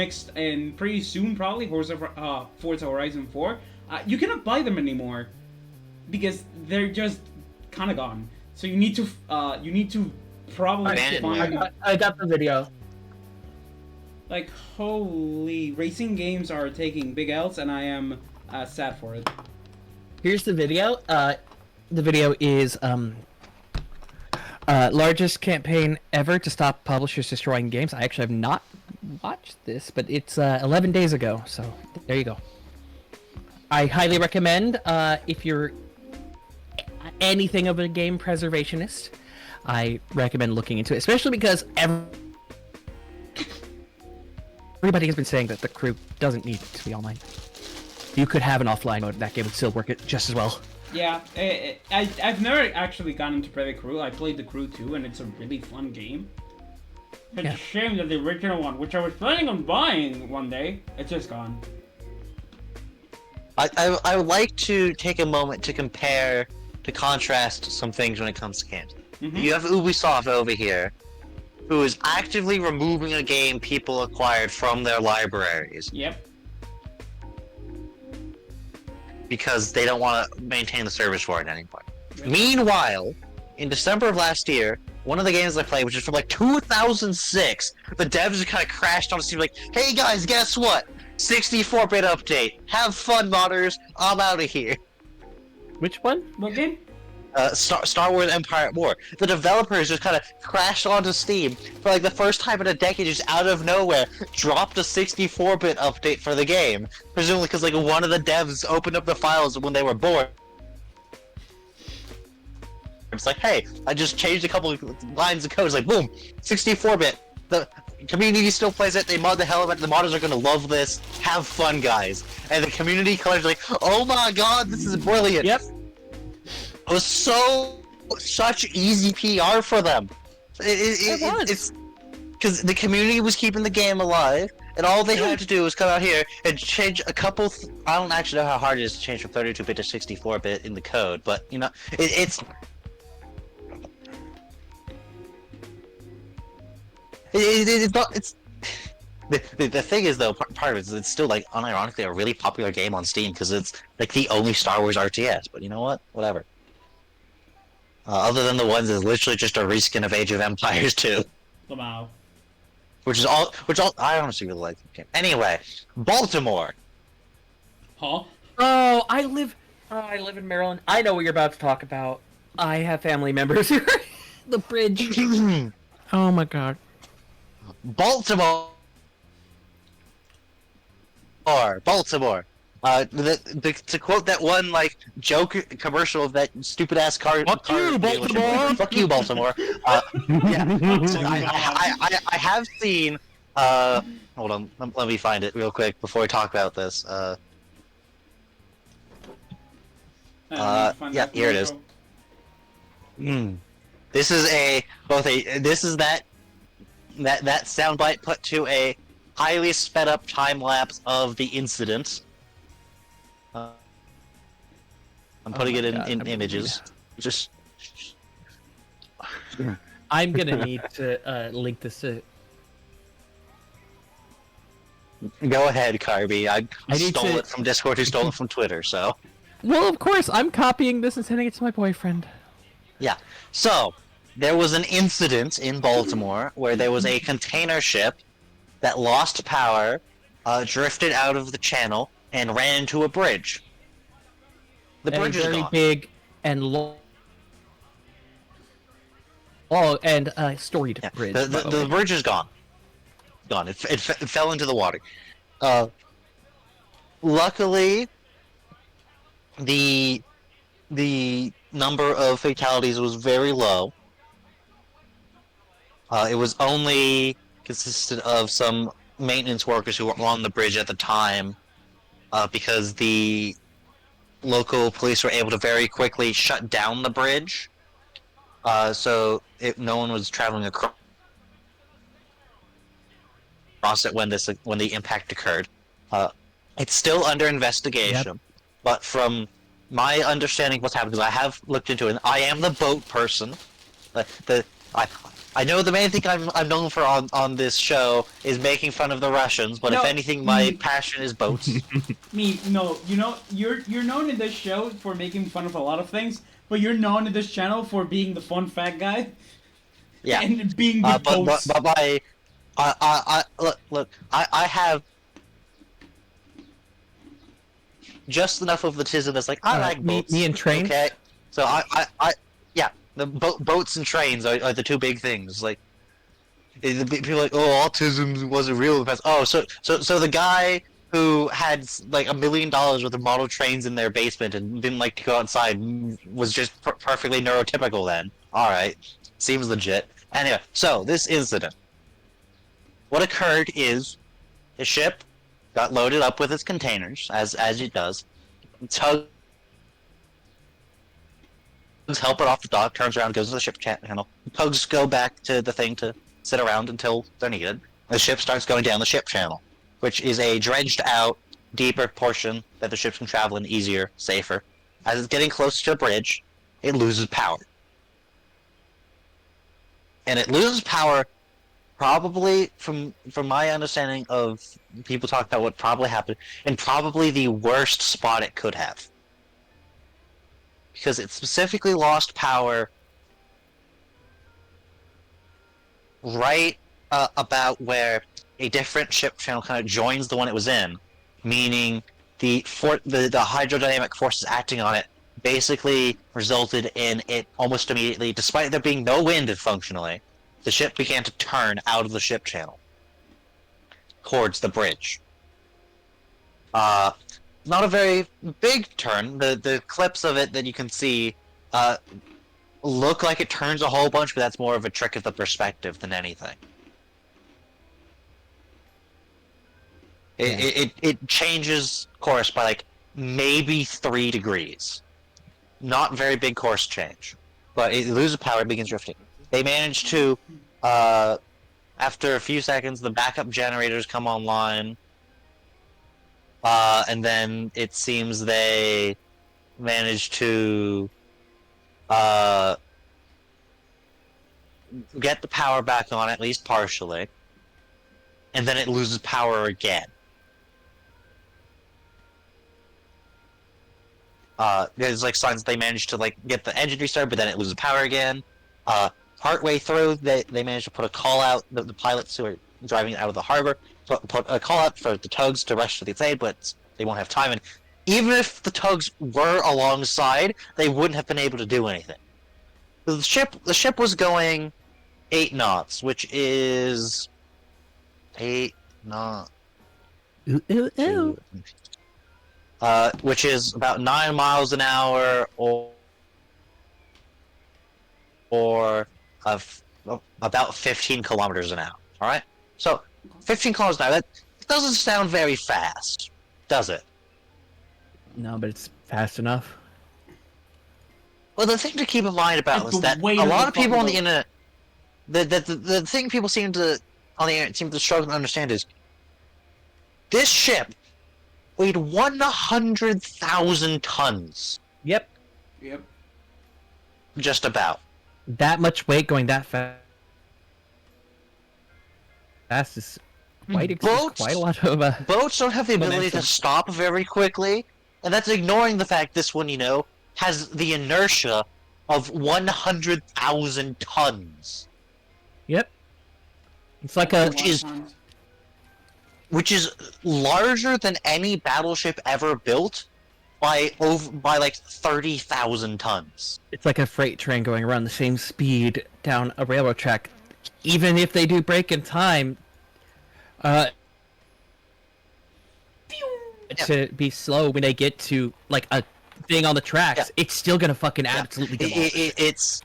Speaker 1: pretty soon probably Forza Horizon 4. You cannot buy them anymore because they're just kind of gone. So you need to probably find.
Speaker 3: I got the video.
Speaker 1: Like, holy, racing games are taking big L's, and I am sad for it.
Speaker 3: Here's the video. The video is largest campaign ever to stop publishers destroying games. I actually have not watched this, but it's 11 days ago, so there you go. I highly recommend if you're anything of a game preservationist, I recommend looking into it, especially because everybody has been saying that the Crew doesn't need to be online. You could have an offline mode, that game would still work it just as well.
Speaker 1: Yeah, I've never actually gotten to play the Crew. I played the Crew 2, and it's a really fun game. It's a shame that the original one, which I was planning on buying one day, it's just gone.
Speaker 2: I would like to take a moment to contrast some things when it comes to games.
Speaker 1: Mm-hmm.
Speaker 2: You have Ubisoft over here, who is actively removing a game people acquired from their libraries.
Speaker 1: Yep.
Speaker 2: Because they don't want to maintain the service for it anymore. Yep. Meanwhile, in December of last year, one of the games I played, which is from like 2006, the devs just kind of crashed on Steam like, hey guys, guess what? 64-bit update. Have fun, modders. I'm out of here.
Speaker 3: Which one?
Speaker 1: What game?
Speaker 2: Star Wars Empire at War. The developers just kind of crashed onto Steam for like the first time in a decade, just out of nowhere, dropped a 64-bit update for the game. Presumably because like one of the devs opened up the files when they were bored. It's like, hey, I just changed a couple of lines of code. It's like, boom, 64-bit. The community still plays it. They mod the hell out of it. The modders are gonna love this. Have fun, guys. And the community colors like, oh my god, this is brilliant.
Speaker 3: Yep.
Speaker 2: It was such easy PR for them. It's because the community was keeping the game alive, and all they had to do was come out here and change a couple. I don't actually know how hard it is to change from 32-bit to 64-bit in the code, but you know, it's not. It's the thing is though, part of it is it's still like unironically a really popular game on Steam because it's like the only Star Wars RTS. But you know what? Whatever. Other than the ones that's literally just a reskin of Age of Empires 2.
Speaker 1: Wow.
Speaker 2: Which I honestly really like the game. Anyway, Baltimore.
Speaker 1: Huh?
Speaker 3: Oh, I live in Maryland. I know what you're about to talk about. I have family members here. The bridge. Oh my god.
Speaker 2: Baltimore. Baltimore. To quote that one like joke commercial of that stupid ass car.
Speaker 3: Fuck you, Baltimore.
Speaker 2: Fuck you, Baltimore. Yeah. So I have seen. Hold on. Let me find it real quick before we talk about this. Yeah, here it is. This is that soundbite put to a highly sped up time lapse of the incident. I'm putting it in images. Just.
Speaker 3: I'm gonna need to link this to.
Speaker 2: Go ahead, Carby. I
Speaker 3: need
Speaker 2: stole
Speaker 3: to-
Speaker 2: it from Discord. Who stole it from Twitter? So
Speaker 3: Well, of course, I'm copying this and sending it to my boyfriend.
Speaker 2: yeah. So there was an incident in Baltimore where there was a container ship that lost power, drifted out of the channel, and ran into a bridge. The
Speaker 3: And
Speaker 2: bridge
Speaker 3: a
Speaker 2: is
Speaker 3: very
Speaker 2: gone.
Speaker 3: big and long and storied
Speaker 2: Yeah.
Speaker 3: bridge.
Speaker 2: The,
Speaker 3: by
Speaker 2: the,
Speaker 3: the
Speaker 2: the
Speaker 3: way.
Speaker 2: bridge is gone. Gone. It fell into the water. Luckily, the the number of fatalities was very low. It was only consisted of some maintenance workers who were on the bridge at the time, because the local police were able to very quickly shut down the bridge, so no one was traveling across it when the impact occurred. It's still under investigation, but from my understanding of what's happened, because I have looked into it, and I am the boat person. I know the main thing I'm known for on this show is making fun of the Russians, but if
Speaker 1: No,
Speaker 2: anything, my passion is boats.
Speaker 1: No, you're known in this show for making fun of a lot of things, but you're known in this channel for being the fun fat guy.
Speaker 2: Yeah.
Speaker 1: And being with boats.
Speaker 2: But look, I have just enough of the tism that's like, I like boats.
Speaker 3: Me and trains?
Speaker 2: Okay, so yeah, the boats and trains are the two big things. Like, people are like, oh, autism wasn't real in the past. Oh, so the guy who had like $1 million worth of model trains in their basement and didn't like to go outside was just perfectly neurotypical then. Alright, seems legit. Anyway, so this incident. What occurred is the ship got loaded up with its containers, as it does. Tugs help it off the dock, turns around, goes to the ship channel. Tugs go back to the thing to sit around until they're needed. The ship starts going down the ship channel, which is a dredged out, deeper portion that the ships can travel in easier, safer. As it's getting close to a bridge, it loses power. And it loses power probably, from my understanding of people talk about what probably happened, in probably the worst spot it could have. Because it specifically lost power right about where a different ship channel kind of joins the one it was in, meaning the hydrodynamic forces acting on it basically resulted in it almost immediately, despite there being no wind functionally, the ship began to turn out of the ship channel towards the bridge. Not a very big turn. The clips of it that you can see look like it turns a whole bunch, but that's more of a trick of the perspective than anything. It changes course by like maybe 3 degrees. Not very big course change, but it loses power, it begins drifting. They manage to, after a few seconds, the backup generators come online, and then it seems they manage to get the power back on, at least partially, and then it loses power again. There's like signs that they managed to like get the engine restarted, but then it loses power again. Partway through, they managed to put a call out. The pilots who are driving out of the harbor put a call out for the tugs to rush to the aid, but they won't have time. And even if the tugs were alongside, they wouldn't have been able to do anything. The ship was going 8 knots, which is 8 knots.
Speaker 3: Ooh, ooh, ooh.
Speaker 2: Which is about 9 miles an hour, or about 15 kilometers an hour. All right, so 15 kilometers an hour. That doesn't sound very fast, does it?
Speaker 3: No, but it's fast enough.
Speaker 2: Well, the thing to keep in mind about
Speaker 1: It's
Speaker 2: this is that
Speaker 1: way
Speaker 2: a lot
Speaker 1: to
Speaker 2: of people on the
Speaker 1: fucking
Speaker 2: internet, the thing people seem to on the internet seem to struggle to understand is this ship weighed 100,000 tons.
Speaker 3: Yep.
Speaker 1: Yep.
Speaker 2: Just about.
Speaker 3: That much weight going that fast is quite
Speaker 2: Boats-
Speaker 3: quite a lot of
Speaker 2: Boats don't have the ability to
Speaker 3: momentum.
Speaker 2: stop very quickly, and that's ignoring the fact this one, has the inertia of 100,000 tons,
Speaker 3: Yep. It's like
Speaker 1: That's
Speaker 3: a
Speaker 1: lot of times.
Speaker 2: which is larger than any battleship ever built by like 30,000 tons.
Speaker 3: it's like a freight train going around the same speed down a railroad track. Even if they do break in time, to be slow when they get to like a thing on the tracks, it's still gonna fucking absolutely demolish.
Speaker 2: It's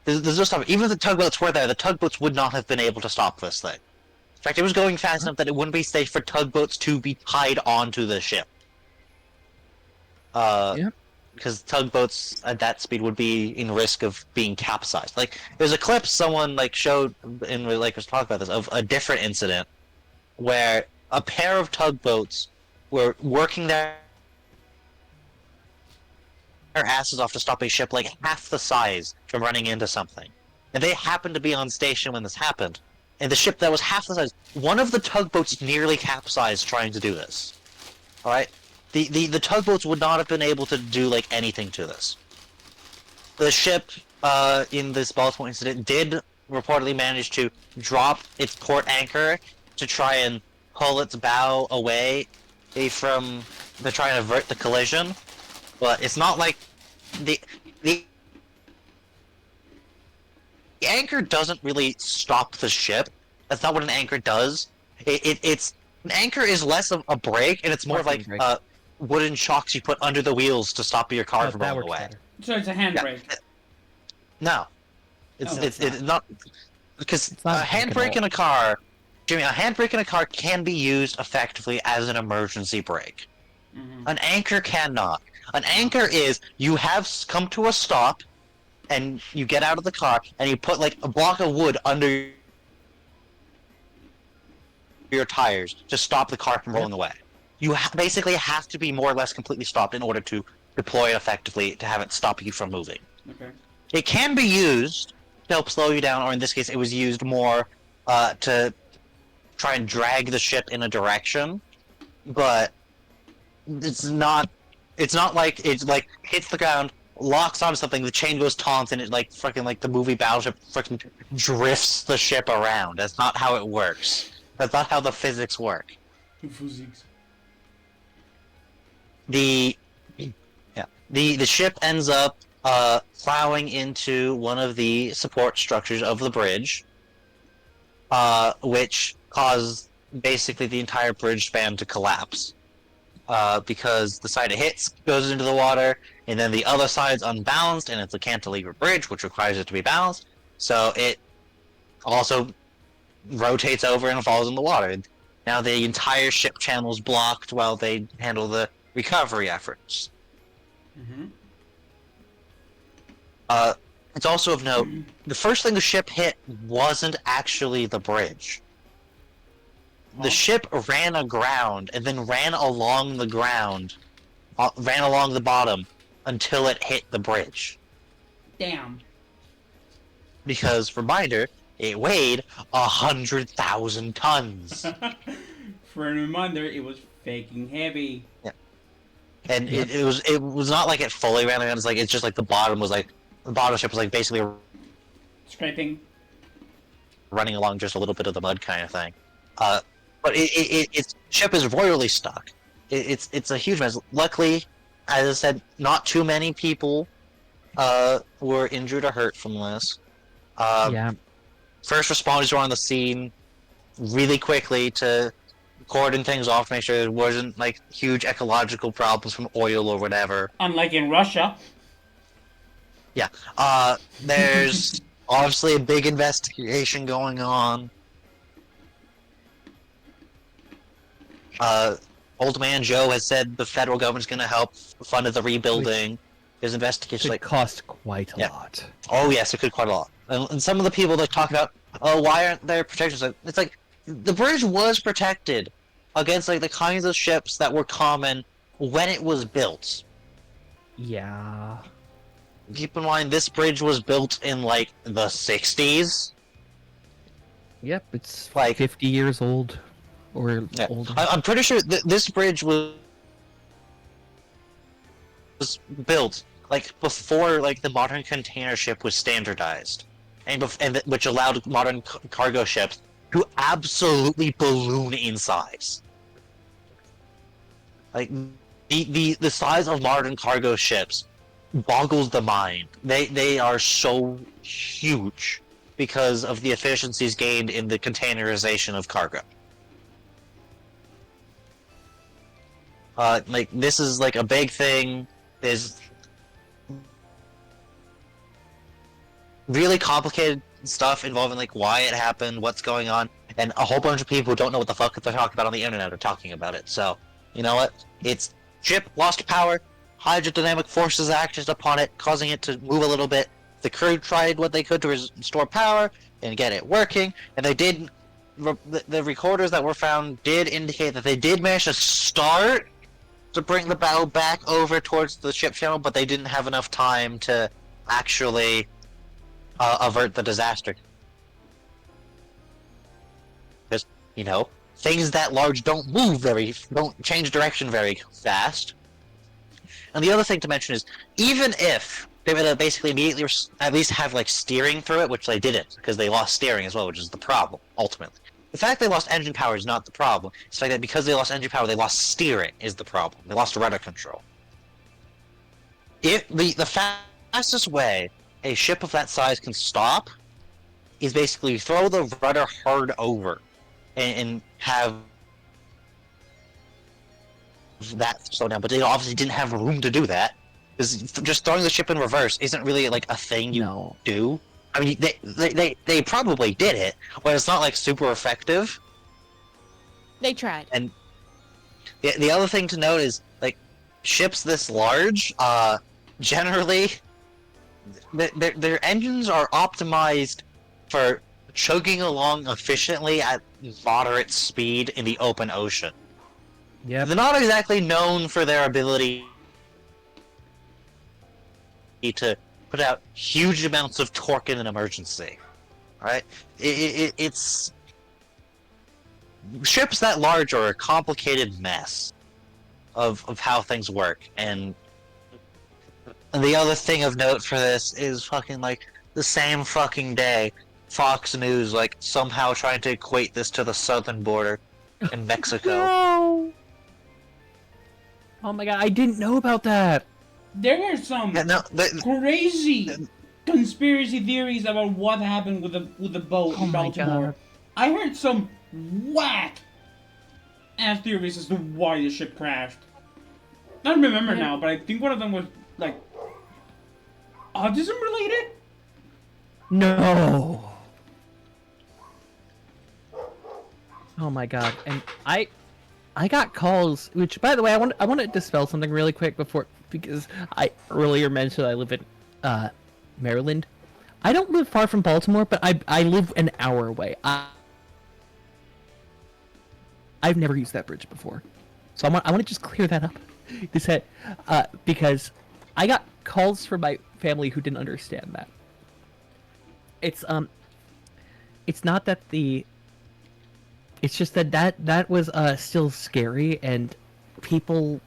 Speaker 2: there's no stopping. Even if the tugboats were there, the tugboats would not have been able to stop this thing. In fact, it was going fast enough that it wouldn't be safe for tugboats to be tied onto the ship. Because tugboats at that speed would be in risk of being capsized. Like, there's a clip someone showed in was talking about this of a different incident where a pair of tugboats were working their asses off to stop a ship like half the size from running into something, and they happened to be on station when this happened. And the ship that was half the size, one of the tugboats nearly capsized trying to do this. All right. The tugboats would not have been able to do anything to this. The ship in this Baltimore incident did reportedly manage to drop its port anchor to try and pull its bow away to try and avert the collision, but it's not like the anchor doesn't really stop the ship. That's not what an anchor does. It's an anchor is less of a brake, and it's more of like wooden shocks you put under the wheels to stop your car from rolling away.
Speaker 3: Better.
Speaker 1: So it's a handbrake.
Speaker 2: No, it's not, because
Speaker 3: It's not
Speaker 2: a handbrake in a car, Jimmy, a handbrake in a car can be used effectively as an emergency brake.
Speaker 1: Mm-hmm.
Speaker 2: An anchor cannot. An anchor is you have come to a stop, and you get out of the car, and you put a block of wood under your tires to stop the car from rolling away. You basically have to be more or less completely stopped in order to deploy it effectively to have it stop you from moving.
Speaker 1: Okay.
Speaker 2: It can be used to help slow you down, or in this case, it was used more to try and drag the ship in a direction, but it's not like it's hits the ground, locks onto something, the chain goes taut, and it the movie Battleship freaking drifts the ship around. That's not how it works. That's not how the physics work.
Speaker 1: Physics.
Speaker 2: The ship ends up plowing into one of the support structures of the bridge, which caused basically the entire bridge span to collapse. Because the side it hits goes into the water, and then the other side's unbalanced, and it's a cantilever bridge, which requires it to be balanced. So it also rotates over and falls in the water. Now the entire ship channel is blocked while they handle the recovery efforts.
Speaker 1: Mm-hmm.
Speaker 2: It's also of note, the first thing the ship hit wasn't actually the bridge. The ship ran aground and then ran along the ground, ran along the bottom until it hit the bridge.
Speaker 1: Damn.
Speaker 2: Because, reminder, it weighed 100,000 tons.
Speaker 1: For a reminder, it was faking heavy.
Speaker 2: Yeah. And it was not like it fully ran around. It's just the bottom was the bottom ship was basically
Speaker 1: Scraping.
Speaker 2: running along just a little bit of the mud kind of thing. But its ship is royally stuck. It's a huge mess. Luckily, as I said, not too many people were injured or hurt from this.
Speaker 3: Yeah.
Speaker 2: First responders were on the scene really quickly to cordon things off, to make sure there wasn't huge ecological problems from oil or whatever.
Speaker 1: Unlike in Russia.
Speaker 2: Yeah. There's obviously a big investigation going on. Old Man Joe has said the federal government's going to help fund the rebuilding. There's investigation
Speaker 3: It cost quite a lot.
Speaker 2: Oh yes, it could quite a lot. And some of the people that talk about, oh, why aren't there protections? It's the bridge was protected against the kinds of ships that were common when it was built.
Speaker 3: Yeah.
Speaker 2: Keep in mind, this bridge was built in the 60s.
Speaker 3: Yep, it's
Speaker 2: Like-
Speaker 3: 50 years old or
Speaker 2: Yeah.
Speaker 3: older.
Speaker 2: I'm pretty sure this bridge was built like before like the modern container ship was standardized, and which allowed modern cargo ships to absolutely balloon in size. Like the size of modern cargo ships boggles the mind. They are so huge because of the efficiencies gained in the containerization of cargo. Like this is like a big thing. There's really complicated stuff involving like why it happened, what's going on, and a whole bunch of people who don't know what the fuck they're talking about on the internet are talking about it. So, you know what? It's ship lost power, hydrodynamic forces acted upon it, causing it to move a little bit. The crew tried what they could to restore power and get it working, and they did. The recorders that were found did indicate that they did manage to start to bring the bow back over towards the ship channel, but they didn't have enough time to actually avert the disaster. Because, you know, things that large don't change direction very fast. And the other thing to mention is, even if they would basically immediately at least have like steering through it, which they didn't, because they lost steering as well, which is the problem, ultimately. The fact they lost engine power is not the problem. It's the fact that because they lost engine power, they lost steering is the problem. They lost rudder control. The fastest way a ship of that size can stop is basically throw the rudder hard over and have that slow down. But they obviously didn't have room to do that, because just throwing the ship in reverse isn't really like a thing you do. I mean, they probably did it, but it's not like super effective.
Speaker 4: They tried.
Speaker 2: And the other thing to note is, like, ships this large, generally, their engines are optimized for chugging along efficiently at moderate speed in the open ocean.
Speaker 3: Yep.
Speaker 2: They're not exactly known for their ability to put out huge amounts of torque in an emergency. Right? It's ships that large are a complicated mess of how things work, and the other thing of note for this is fucking like the same fucking day Fox News like somehow trying to equate this to the southern border in Mexico.
Speaker 3: No! Oh my god, I didn't know about that.
Speaker 1: There are some crazy conspiracy theories about what happened with the boat in Baltimore.
Speaker 3: God.
Speaker 1: I heard some whack ass theories as to why the ship crashed. I don't remember now, but I think one of them was like autism related.
Speaker 3: No. Oh my god, and I got calls, which, by the way, I want to dispel something really quick because I earlier mentioned I live in Maryland. I don't live far from Baltimore, but I live an hour away. I've never used that bridge before, so I want to just clear that up. Because I got calls from my family who didn't understand that. It's not that it's just that was still scary, and people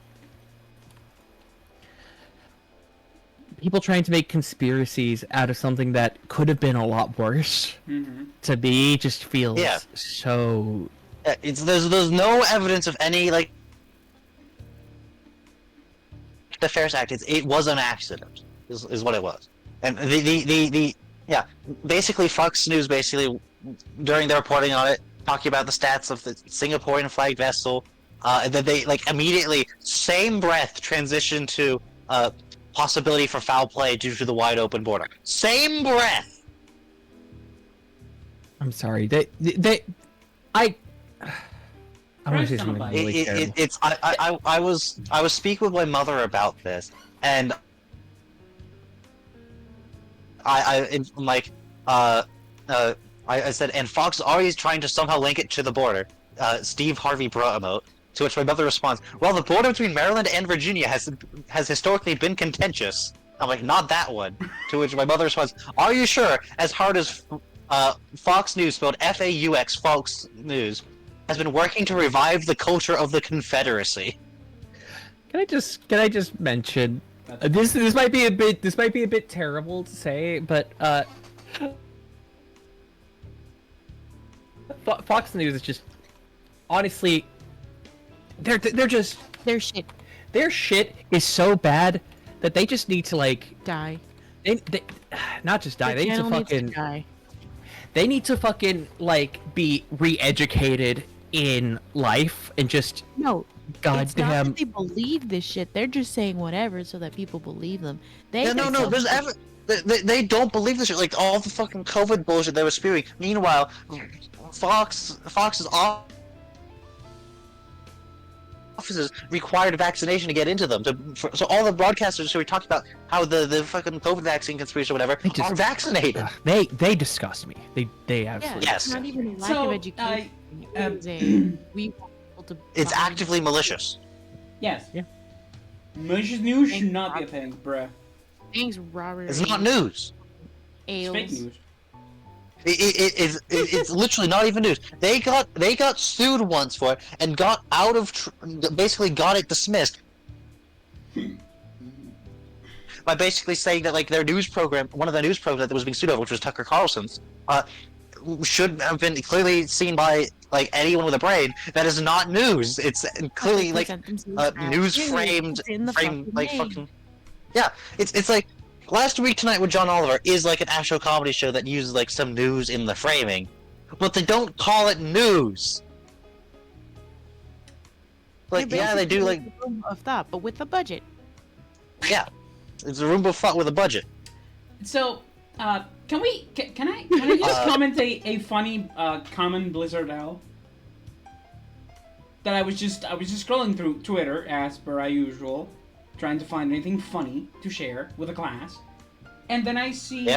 Speaker 3: trying to make conspiracies out of something that could have been a lot worse.
Speaker 1: Mm-hmm.
Speaker 3: To me, just feels so.
Speaker 2: There's no evidence of any like the Fair's Act. It was an accident, is what it was, and basically Fox News during their reporting on it, talking about the stats of the Singaporean flagged vessel, and then they like immediately, same breath, transitioned to possibility for foul play due to the wide open border. Same breath.
Speaker 3: I'm sorry. I want to say something really terrible.
Speaker 2: I was speaking with my mother about this, and I said, and Fox is always trying to somehow link it to the border. Steve Harvey bro emote. To which my mother responds, "Well, the border between Maryland and Virginia has historically been contentious." I'm like, "Not that one." To which my mother responds, "Are you sure? As hard as Fox News, spelled F-A-U-X, Fox News, has been working to revive the culture of the Confederacy.
Speaker 3: Can I just mention this might be a bit terrible to say, but Fox News is just honestly they're just
Speaker 4: Their shit
Speaker 3: their shit is so bad that they just need to like
Speaker 4: die.
Speaker 3: they not just die,
Speaker 4: Their
Speaker 3: they need to
Speaker 4: channel needs
Speaker 3: fucking
Speaker 4: die.
Speaker 3: they need to fucking like be re-educated in life and just
Speaker 4: No, it's not
Speaker 3: goddamn.
Speaker 4: that they believe this shit. They're just saying whatever so that people believe them. They
Speaker 2: Yeah, no,
Speaker 4: themselves-
Speaker 2: they don't believe this shit. Like, all the fucking COVID bullshit they were spewing. Meanwhile, Fox's offices required vaccination to get into them. So all the broadcasters who were talking about how the fucking COVID vaccine conspiracy or whatever are vaccinated.
Speaker 3: They disgust me. They
Speaker 4: Yeah,
Speaker 3: absolutely.
Speaker 2: Yes.
Speaker 4: it's not even a lack
Speaker 1: So,
Speaker 4: of education. It's we want people to
Speaker 2: It's
Speaker 4: buy-
Speaker 2: actively malicious.
Speaker 1: Yes.
Speaker 3: Yeah.
Speaker 1: Malicious news should not be a thing, bruh.
Speaker 4: Thanks, Robert.
Speaker 2: It's not news.
Speaker 1: It's fake
Speaker 4: Ales.
Speaker 1: news.
Speaker 2: It's literally not even news. They got sued once for it and got out of basically got it dismissed by basically saying that like their news program, one of the news programs that was being sued over, which was Tucker Carlson's, should have been clearly seen by like anyone with a brain. That is not news. It's clearly like news framed like fucking. Yeah, it's like Last Week Tonight with John Oliver is like an actual comedy show that uses like some news in the framing, but they don't call it news. Like yeah, they do like
Speaker 4: Room of Thought, but with a budget.
Speaker 2: yeah, it's a Roomba of Thought with a budget.
Speaker 1: So, can I just comment a funny common Blizzard L? That I was just scrolling through Twitter as per usual, trying to find anything funny to share with the class, and then I see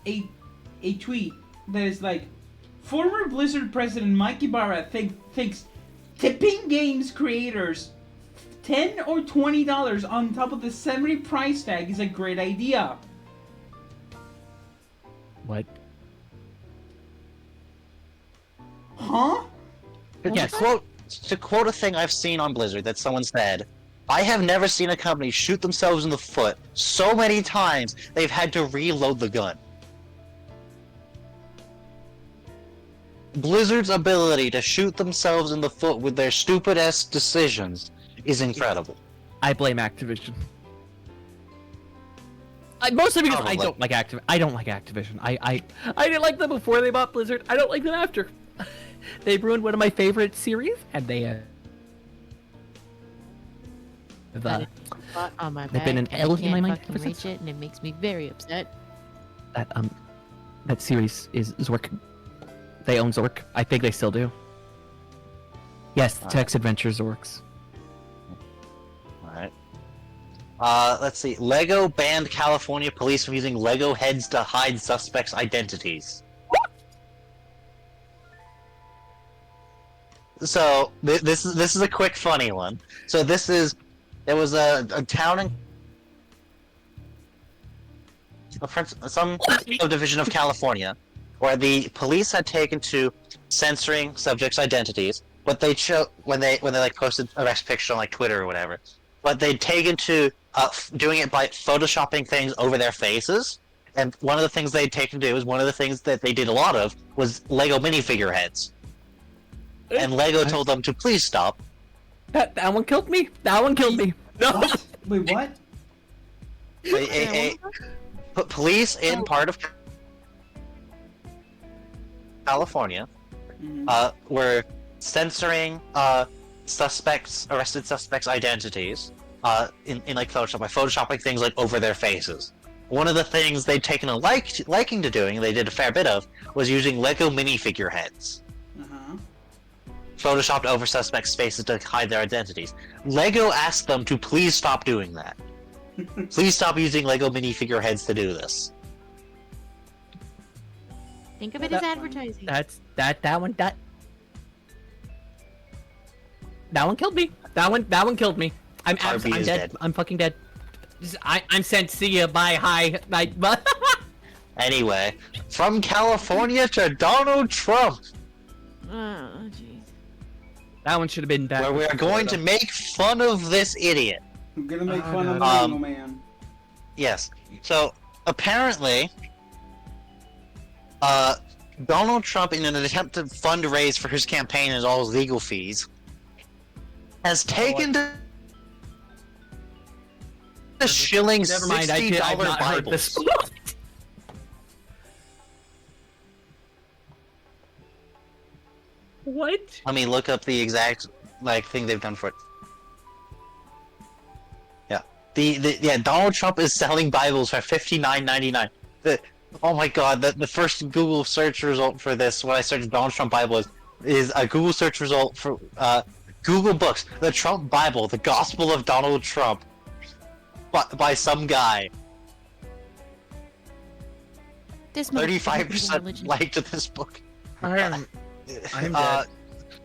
Speaker 1: a tweet that is like, former Blizzard president Mike Ibarra thinks tipping games creators $10 or $20 on top of the 70 price tag is a great idea.
Speaker 3: What?
Speaker 1: Huh?
Speaker 3: Yes.
Speaker 2: To quote a thing I've seen on Blizzard that someone said, I have never seen a company shoot themselves in the foot so many times they've had to reload the gun. Blizzard's ability to shoot themselves in the foot with their stupid-ass decisions is incredible.
Speaker 3: I blame Activision. Mostly because I
Speaker 2: Probably.
Speaker 3: don't like Activision. I don't like Activision. I didn't like them before they bought Blizzard. I don't like them after. They ruined one of my favorite series, and they
Speaker 4: Thought on my
Speaker 3: they've
Speaker 4: back,
Speaker 3: been an
Speaker 4: and
Speaker 3: L
Speaker 4: I
Speaker 3: in my
Speaker 4: can't
Speaker 3: mind
Speaker 4: fucking
Speaker 3: ever
Speaker 4: reach
Speaker 3: since.
Speaker 4: it, and it makes me very upset.
Speaker 3: that series is Zork. They own Zork. I think they still do. Yes, the text adventure Zorks.
Speaker 2: Alright. Let's see. Lego banned California police from using Lego heads to hide suspects' identities. So, this is a quick funny one. So there was a town in some subdivision of California where the police had taken to censoring subjects' identities, but they when they like posted arrest pictures on like Twitter or whatever, but they'd taken to doing it by photoshopping things over their faces. And one of the things they'd taken to do is one of the things that they did a lot of was Lego minifigure heads. And Lego told them to please stop.
Speaker 3: That one killed me. That one killed me. No.
Speaker 1: Wait, what?
Speaker 2: Put police in part of California were censoring arrested suspects' identities in like Photoshop by photoshopping things like over their faces. One of the things they'd taken a liking to doing, they did a fair bit of, was using Lego minifigure heads. Photoshopped over suspects' faces to hide their identities. Lego asked them to please stop doing that. Please stop using Lego minifigure heads to do this.
Speaker 4: Think of it as advertising.
Speaker 3: That one killed me. That one killed me. I'm
Speaker 2: is
Speaker 3: dead.
Speaker 2: dead.
Speaker 3: I'm fucking dead. I'm sent. See ya. Bye. Hi. Night.
Speaker 2: Anyway, from California to Donald Trump,
Speaker 4: Oh, jeez.
Speaker 3: That one should have been back.
Speaker 2: where we are going to make fun of this idiot.
Speaker 1: I'm gonna make
Speaker 3: Oh,
Speaker 1: fun of
Speaker 3: God.
Speaker 1: Millennial Man.
Speaker 2: Yes. So apparently, Donald Trump, in an attempt to fundraise for his campaign and all his legal fees, has taken the shilling
Speaker 3: Never mind. I've
Speaker 2: $60
Speaker 3: not heard this.
Speaker 2: Bibles.
Speaker 3: What?
Speaker 2: Let me look up the exact thing they've done for it. Yeah, yeah, Donald Trump is selling Bibles for $59.99. Oh my God, the first Google search result for this when I searched Donald Trump Bible is a Google search result for Google Books, the Trump Bible, the Gospel of Donald Trump, by some guy.
Speaker 4: This
Speaker 2: 35% liked this book.
Speaker 3: I'm dead.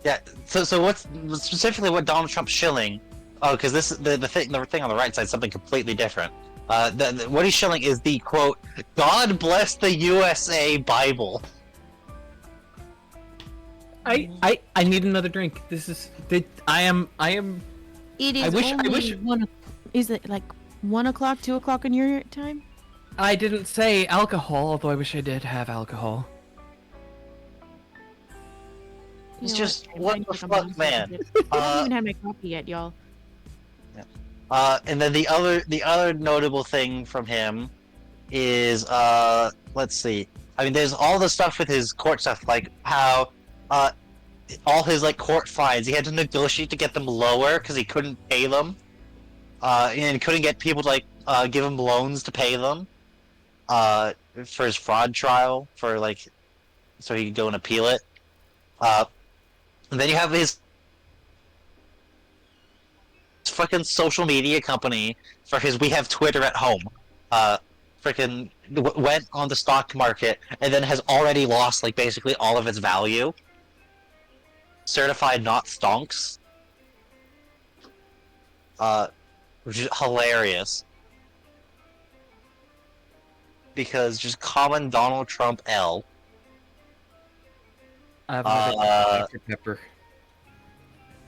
Speaker 2: Yeah. So what's specifically what Donald Trump's shilling? Oh, because this the thing on the right side is something completely different. What he's shilling is the quote "God bless the USA" Bible.
Speaker 3: I need another drink. This is I am.
Speaker 4: It is
Speaker 3: I wish-
Speaker 4: only is it like 1 o'clock, 2 o'clock in your time?
Speaker 3: I didn't say alcohol, although I wish I did have alcohol.
Speaker 2: It's
Speaker 4: You know
Speaker 2: just
Speaker 4: I
Speaker 2: what
Speaker 4: might
Speaker 2: the
Speaker 4: take a
Speaker 2: fuck,
Speaker 4: bite.
Speaker 2: man.
Speaker 4: I haven't even had my coffee yet, y'all.
Speaker 2: And then the other notable thing from him is let's see. I mean, there's all the stuff with his court stuff, like how all his court fines, he had to negotiate to get them lower because he couldn't pay them, and couldn't get people to give him loans to pay them, for his fraud trial, so he could go and appeal it. And then you have his fucking social media company for his "We Have Twitter at Home." Freaking went on the stock market and then has already lost basically all of its value. Certified not stonks. Which is hilarious. Because just common Donald Trump L.
Speaker 3: I have another Dr. Pepper.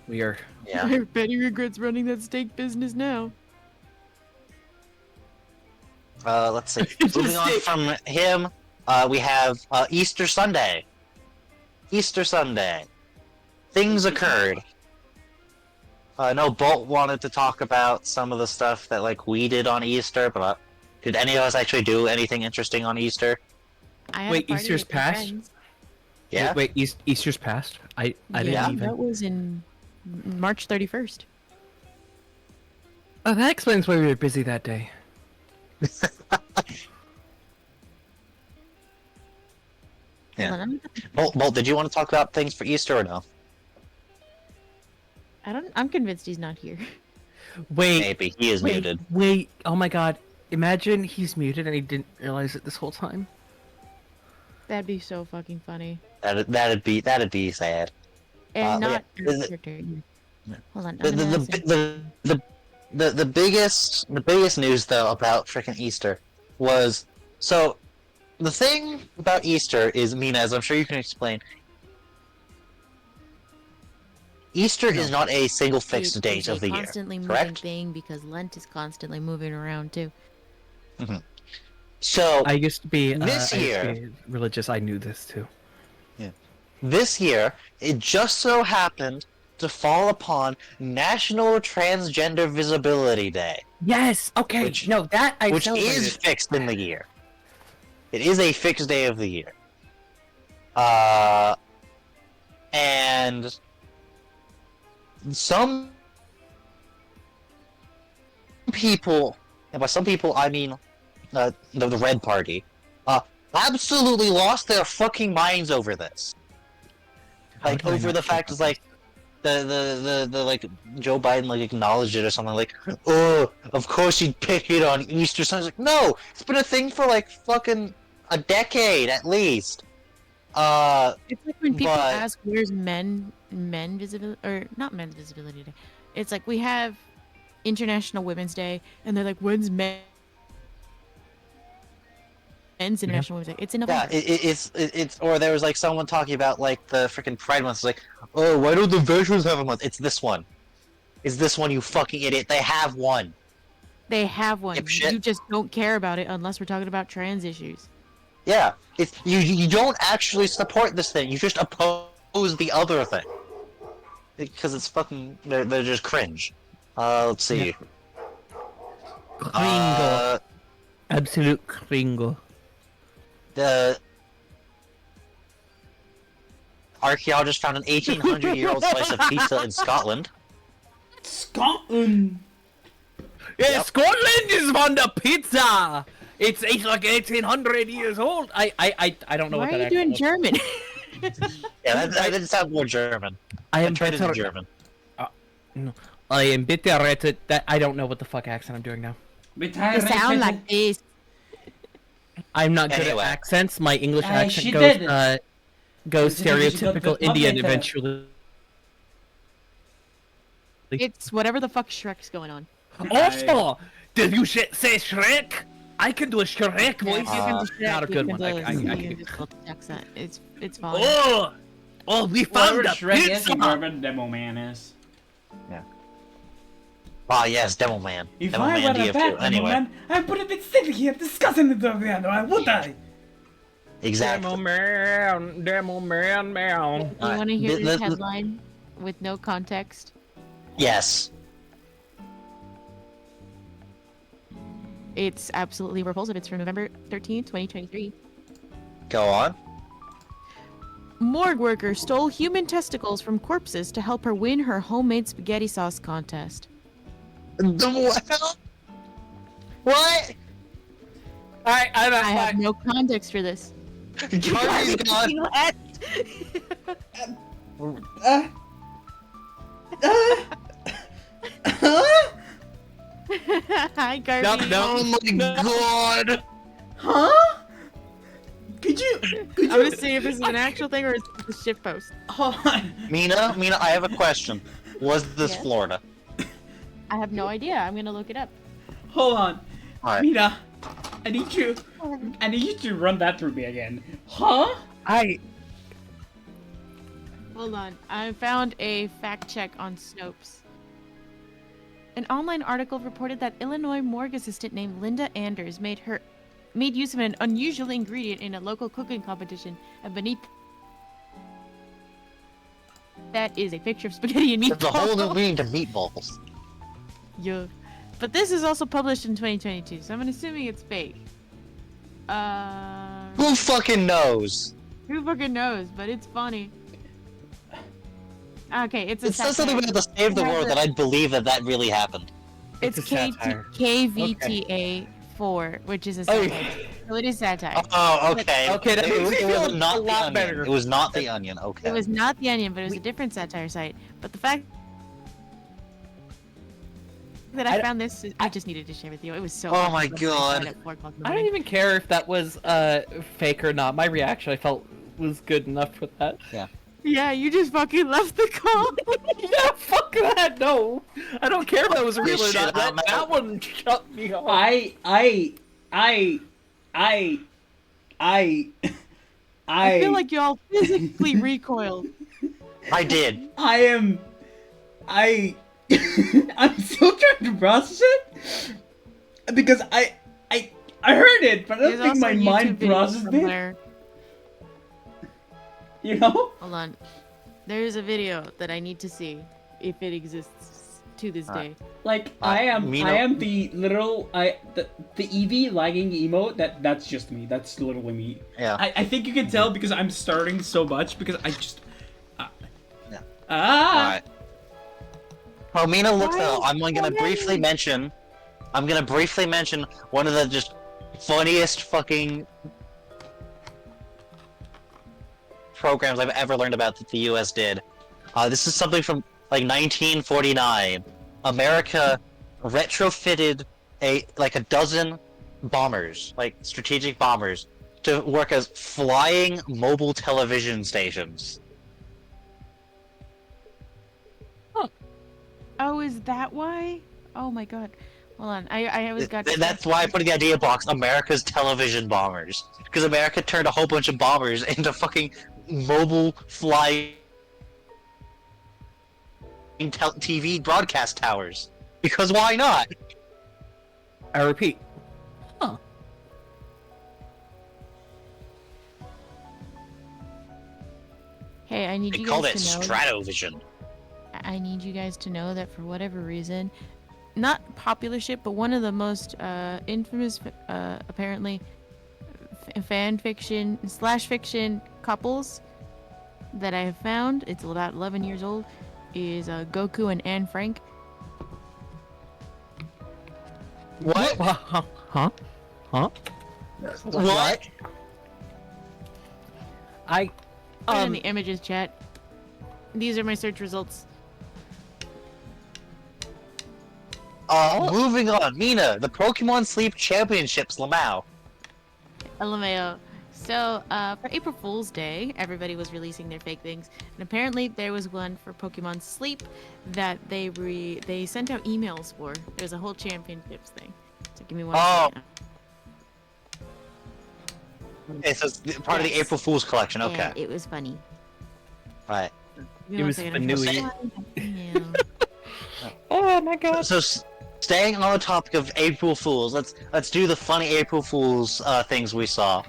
Speaker 3: We are.
Speaker 2: Yeah.
Speaker 4: I bet he regrets running that steak business now.
Speaker 2: Let's see. Moving on from him, we have Easter Sunday. Easter Sunday. Things occurred. I know Bolt wanted to talk about some of the stuff that we did on Easter, but did any of us actually do anything interesting on Easter?
Speaker 4: I had
Speaker 3: Wait,
Speaker 4: a party
Speaker 3: Easter's
Speaker 4: with my
Speaker 3: past?
Speaker 4: friends.
Speaker 2: Yeah.
Speaker 3: Wait, Easter's past. I
Speaker 4: Yeah,
Speaker 3: didn't even.
Speaker 4: that was in March 31st.
Speaker 3: Oh, that explains why we were busy that day.
Speaker 2: Yeah.
Speaker 4: Hold on,
Speaker 2: Bolt, did you want to talk about things for Easter or no?
Speaker 4: I'm convinced he's not here.
Speaker 3: Wait.
Speaker 2: Maybe. He is muted.
Speaker 3: Wait. Oh my God. Imagine he's muted and he didn't realize it this whole time.
Speaker 4: That'd be so fucking funny.
Speaker 2: That'd be sad.
Speaker 4: And
Speaker 2: yeah,
Speaker 4: not
Speaker 2: the-
Speaker 4: your character either. Hold on. I'm gonna ask him.
Speaker 2: The biggest news though about frickin' Easter was the thing about Easter is, Mina, as I'm sure you can explain, Easter is not a single fixed
Speaker 4: It
Speaker 2: date
Speaker 4: is a
Speaker 2: of the year,
Speaker 4: constantly moving
Speaker 2: correct?
Speaker 4: thing because Lent is constantly moving around too.
Speaker 2: So
Speaker 3: I used to be
Speaker 2: This
Speaker 3: I used to
Speaker 2: year-
Speaker 3: be religious. I knew this too.
Speaker 2: this year, it just so happened to fall upon National Transgender Visibility Day,
Speaker 3: Yes. Okay.
Speaker 2: Which-
Speaker 3: no, that I
Speaker 2: which
Speaker 3: celebrated.
Speaker 2: is fixed in the year. It is a fixed day of the year. And some people, and by some people I mean the Red Party, absolutely lost their fucking minds over this.
Speaker 3: How do I
Speaker 2: Over
Speaker 3: not
Speaker 2: the
Speaker 3: know
Speaker 2: fact
Speaker 3: about
Speaker 2: is the Joe Biden acknowledged it or something oh, of course he'd pick it on Easter Sunday. No, it's been a thing for fucking a decade at least.
Speaker 4: It's like when people
Speaker 2: But-
Speaker 4: ask, "Where's men visibility or not men's visibility day?" It's like we have International Women's Day, and they're like, "When's men ends International Women's Day. It's in
Speaker 2: Yeah,
Speaker 4: November.
Speaker 2: it's or there was like someone talking about like the freaking Pride Month. It's like, oh, why don't the veterans have a month? It's this one. It's this one, you fucking idiot. They have one.
Speaker 4: They have one.
Speaker 2: Dipshit.
Speaker 4: You just don't care about it unless we're talking about trans issues.
Speaker 2: Yeah, it's you don't actually support this thing. You just oppose the other thing. Because it's fucking they're just cringe. Let's see.
Speaker 3: Kringle. Absolute Kringle.
Speaker 2: The archaeologist found an 1800-year-old slice of pizza in Scotland.
Speaker 1: Scotland.
Speaker 3: Yeah,
Speaker 2: Yep.
Speaker 3: Scotland is on the pizza. It's like 1800 years old. I don't know
Speaker 4: Why
Speaker 3: what
Speaker 4: are
Speaker 3: that
Speaker 4: you doing
Speaker 3: accent was.
Speaker 4: German?
Speaker 2: Yeah, that didn't sound more German.
Speaker 3: I am
Speaker 2: tried it in
Speaker 3: better.
Speaker 2: German.
Speaker 3: No, I am bitter at it. That I don't know what the fuck accent I'm doing now.
Speaker 4: You sound like this.
Speaker 3: I'm not good
Speaker 2: Anyway.
Speaker 3: at accents. My English
Speaker 1: she
Speaker 3: accent
Speaker 1: did.
Speaker 3: goes
Speaker 1: She did, she got
Speaker 3: stereotypical
Speaker 1: the
Speaker 3: Indian
Speaker 1: puppet.
Speaker 3: eventually.
Speaker 4: It's whatever the fuck Shrek's going on.
Speaker 3: Also, did you say Shrek? I can do a Shrek voice.
Speaker 4: You can do Shrek,
Speaker 3: not a
Speaker 4: you
Speaker 3: good
Speaker 4: can
Speaker 3: one.
Speaker 4: do-
Speaker 3: I
Speaker 4: you
Speaker 3: can-
Speaker 4: can just go to accent. It's fine.
Speaker 3: Oh, we found
Speaker 1: Whatever
Speaker 3: a
Speaker 1: Shrek is,
Speaker 3: pizza.
Speaker 1: whatever Demo Man is.
Speaker 2: Ah, yes, Demo Man.
Speaker 1: If
Speaker 2: Demo
Speaker 1: I
Speaker 2: Man
Speaker 1: were a
Speaker 2: DF2.
Speaker 1: bat, Demo
Speaker 2: Anyway,
Speaker 1: Man, I would have been sitting here discussing the piano, would I?
Speaker 2: exactly.
Speaker 3: Demo man.
Speaker 4: You want to hear
Speaker 2: the-
Speaker 4: this
Speaker 2: the-
Speaker 4: headline with no context?
Speaker 2: Yes.
Speaker 4: It's absolutely repulsive. It's from November 13th, 2023.
Speaker 2: Go on.
Speaker 4: Morgue worker stole human testicles from corpses to help her win her homemade spaghetti sauce contest.
Speaker 2: What?
Speaker 3: Alright, I'm
Speaker 4: I have no context for this.
Speaker 2: Carly's gone.
Speaker 4: Hi, Garby.
Speaker 3: No.
Speaker 2: Oh my god.
Speaker 1: Huh? Could you
Speaker 4: I'm gonna see if this is an actual thing or it's a shit post.
Speaker 1: hold on?
Speaker 2: Mina, I have a question. Was this
Speaker 4: Yes?
Speaker 2: Florida?
Speaker 4: I have no idea. I'm gonna look it up.
Speaker 1: Hold on.
Speaker 2: Alright.
Speaker 1: Mina, I need you to run that through me again. Huh?
Speaker 4: Hold on. I found a fact check on Snopes. An online article reported that Illinois morgue assistant named Linda Anders made use of an unusual ingredient in a local cooking competition, and beneath that is a picture of spaghetti and meatballs.
Speaker 2: There's a whole new meaning to meatballs.
Speaker 4: Yeah. But this is also published in 2022, so I'm assuming it's fake.
Speaker 2: Who fucking knows?
Speaker 4: Who fucking knows? But it's funny. Okay, it's a
Speaker 2: It says something about the Save the
Speaker 4: It has
Speaker 2: World
Speaker 4: a-
Speaker 2: that I believe that really happened.
Speaker 4: It's
Speaker 3: It's a satire.
Speaker 4: KVTA4, which is a
Speaker 3: Oh,
Speaker 4: satire. So it is satire.
Speaker 2: Oh, okay.
Speaker 3: Okay, that
Speaker 2: it,
Speaker 3: makes me
Speaker 2: it
Speaker 3: feel
Speaker 2: was not
Speaker 3: a
Speaker 2: the
Speaker 3: lot
Speaker 2: Onion.
Speaker 3: better.
Speaker 2: It was not the Onion. Okay.
Speaker 4: It was not The Onion, but it was a different satire site. But the fact that I found this, I just needed to share with you. It was so.
Speaker 2: Oh my
Speaker 4: awesome. I saw
Speaker 2: God.
Speaker 4: it at 4 o'clock in the
Speaker 3: I don't
Speaker 4: morning.
Speaker 3: even care if that was fake or not. My reaction, I felt, was good enough for that.
Speaker 4: Yeah, you just fucking left the call.
Speaker 3: Yeah, fuck that. No, I don't care if that was real or
Speaker 2: Shit,
Speaker 3: not.
Speaker 2: I'm
Speaker 3: That
Speaker 2: out.
Speaker 3: one shut me off.
Speaker 4: I feel like y'all physically recoiled.
Speaker 2: I did.
Speaker 1: I'm still trying to process it because I heard it, but I don't
Speaker 4: There's
Speaker 1: think
Speaker 4: also
Speaker 1: my
Speaker 4: a YouTube
Speaker 1: mind
Speaker 4: video
Speaker 1: processed it.
Speaker 4: somewhere.
Speaker 1: You know?
Speaker 4: Hold on. There's a video that I need to see if it exists to this day.
Speaker 1: Like I am
Speaker 2: Mina-
Speaker 1: the literal the Eevee lagging emote. That's just me. That's literally me.
Speaker 2: Yeah.
Speaker 1: I think you can tell because I'm starting so much because I just.
Speaker 2: Yeah.
Speaker 1: Ah.
Speaker 2: Alright. Mina looks
Speaker 4: Why
Speaker 2: up. I'm
Speaker 4: is
Speaker 2: gonna
Speaker 4: so
Speaker 2: briefly mention. I'm gonna briefly mention one of the just funniest fucking programs I've ever learned about that the U.S. did. This is something from like 1949. America retrofitted a dozen bombers, like strategic bombers, to work as flying mobile television stations.
Speaker 4: Oh, is that why? Oh my god. Hold on. I always got.
Speaker 2: That's why I put in the idea box America's television bombers. Because America turned a whole bunch of bombers into fucking mobile flying TV broadcast towers. Because why not?
Speaker 3: I repeat. Huh.
Speaker 4: Hey, I need
Speaker 2: They
Speaker 4: you
Speaker 2: call
Speaker 4: guys
Speaker 2: it
Speaker 4: to know.
Speaker 2: stratovision.
Speaker 4: I need you guys to know that for whatever reason, not popular shit, but one of the most infamous, apparently, fan fiction / fiction couples that I have found, it's about 11 years old, is Goku and Anne Frank.
Speaker 2: What?
Speaker 3: Huh?
Speaker 2: What?
Speaker 3: I
Speaker 4: Put it in the images chat. These are my search results.
Speaker 2: Moving on. Mina, the Pokemon Sleep Championships, Lamau.
Speaker 4: LMAO. So, for April Fool's Day, everybody was releasing their fake things, and apparently there was one for Pokemon Sleep that they sent out emails for. There was a whole championships thing. So give me one second.
Speaker 2: Okay, so it's part of the April Fool's collection. Okay.
Speaker 4: And it was funny.
Speaker 2: Right.
Speaker 4: Give me
Speaker 3: It
Speaker 4: one
Speaker 3: was
Speaker 4: second,
Speaker 3: the
Speaker 4: I'm
Speaker 3: new
Speaker 4: trying to
Speaker 3: year.
Speaker 4: find that email.
Speaker 3: Oh my god.
Speaker 2: So, staying on the topic of April Fools, let's do the funny April Fools things we saw.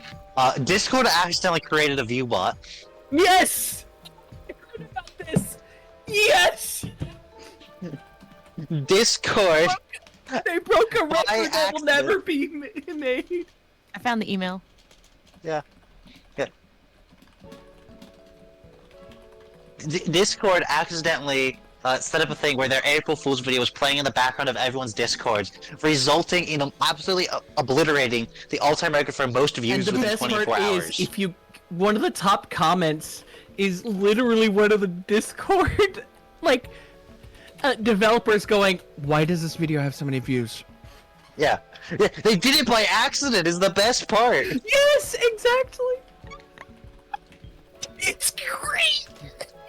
Speaker 2: Discord accidentally created a view bot.
Speaker 3: Yes! I heard about this! Yes!
Speaker 2: Discord.
Speaker 3: They broke a
Speaker 2: By
Speaker 3: record that will
Speaker 2: accident.
Speaker 3: never be made.
Speaker 4: I found the email.
Speaker 2: Yeah. Discord accidentally set up a thing where their April Fool's video was playing in the background of everyone's Discords, resulting in absolutely obliterating the all-time record for most
Speaker 3: And
Speaker 2: views
Speaker 3: the
Speaker 2: within
Speaker 3: best
Speaker 2: 24
Speaker 3: part
Speaker 2: hours.
Speaker 3: is, if you, one of the top comments is literally one of the Discord, like, developers going, why does this video have so many views?
Speaker 2: Yeah. They did it by accident, is the best part.
Speaker 3: Yes, exactly! It's great!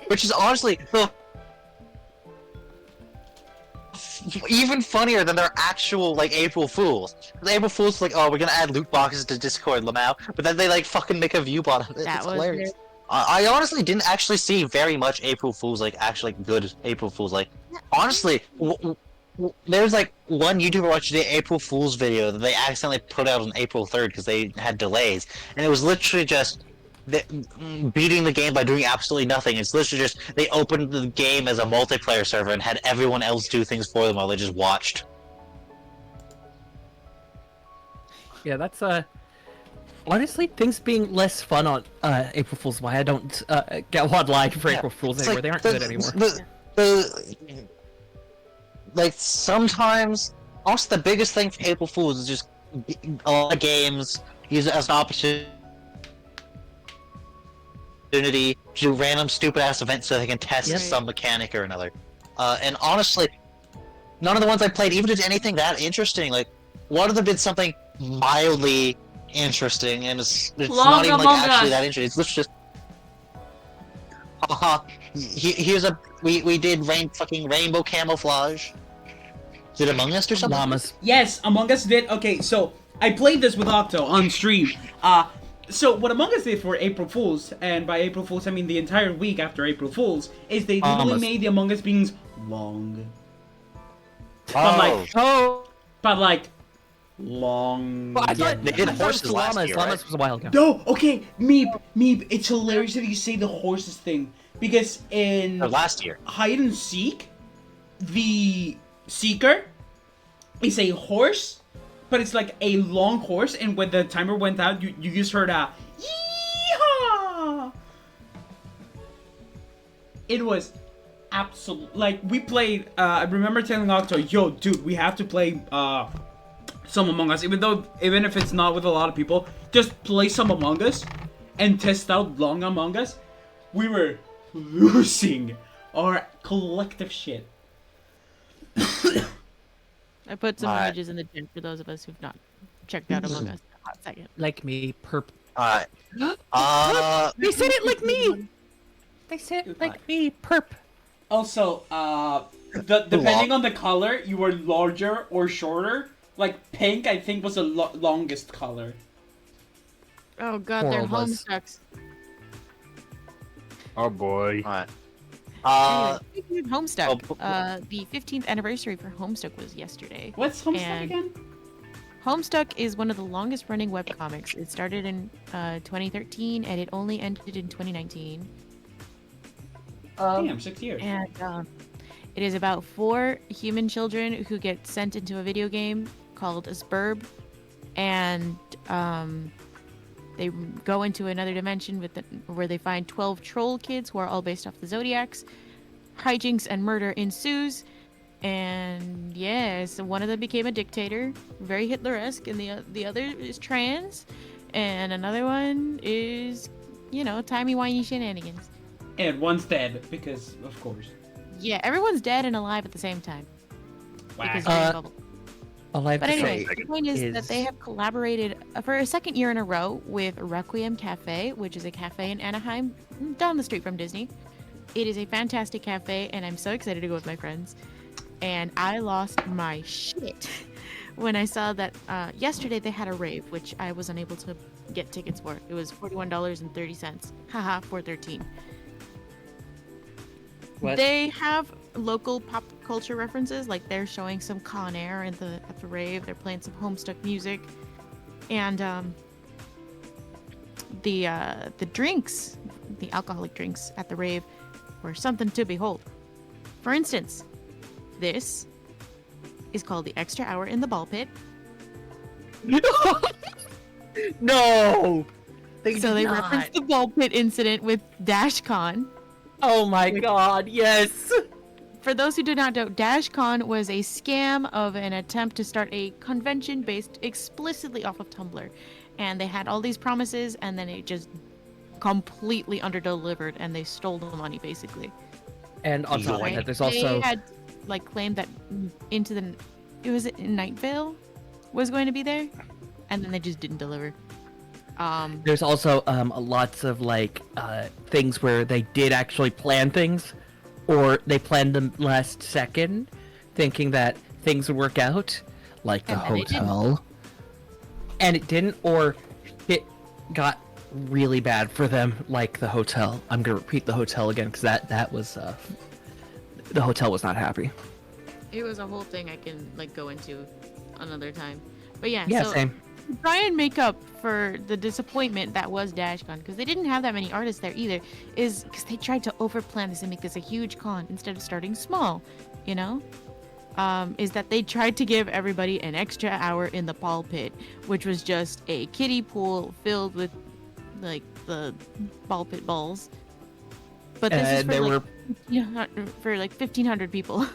Speaker 2: Which is honestly even funnier than their actual, like, April Fools. The April Fools like, oh, we're gonna add loot boxes to Discord, Lamau, but then they, like, fucking make a view bot of it.
Speaker 4: That
Speaker 2: It's
Speaker 4: was
Speaker 2: hilarious. I honestly didn't actually see very much April Fools, like, actually good April Fools. Like, honestly, there's, like, one YouTuber watched the April Fools video that they accidentally put out on April 3rd because they had delays, and it was literally just beating the game by doing absolutely nothing. It's literally just they opened the game as a multiplayer server and had everyone else do things for them while they just watched.
Speaker 3: Yeah, that's, honestly, things being less fun on, April Fool's, why I don't, get online for
Speaker 2: Yeah,
Speaker 3: April Fool's
Speaker 2: it's
Speaker 3: anymore.
Speaker 2: like
Speaker 3: They aren't
Speaker 2: the-
Speaker 3: good anymore.
Speaker 2: Like, sometimes, also the biggest thing for April Fools is just a lot of games use it as an opportunity to do random stupid ass events so they can test
Speaker 3: Yep.
Speaker 2: some mechanic or another. And honestly, none of the ones I played even did anything that interesting. Like, one of them did something mildly interesting, and it's
Speaker 1: Long
Speaker 2: not even like
Speaker 1: Among
Speaker 2: actually
Speaker 1: Us.
Speaker 2: that interesting. It's literally just here's a we did rainbow camouflage. Is it Among Us or something?
Speaker 3: Llamas.
Speaker 1: Yes, Among Us did. Okay, so I played this with Octo on stream. So what Among Us did for April Fools, and by April Fools I mean the entire week after April Fools, is they literally
Speaker 3: Llamas.
Speaker 1: made the Among Us beings long.
Speaker 2: Oh,
Speaker 1: But like, long.
Speaker 3: Well, I thought
Speaker 2: they did
Speaker 3: I thought it was
Speaker 2: horses last
Speaker 3: llamas.
Speaker 2: year,
Speaker 3: Llamas
Speaker 2: right?
Speaker 3: was a while ago.
Speaker 1: No, okay, Meep, it's hilarious that you say the horses thing. Because in
Speaker 2: or last year.
Speaker 1: Hide and Seek, the Seeker is a horse, but it's like a long horse, and when the timer went out, you just heard a yeehaw! It was absolute, like, we played, I remember telling Octo, yo, dude, we have to play, some Among Us, even if it's not with a lot of people, just play some Among Us, and test out long Among Us. We were losing our collective shit.
Speaker 4: I put some
Speaker 2: Alright.
Speaker 4: images in the chat for those of us who've not checked out Among Us in a hot second.
Speaker 3: Like me, perp.
Speaker 2: Alright.
Speaker 3: They said it like me! They said it like me, perp.
Speaker 1: Also, depending on the color, you were larger or shorter. Like pink, I think was the longest color.
Speaker 4: Oh god, they're
Speaker 3: Horrible.
Speaker 4: homestucks.
Speaker 5: Oh boy.
Speaker 2: Alright.
Speaker 4: Anyway, speaking of Homestuck,
Speaker 2: oh,
Speaker 4: the 15th anniversary for Homestuck was yesterday.
Speaker 1: What's Homestuck
Speaker 4: And-
Speaker 1: again?
Speaker 4: Homestuck is one of the longest running webcomics. It started in 2013 and it only ended in 2019.
Speaker 1: Damn, 6 years.
Speaker 4: And it is about 4 human children who get sent into a video game called a Spurb, and they go into another dimension where they find 12 troll kids who are all based off the Zodiacs. Hijinks and murder ensues, and yes, one of them became a dictator, very Hitler-esque, and the other is trans, and another one is, timey-wimey shenanigans.
Speaker 1: And one's dead, because, of course.
Speaker 4: Yeah, everyone's dead and alive at the same time. Because
Speaker 1: Whack.
Speaker 4: they're in bubble.
Speaker 3: Alive
Speaker 4: But
Speaker 3: to
Speaker 4: anyway,
Speaker 3: say
Speaker 4: the point is that they have collaborated for a second year in a row with Requiem Cafe, which is a cafe in Anaheim, down the street from Disney. It is a fantastic cafe, and I'm so excited to go with my friends. And I lost my shit when I saw that yesterday they had a rave, which I was unable to get tickets for. It was $41.30. Haha, $4.13.
Speaker 3: What?
Speaker 4: They have local pop culture references, like they're showing some Con Air at the rave. They're playing some Homestuck music, and the drinks, the alcoholic drinks at the rave, were something to behold. For instance, this is called the Extra Hour in the Ball Pit.
Speaker 3: No!
Speaker 4: So they reference the ball pit incident with DashCon.
Speaker 3: Oh my god, yes!
Speaker 4: For those who do not know, DashCon was a scam of an attempt to start a convention based explicitly off of Tumblr. And they had all these promises, and then it just completely underdelivered, and they stole the money, basically.
Speaker 3: And on top of that, there's also...
Speaker 4: They had, claimed that was it Night Vale was going to be there, and then they just didn't deliver.
Speaker 3: There's also lots of things where they did actually plan things, or they planned them last second, thinking that things would work out, like the
Speaker 4: And then it didn't.
Speaker 3: hotel, and it didn't, or it got really bad for them, like the hotel. I'm gonna repeat the hotel again because that was the hotel was not happy.
Speaker 4: It was a whole thing I can go into another time. But yeah,
Speaker 3: Yeah,
Speaker 4: so
Speaker 3: same.
Speaker 4: to try and make up for the disappointment that was DashCon, because they didn't have that many artists there either, is because they tried to overplan this and make this a huge con instead of starting small, is that they tried to give everybody an extra hour in the ball pit, which was just a kiddie pool filled with the ball pit balls. But this is for 1,500 people.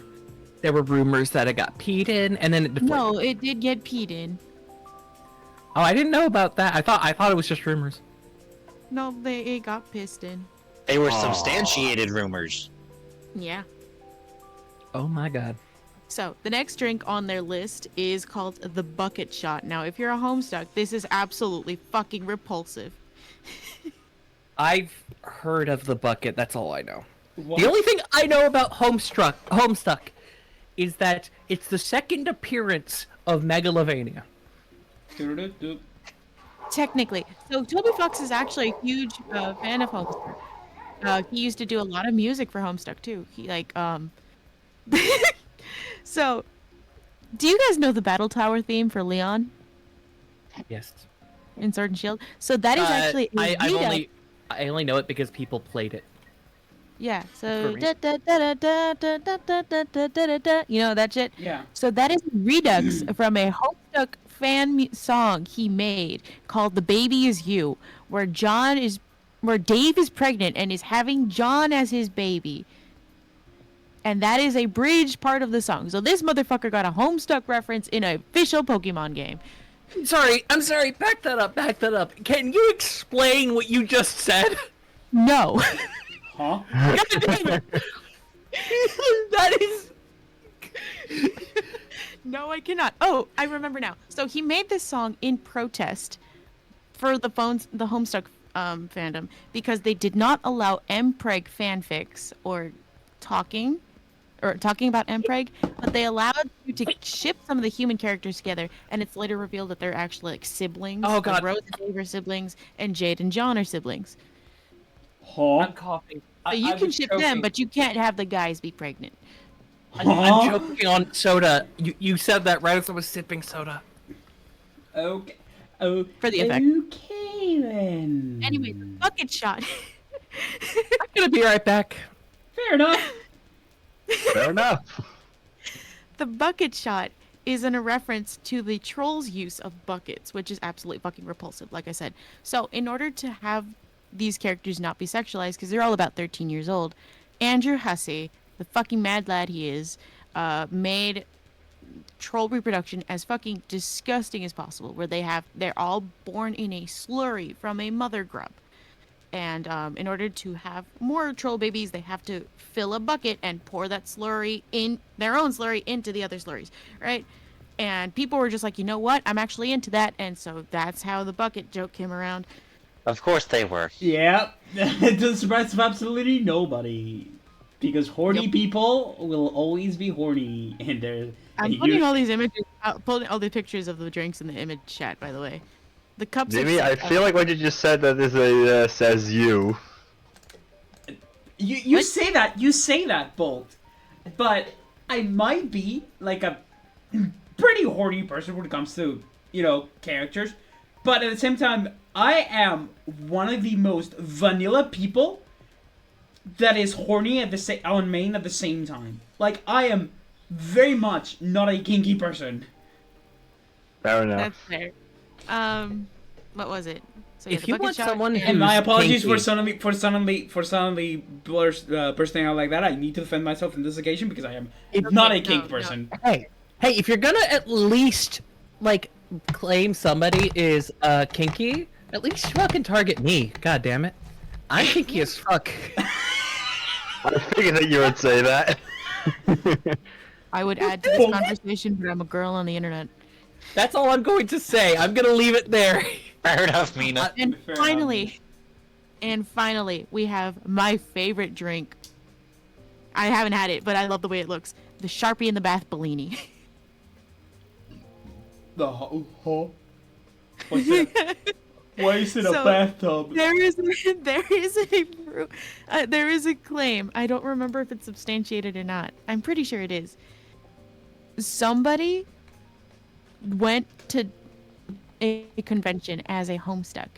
Speaker 3: There were rumors that it got peed in, and then it deflated.
Speaker 4: No, it did get peed in.
Speaker 3: Oh, I didn't know about that. I thought it was just rumors.
Speaker 4: No, it got pissed in.
Speaker 2: They were substantiated rumors.
Speaker 4: Yeah.
Speaker 3: Oh my god.
Speaker 4: So, the next drink on their list is called the Bucket Shot. Now, if you're a Homestuck, this is absolutely fucking repulsive.
Speaker 3: I've heard of the bucket, that's all I know.
Speaker 1: What?
Speaker 3: The only thing I know about Homestuck is that it's the second appearance of Megalovania.
Speaker 1: Doo-doo-doo.
Speaker 4: Technically. So, Toby Fox is actually a huge fan of Homestuck. He used to do a lot of music for Homestuck, too. He, So, do you guys know the Battle Tower theme for Leon
Speaker 3: Yes.
Speaker 4: in Sword and Shield? So, that is actually a
Speaker 3: I only know it because people played it.
Speaker 4: Yeah, so
Speaker 3: For me.
Speaker 4: da, da, da, da, da, da, da, da, da, da, da, da, you know that shit?
Speaker 1: Yeah.
Speaker 4: So that is a redux from a Homestuck fan song he made called "The Baby Is You," where Dave is pregnant and is having John as his baby. And that is a bridge part of the song. So this motherfucker got a Homestuck reference in an official Pokemon game.
Speaker 3: I'm sorry, back that up. Can you explain what you just said?
Speaker 4: No.
Speaker 1: Huh?
Speaker 3: God damn it. That is...
Speaker 4: No, I cannot. Oh, I remember now. So he made this song in protest for the Homestuck fandom because they did not allow mpreg fanfics or talking or talking about Mpreg, but they allowed you to ship some of the human characters together, and it's later revealed that they're actually like siblings.
Speaker 3: Oh,
Speaker 4: Like,
Speaker 3: God.
Speaker 4: Rose and Dave are siblings, and Jade and John are siblings.
Speaker 1: Huh?
Speaker 3: I'm coughing.
Speaker 4: So you
Speaker 1: I
Speaker 4: can
Speaker 1: was
Speaker 4: ship
Speaker 1: choking.
Speaker 4: them, but you can't have the guys be pregnant.
Speaker 3: I'm
Speaker 1: Huh?
Speaker 3: choking on soda. You said that right as I was sipping soda.
Speaker 1: Okay. Oh,
Speaker 4: For the effect.
Speaker 1: Okay then.
Speaker 4: Anyway, the bucket shot.
Speaker 3: I'm gonna be right back.
Speaker 1: Fair enough.
Speaker 5: Fair enough.
Speaker 4: The bucket shot is in a reference to the troll's use of buckets, which is absolutely fucking repulsive, like I said. So, in order to have these characters not be sexualized, because they're all about 13 years old, Andrew Hussey, the fucking mad lad he is, made troll reproduction as fucking disgusting as possible, where they're all born in a slurry from a mother grub. And in order to have more troll babies, they have to fill a bucket and pour that slurry in their own slurry into the other slurries, right? And people were just like, you know what? I'm actually into that, and so that's how the bucket joke came around.
Speaker 2: Of course they were.
Speaker 1: Yeah. It doesn't surprise absolutely nobody. Because horny people will always be horny, and they're.
Speaker 4: I'm
Speaker 1: and
Speaker 4: putting
Speaker 1: you-
Speaker 4: all these images, putting all the pictures of the drinks in the image chat, by the way. The cups.
Speaker 5: Jimmy, I feel like what you just said that is a says you.
Speaker 1: You
Speaker 4: What?
Speaker 1: say that, Bolt. But I might be like a pretty horny person when it comes to, characters. But at the same time, I am one of the most vanilla people that is horny on main at the same time. Like, I am very much not a kinky person.
Speaker 5: Fair enough.
Speaker 4: That's fair. What was it? So
Speaker 3: If
Speaker 4: the
Speaker 3: you
Speaker 4: bucket
Speaker 3: want
Speaker 4: shot
Speaker 3: someone
Speaker 1: And my
Speaker 3: Who's
Speaker 1: apologies
Speaker 3: kinky?
Speaker 1: for suddenly bursting out like that. I need to defend myself in this occasion because I am not a kink
Speaker 4: no.
Speaker 1: person.
Speaker 3: Hey, if you're gonna at least like claim somebody is kinky, at least fucking target me. God damn it, I'm kinky as fuck.
Speaker 5: I figured that you would say that.
Speaker 4: I would add to this conversation, but I'm a girl on the internet.
Speaker 3: That's all I'm going to say. I'm gonna leave it there.
Speaker 2: Fair enough, Mina.
Speaker 4: And
Speaker 1: Fair
Speaker 4: finally, we have my favorite drink. I haven't had it, but I love the way it looks. The Sharpie in the Bath Bellini.
Speaker 1: What's that? Why is it a
Speaker 4: So,
Speaker 1: bathtub?
Speaker 4: there is a claim. I don't remember if it's substantiated or not. I'm pretty sure it is. Somebody went to a convention as a homestuck,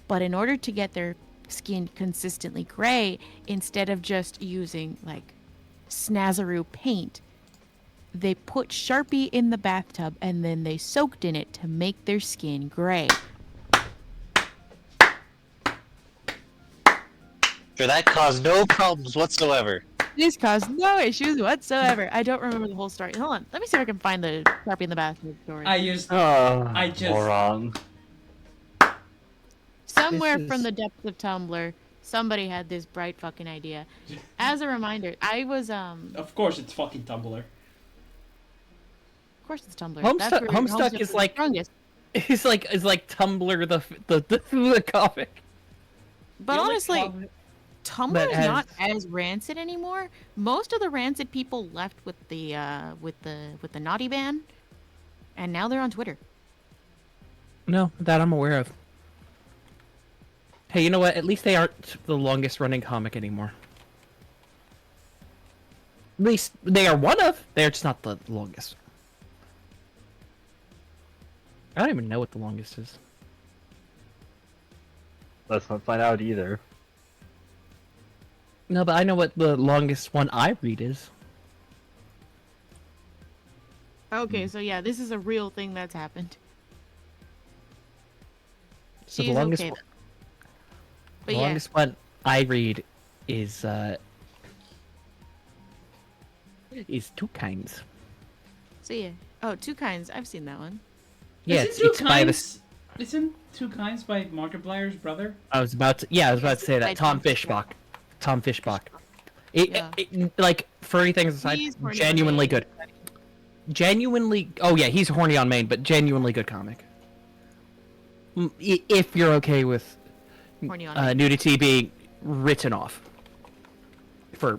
Speaker 4: but in order to get their skin consistently gray, instead of just using like Snazaroo paint, they put Sharpie in the bathtub and then they soaked in it to make their skin gray.
Speaker 2: Sure, that caused no problems whatsoever.
Speaker 4: This caused no issues whatsoever. I don't remember the whole story. Hold on. Let me see if I can find the Sharpie in the bathtub story.
Speaker 1: I just
Speaker 5: Moron.
Speaker 4: Somewhere
Speaker 3: This
Speaker 4: from
Speaker 3: is-
Speaker 4: the depths of Tumblr, somebody had this bright fucking idea. As a reminder, I was
Speaker 1: of course it's fucking Tumblr.
Speaker 4: of course it's Tumblr.
Speaker 3: Homestuck-
Speaker 4: That's where
Speaker 3: Homestuck is like-
Speaker 4: strongest.
Speaker 3: It's like Tumblr the comic.
Speaker 4: But honestly, Tumblr
Speaker 3: that
Speaker 4: is
Speaker 3: has-
Speaker 4: not as rancid anymore. Most of the rancid people left with the naughty ban, and now they're on Twitter.
Speaker 3: No, that I'm aware of. Hey, you know what? At least they aren't the longest running comic anymore. At least they are one of. They are just not the longest. I don't even know what the longest is.
Speaker 5: Let's not find out either.
Speaker 3: No, but I know what the longest one I read is.
Speaker 4: Okay, so yeah, this is a real thing that's happened.
Speaker 3: So
Speaker 4: She's
Speaker 3: the longest
Speaker 4: okay,
Speaker 3: one,
Speaker 4: But
Speaker 3: the
Speaker 4: yeah,
Speaker 3: longest one I read is Two Kinds.
Speaker 4: so yeah. Oh, Two Kinds. I've seen that one.
Speaker 3: Yeah,
Speaker 1: Isn't
Speaker 3: it's by the.
Speaker 1: Isn't Two Kinds by Markiplier's brother?
Speaker 3: I was about to say
Speaker 4: By
Speaker 3: that. Tom
Speaker 4: Tom
Speaker 3: Fishbach.
Speaker 4: Fishbach.
Speaker 3: Tom Fishbach.
Speaker 4: Yeah.
Speaker 3: Like furry things aside,
Speaker 4: He's horny
Speaker 3: genuinely
Speaker 4: on
Speaker 3: good. Genuinely. Oh yeah, he's horny on main, but genuinely good comic. If you're okay with
Speaker 4: Horny on main.
Speaker 3: nudity being written off for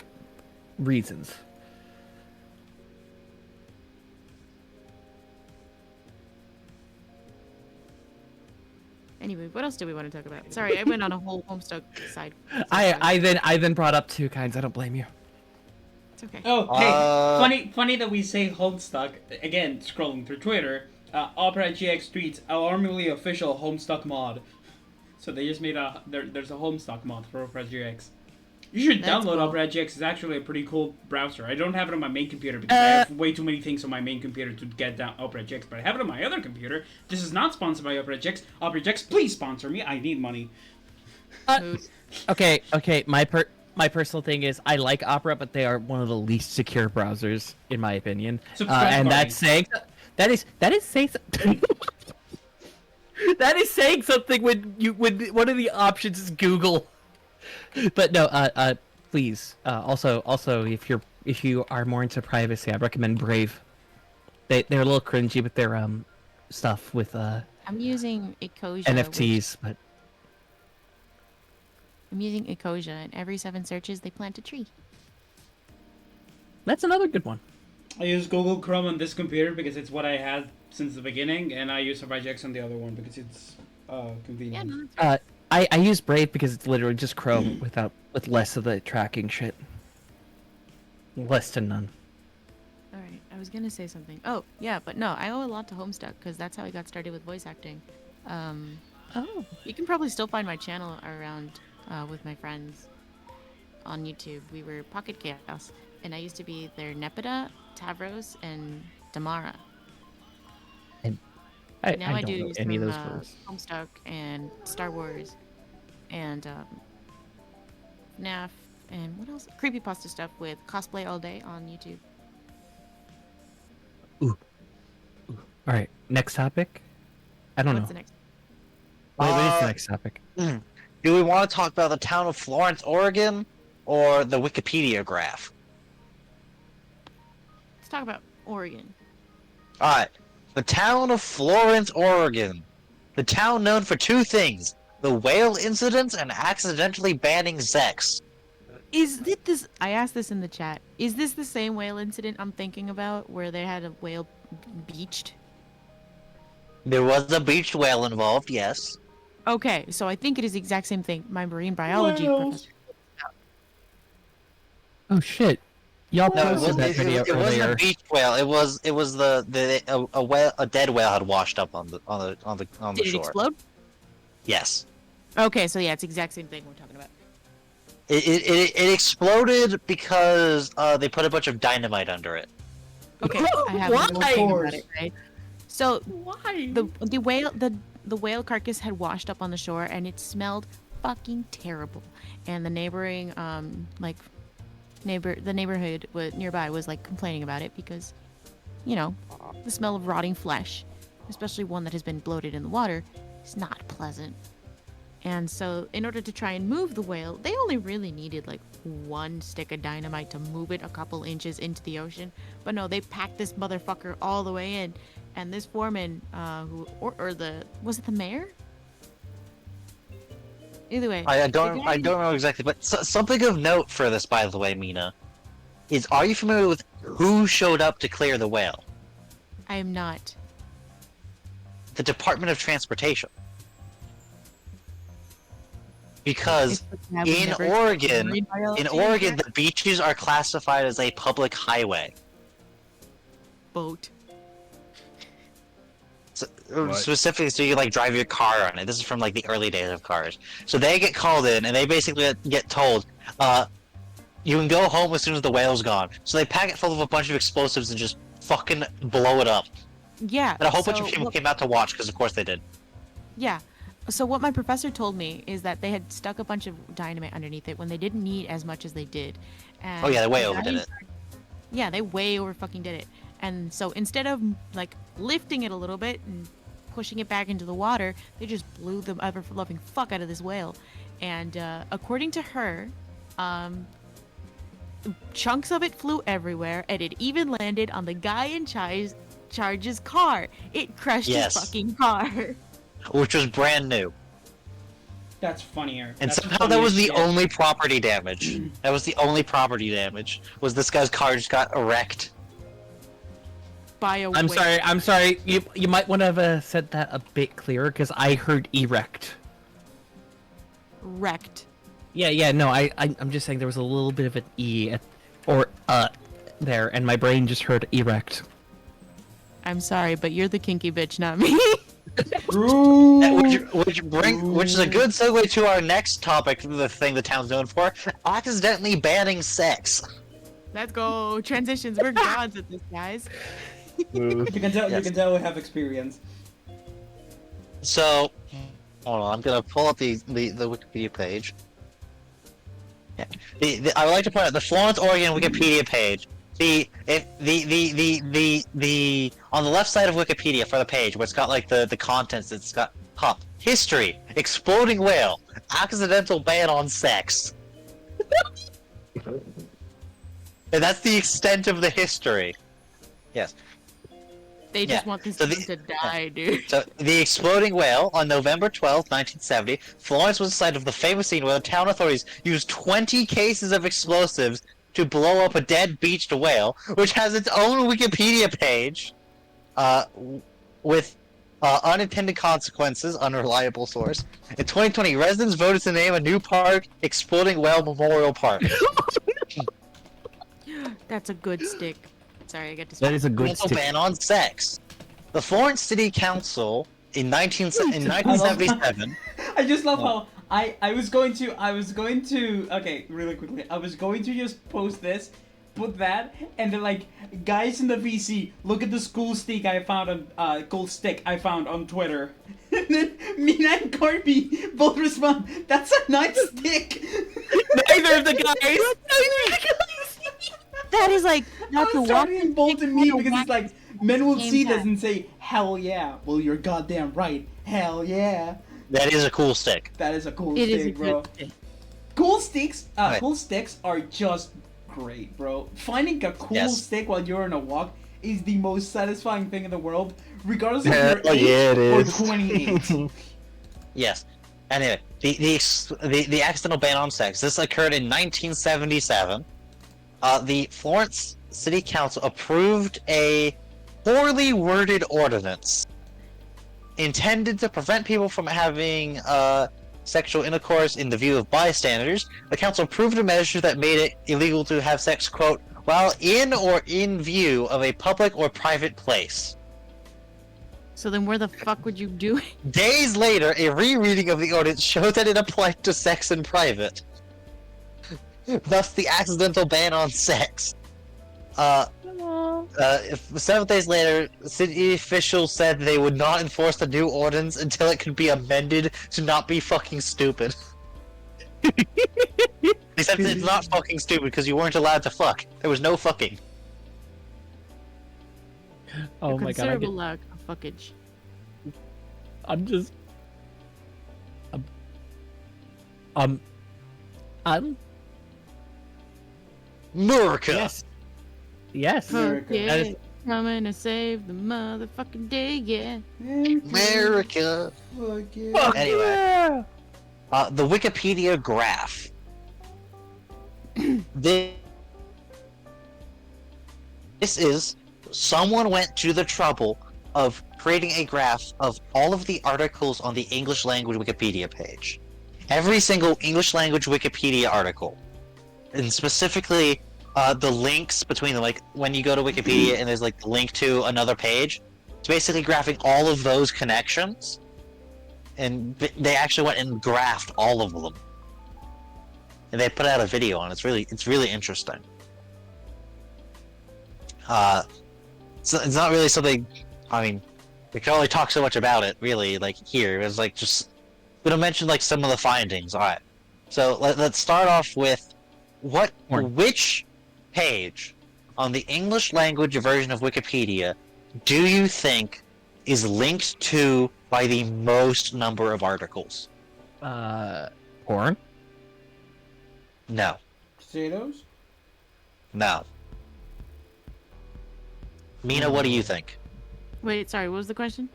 Speaker 3: reasons.
Speaker 4: Anyway, what else do we want to talk about? Sorry, I went on a whole Homestuck side.
Speaker 3: I then brought up two kinds. I don't blame you.
Speaker 4: It's okay.
Speaker 1: Oh, hey, funny that we say Homestuck again. Scrolling through Twitter, Opera GX tweets alarmingly official Homestuck mod. So they just made there's a Homestuck mod for Opera GX. You should
Speaker 4: That's
Speaker 1: download
Speaker 4: cool.
Speaker 1: Opera GX. It's actually a pretty cool browser. I don't have it on my main computer because I have way too many things on my main computer to get down Opera GX, but I have it on my other computer. This is not sponsored by Opera GX. Opera GX, please sponsor me. I need money.
Speaker 3: Okay. My personal thing is I like Opera, but they are one of the least secure browsers in my opinion. And that's saying that is saying that is saying something when one of the options is Google. But no, please. Also, if you are more into privacy, I recommend Brave. They're a little cringy with their stuff with
Speaker 4: I'm using Ecosia.
Speaker 3: NFTs, but
Speaker 4: I'm using Ecosia, and every 7 searches they plant a tree.
Speaker 3: that's another good one.
Speaker 1: I use Google Chrome on this computer because it's what I had since the beginning, and I use Opera GX on the other one because it's convenient.
Speaker 4: Yeah, no, that's
Speaker 3: I use Brave because it's literally just Chrome with less of the tracking shit. Less to none.
Speaker 4: all right. I was gonna say something. Oh, yeah, but no, I owe a lot to Homestuck because that's how I got started with voice acting.
Speaker 3: Oh.
Speaker 4: You can probably still find my channel around with my friends on YouTube. We were Pocket Chaos, and I used to be their Nepeta, Tavros, and Damara. Now I
Speaker 3: don't
Speaker 4: do
Speaker 3: know any of
Speaker 4: some,
Speaker 3: those girls.
Speaker 4: Homestuck and Star Wars and FNAF and what else? Creepypasta stuff with Cosplay All Day on YouTube.
Speaker 3: All right, next topic. I don't
Speaker 4: What's
Speaker 3: know.
Speaker 4: the next?
Speaker 3: What is the next topic?
Speaker 2: Do we want to talk about the town of Florence, Oregon, or the Wikipedia graph?
Speaker 4: Let's talk about Oregon.
Speaker 2: Alright. The town of Florence, Oregon. The town known for two things. The whale incidents and accidentally banning sex.
Speaker 4: Is it this? I asked this in the chat. Is this the same whale incident I'm thinking about where they had a whale beached?
Speaker 2: There was a beached whale involved, yes.
Speaker 4: Okay, so I think it is the exact same thing. My marine biology
Speaker 1: Whales.
Speaker 4: professor.
Speaker 3: Oh shit! Y'all
Speaker 2: No, it
Speaker 3: posted
Speaker 2: wasn't.
Speaker 3: that video
Speaker 2: It wasn't a
Speaker 3: earlier.
Speaker 2: beached whale. It was a dead whale had washed up on the
Speaker 4: Did it
Speaker 2: shore.
Speaker 4: explode?
Speaker 2: Yes.
Speaker 4: Okay, so yeah, it's the exact same thing we're talking about.
Speaker 2: It exploded because they put a bunch of dynamite under it.
Speaker 4: Okay, I have
Speaker 3: Why?
Speaker 4: no thing about it, right? So
Speaker 3: Why?
Speaker 4: the whale carcass had washed up on the shore and it smelled fucking terrible. And the neighboring the neighborhood nearby was like complaining about it because, you know, the smell of rotting flesh, especially one that has been bloated in the water, is not pleasant. And so in order to try and move the whale, they only really needed like 1 stick of dynamite to move it a couple inches into the ocean. But no, they packed this motherfucker all the way in. And this foreman, was it the mayor? Either way.
Speaker 2: I don't know exactly, but something of note for this, by the way, Mina, is are you familiar with who showed up to clear the whale?
Speaker 4: I am not.
Speaker 2: The Department of Transportation. Because in Oregon, the beaches are classified as a public highway.
Speaker 4: Boat.
Speaker 2: So,
Speaker 5: What?
Speaker 2: specifically, so you like drive your car on it. This is from like the early days of cars. So they get called in, and they basically get told, you can go home as soon as the whale's gone. So they pack it full of a bunch of explosives and just fucking blow it up.
Speaker 4: Yeah.
Speaker 2: And a whole bunch of people came out to watch, because of course they did.
Speaker 4: Yeah. So what my professor told me is that they had stuck a bunch of dynamite underneath it when they didn't need as much as they did. And
Speaker 2: Oh yeah, they way
Speaker 4: the
Speaker 2: overdid
Speaker 4: guys-
Speaker 2: it.
Speaker 4: Yeah, they way over fucking did it. And so instead of like lifting it a little bit and pushing it back into the water, they just blew the ever-loving fuck out of this whale. And according to her, chunks of it flew everywhere, and it even landed on the guy in charge's car. It crushed
Speaker 2: Yes.
Speaker 4: his fucking car.
Speaker 2: Which was brand new.
Speaker 1: That's funnier.
Speaker 2: And
Speaker 1: That's
Speaker 2: somehow
Speaker 1: funny
Speaker 2: that
Speaker 1: as
Speaker 2: was the
Speaker 1: shit.
Speaker 2: only property damage. That was the only property damage. Was this guy's car just got wrecked.
Speaker 4: by a
Speaker 3: I'm
Speaker 4: whale.
Speaker 3: sorry. I'm sorry. You might want to have said that a bit clearer because I heard erect.
Speaker 4: Wrecked.
Speaker 3: Yeah. No, I'm just saying there was a little bit of an or there, and my brain just heard erect.
Speaker 4: I'm sorry, but you're the kinky bitch, not me.
Speaker 2: Which is a good segue to our next topic, the thing the town's known for, accidentally banning sex.
Speaker 4: Let's go. Transitions. We're gods at this, guys.
Speaker 1: You can tell. You
Speaker 2: Yes.
Speaker 1: can tell we have experience.
Speaker 2: So, hold on, I'm gonna pull up the Wikipedia page. Yeah. I would like to point out the Florence, Oregon Wikipedia page. The on the left side of Wikipedia for the page, where it's got like the contents, it's got history, exploding whale, accidental ban on sex. And that's the extent of the history. Yes.
Speaker 4: They just
Speaker 2: Yeah,
Speaker 4: want this
Speaker 2: so
Speaker 4: thing to die, dude.
Speaker 2: So, the exploding whale, on November 12th, 1970, Florence was the site of the famous scene where the town authorities used 20 cases of explosives to blow up a dead beached whale, which has its own Wikipedia page, with unintended consequences, unreliable source. In 2020, residents voted to name a new park Exploding Whale Memorial Park.
Speaker 4: That's a good stick. Sorry, I got
Speaker 3: That
Speaker 4: to.
Speaker 3: is a good
Speaker 2: Also
Speaker 3: stick.
Speaker 2: ban on sex. The Florence City Council in 1977.
Speaker 1: I just love how I was going to okay, really quickly. I was going to just post this, put that, and then like, guys in the VC, look at this cool stick I found on Twitter. And then Mina and Carby both respond, "That's a nice stick."
Speaker 3: Neither of the guys.
Speaker 4: That is like
Speaker 1: I
Speaker 4: that's a
Speaker 1: was
Speaker 4: walk.
Speaker 1: starting bold to me because it's like men will
Speaker 4: Game
Speaker 1: see this
Speaker 4: time.
Speaker 1: and say, "Hell yeah!" Well, you're goddamn right. Hell yeah.
Speaker 2: That is a cool stick.
Speaker 1: That is a cool
Speaker 4: It is a
Speaker 1: stick, bro.
Speaker 4: good stick.
Speaker 1: Cool sticks,
Speaker 2: Right.
Speaker 1: cool sticks are just great, bro. Finding a cool
Speaker 2: Yes.
Speaker 1: stick while you're on a walk is the most satisfying thing in the world, regardless
Speaker 2: Hell
Speaker 1: of your age
Speaker 2: yeah, it
Speaker 1: or
Speaker 2: is.
Speaker 1: 28.
Speaker 2: Yes. Anyway, the accidental ban on sex. This occurred in 1977. The Florence City Council approved a poorly worded ordinance intended to prevent people from having sexual intercourse in the view of bystanders. The council approved a measure that made it illegal to have sex, quote, while in or in view of a public or private place.
Speaker 4: So then, where the fuck would you do it?
Speaker 2: Days later, a rereading of the ordinance showed that it applied to sex in private. Thus, the accidental ban on sex. 7 days later, city officials said they would not enforce the new ordinance until it could be amended to not be fucking stupid. They said it's not fucking stupid because you weren't allowed to fuck. There was no fucking.
Speaker 3: Oh
Speaker 4: A
Speaker 3: my god!
Speaker 4: considerable lack of fuckage.
Speaker 3: I'm just. I'm.
Speaker 2: America!
Speaker 3: Yes. Yes.
Speaker 1: America.
Speaker 4: Fuck
Speaker 3: That
Speaker 4: yeah,
Speaker 3: is-
Speaker 4: coming to save the motherfucking day, yeah.
Speaker 2: America!
Speaker 1: Fuck yeah.
Speaker 3: Fuck
Speaker 2: Anyway.
Speaker 3: yeah!
Speaker 2: The Wikipedia graph. This is someone went to the trouble of creating a graph of all of the articles on the English language Wikipedia page. Every single English language Wikipedia article. And specifically the links between them, like when you go to Wikipedia and there's like the link to another page. It's basically graphing all of those connections. And they actually went and graphed all of them. And they put out a video on it. It's really interesting. So it's not really something. I mean, we can only talk so much about it, really. Like here, it's like just gonna mention like some of the findings. All right. So let's start off with which page on the English language version of Wikipedia do you think is linked to by the most number of articles?
Speaker 3: Porn.
Speaker 2: No.
Speaker 1: Potatoes?
Speaker 2: No. Mina, what do you think?
Speaker 4: Wait, sorry, what was the question?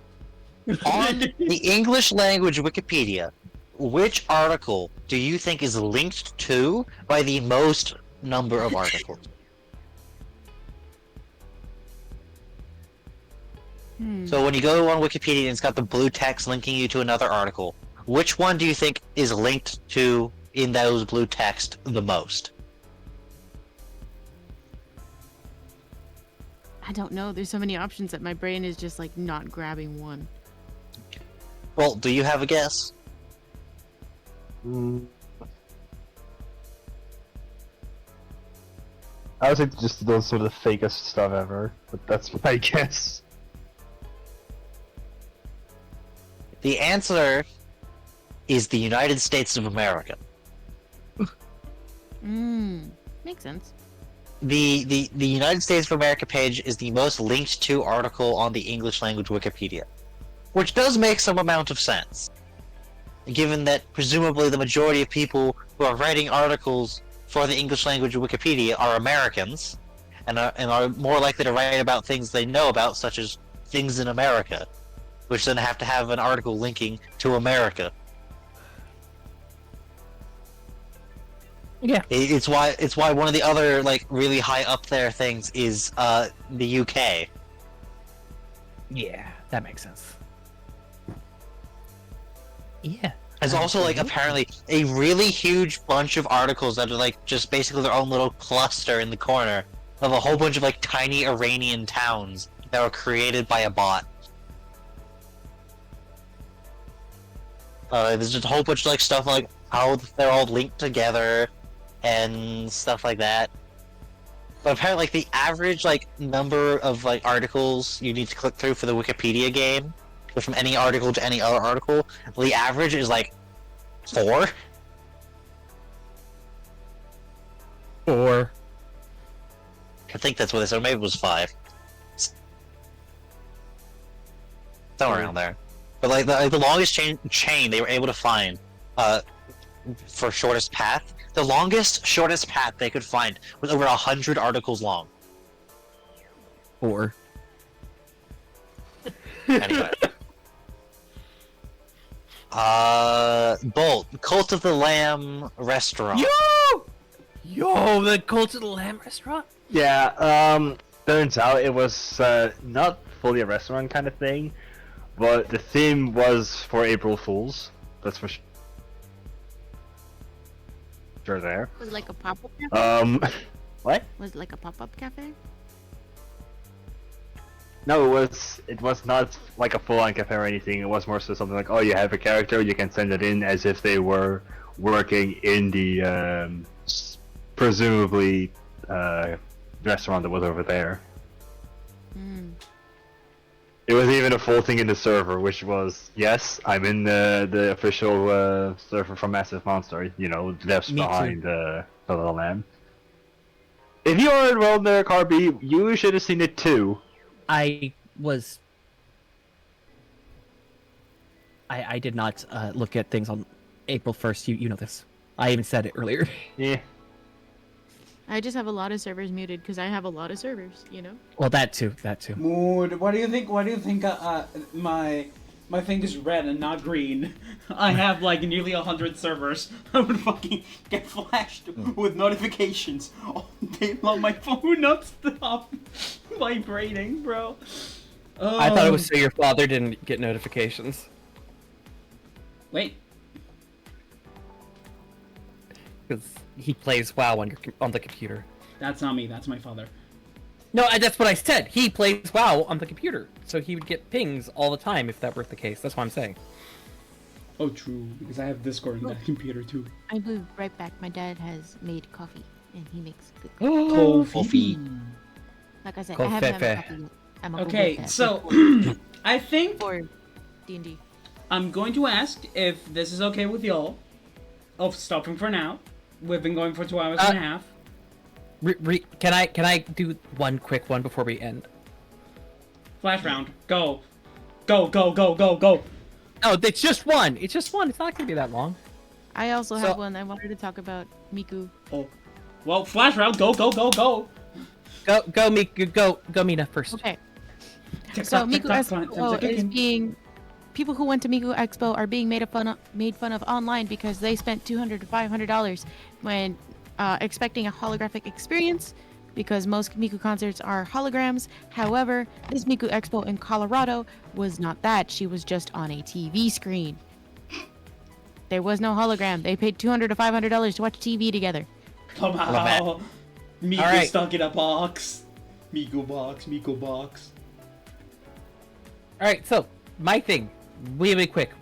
Speaker 2: On the English language Wikipedia, which article do you think is linked to by the most number of articles? So when you go on Wikipedia and it's got the blue text linking you to another article, which one do you think is linked to in those blue text the most?
Speaker 4: I don't know. There's so many options that my brain is just like not grabbing one.
Speaker 2: Well, do you have a guess?
Speaker 5: I would say just those sort of the fakest stuff ever, but that's my guess.
Speaker 2: The answer is the United States of America.
Speaker 4: Makes sense.
Speaker 2: The United States of America page is the most linked to article on the English language Wikipedia, which does make some amount of sense, given that presumably the majority of people who are writing articles for the English language Wikipedia are Americans, and are more likely to write about things they know about, such as things in America, which then have to have an article linking to America.
Speaker 3: Yeah.
Speaker 2: It's why one of the other like really high up there things is the UK.
Speaker 3: Yeah, that makes sense. Yeah.
Speaker 2: There's also like apparently a really huge bunch of articles that are like just basically their own little cluster in the corner of a whole bunch of like tiny Iranian towns that were created by a bot. There's just a whole bunch of like stuff like how they're all linked together and stuff like that. But apparently like the average like number of like articles you need to click through for the Wikipedia game, so from any article to any other article, the average is like 4.
Speaker 3: Or
Speaker 2: I think that's what they said. Maybe it was 5. Somewhere around there. But like the longest chain they were able to find for shortest path, the longest shortest path they could find was over 100 articles long.
Speaker 3: or
Speaker 2: Anyway. Bolt, Cult of the Lamb restaurant.
Speaker 3: Yo, the Cult of the Lamb restaurant.
Speaker 5: Yeah, turns out it was not fully a restaurant kind of thing, but the theme was for April Fools. That's for sure there.
Speaker 4: Was it like a pop-up cafe?
Speaker 5: What?
Speaker 4: Was it like a pop-up cafe?
Speaker 5: No, it was not like a full-on cafe or anything. It was more so something like, oh, you have a character, you can send it in as if they were working in the presumably restaurant that was over there. It was even a full thing in the server, which was, yes, I'm in the official server from Massive Monster, you know, the devs behind the Little Lamb. If you are enrolled there, Carby, you should have seen it too.
Speaker 3: I did not look at things on April 1st. You know this. I even said it earlier.
Speaker 5: Yeah.
Speaker 4: I just have a lot of servers muted because I have a lot of servers, you know?
Speaker 3: Well, that too.
Speaker 1: Mood. Why do you think my thing is red and not green? I have like nearly 100 servers. I would fucking get flashed with notifications all day long. My phone not stop vibrating, bro.
Speaker 3: I thought it was so your father didn't get notifications.
Speaker 1: Wait.
Speaker 3: Because he plays WoW on the computer.
Speaker 1: That's not me. That's my father.
Speaker 3: No, that's what I said. He plays WoW on the computer, so he would get pings all the time if that were the case. That's what I'm saying.
Speaker 1: Oh, true. Because I have Discord on that computer too.
Speaker 4: I moved right back. My dad has made coffee, and he makes good
Speaker 2: Coffee.
Speaker 4: Like I said, I haven't had my coffee yet. I'm a
Speaker 1: Okay, so I think
Speaker 4: for D&D.
Speaker 1: I'm going to ask if this is okay with y'all. Of stopping for now. We've been going for 2 hours and a half.
Speaker 3: Can I do one quick one before we end?
Speaker 1: Flash round. Go. Go, go, go, go, go.
Speaker 3: Oh, it's just one. It's just one. It's not gonna be that long.
Speaker 4: I also have one. I wanted to talk about Miku.
Speaker 1: Oh. Well, flash round. Go, go, go, go.
Speaker 3: Go, Miku. Go, Mina first.
Speaker 4: Okay.
Speaker 1: Tick
Speaker 4: So
Speaker 1: tock, tick
Speaker 4: Miku
Speaker 1: tock,
Speaker 4: Expo is being... People who went to Miku Expo are being made fun of online because they spent $200 to $500 when expecting a holographic experience, because most Miku concerts are holograms. However, this Miku Expo in Colorado was not that. She was just on a TV screen. There was no hologram. They paid $200 to $500 to watch TV together.
Speaker 1: Somehow, Miku
Speaker 3: Alright.
Speaker 1: stuck in a box. Miku box, Miku box.
Speaker 3: All right, so my thing, way quick.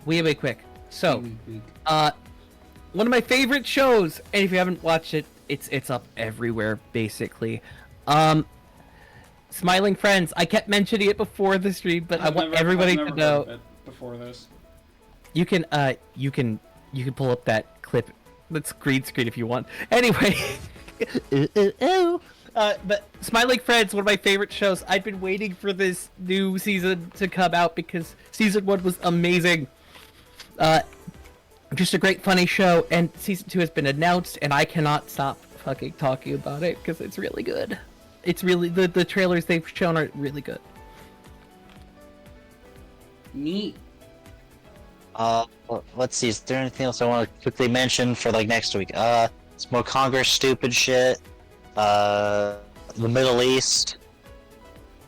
Speaker 3: So, one of my favorite shows, and if you haven't watched it, it's up everywhere basically. Smiling Friends. I kept mentioning it before the stream, but I want everybody to know.
Speaker 1: Before this.
Speaker 3: You can pull up that clip. Let's green screen if you want. Anyway, but Smiling Friends, one of my favorite shows. I've been waiting for this new season to come out because season 1 was amazing. Just a great, funny show, and season 2 has been announced, and I cannot stop fucking talking about it because it's really good. It's really the trailers they've shown are really good.
Speaker 1: Neat.
Speaker 2: Let's see. Is there anything else I want to quickly mention for like next week? It's more Congress stupid shit. The Middle East.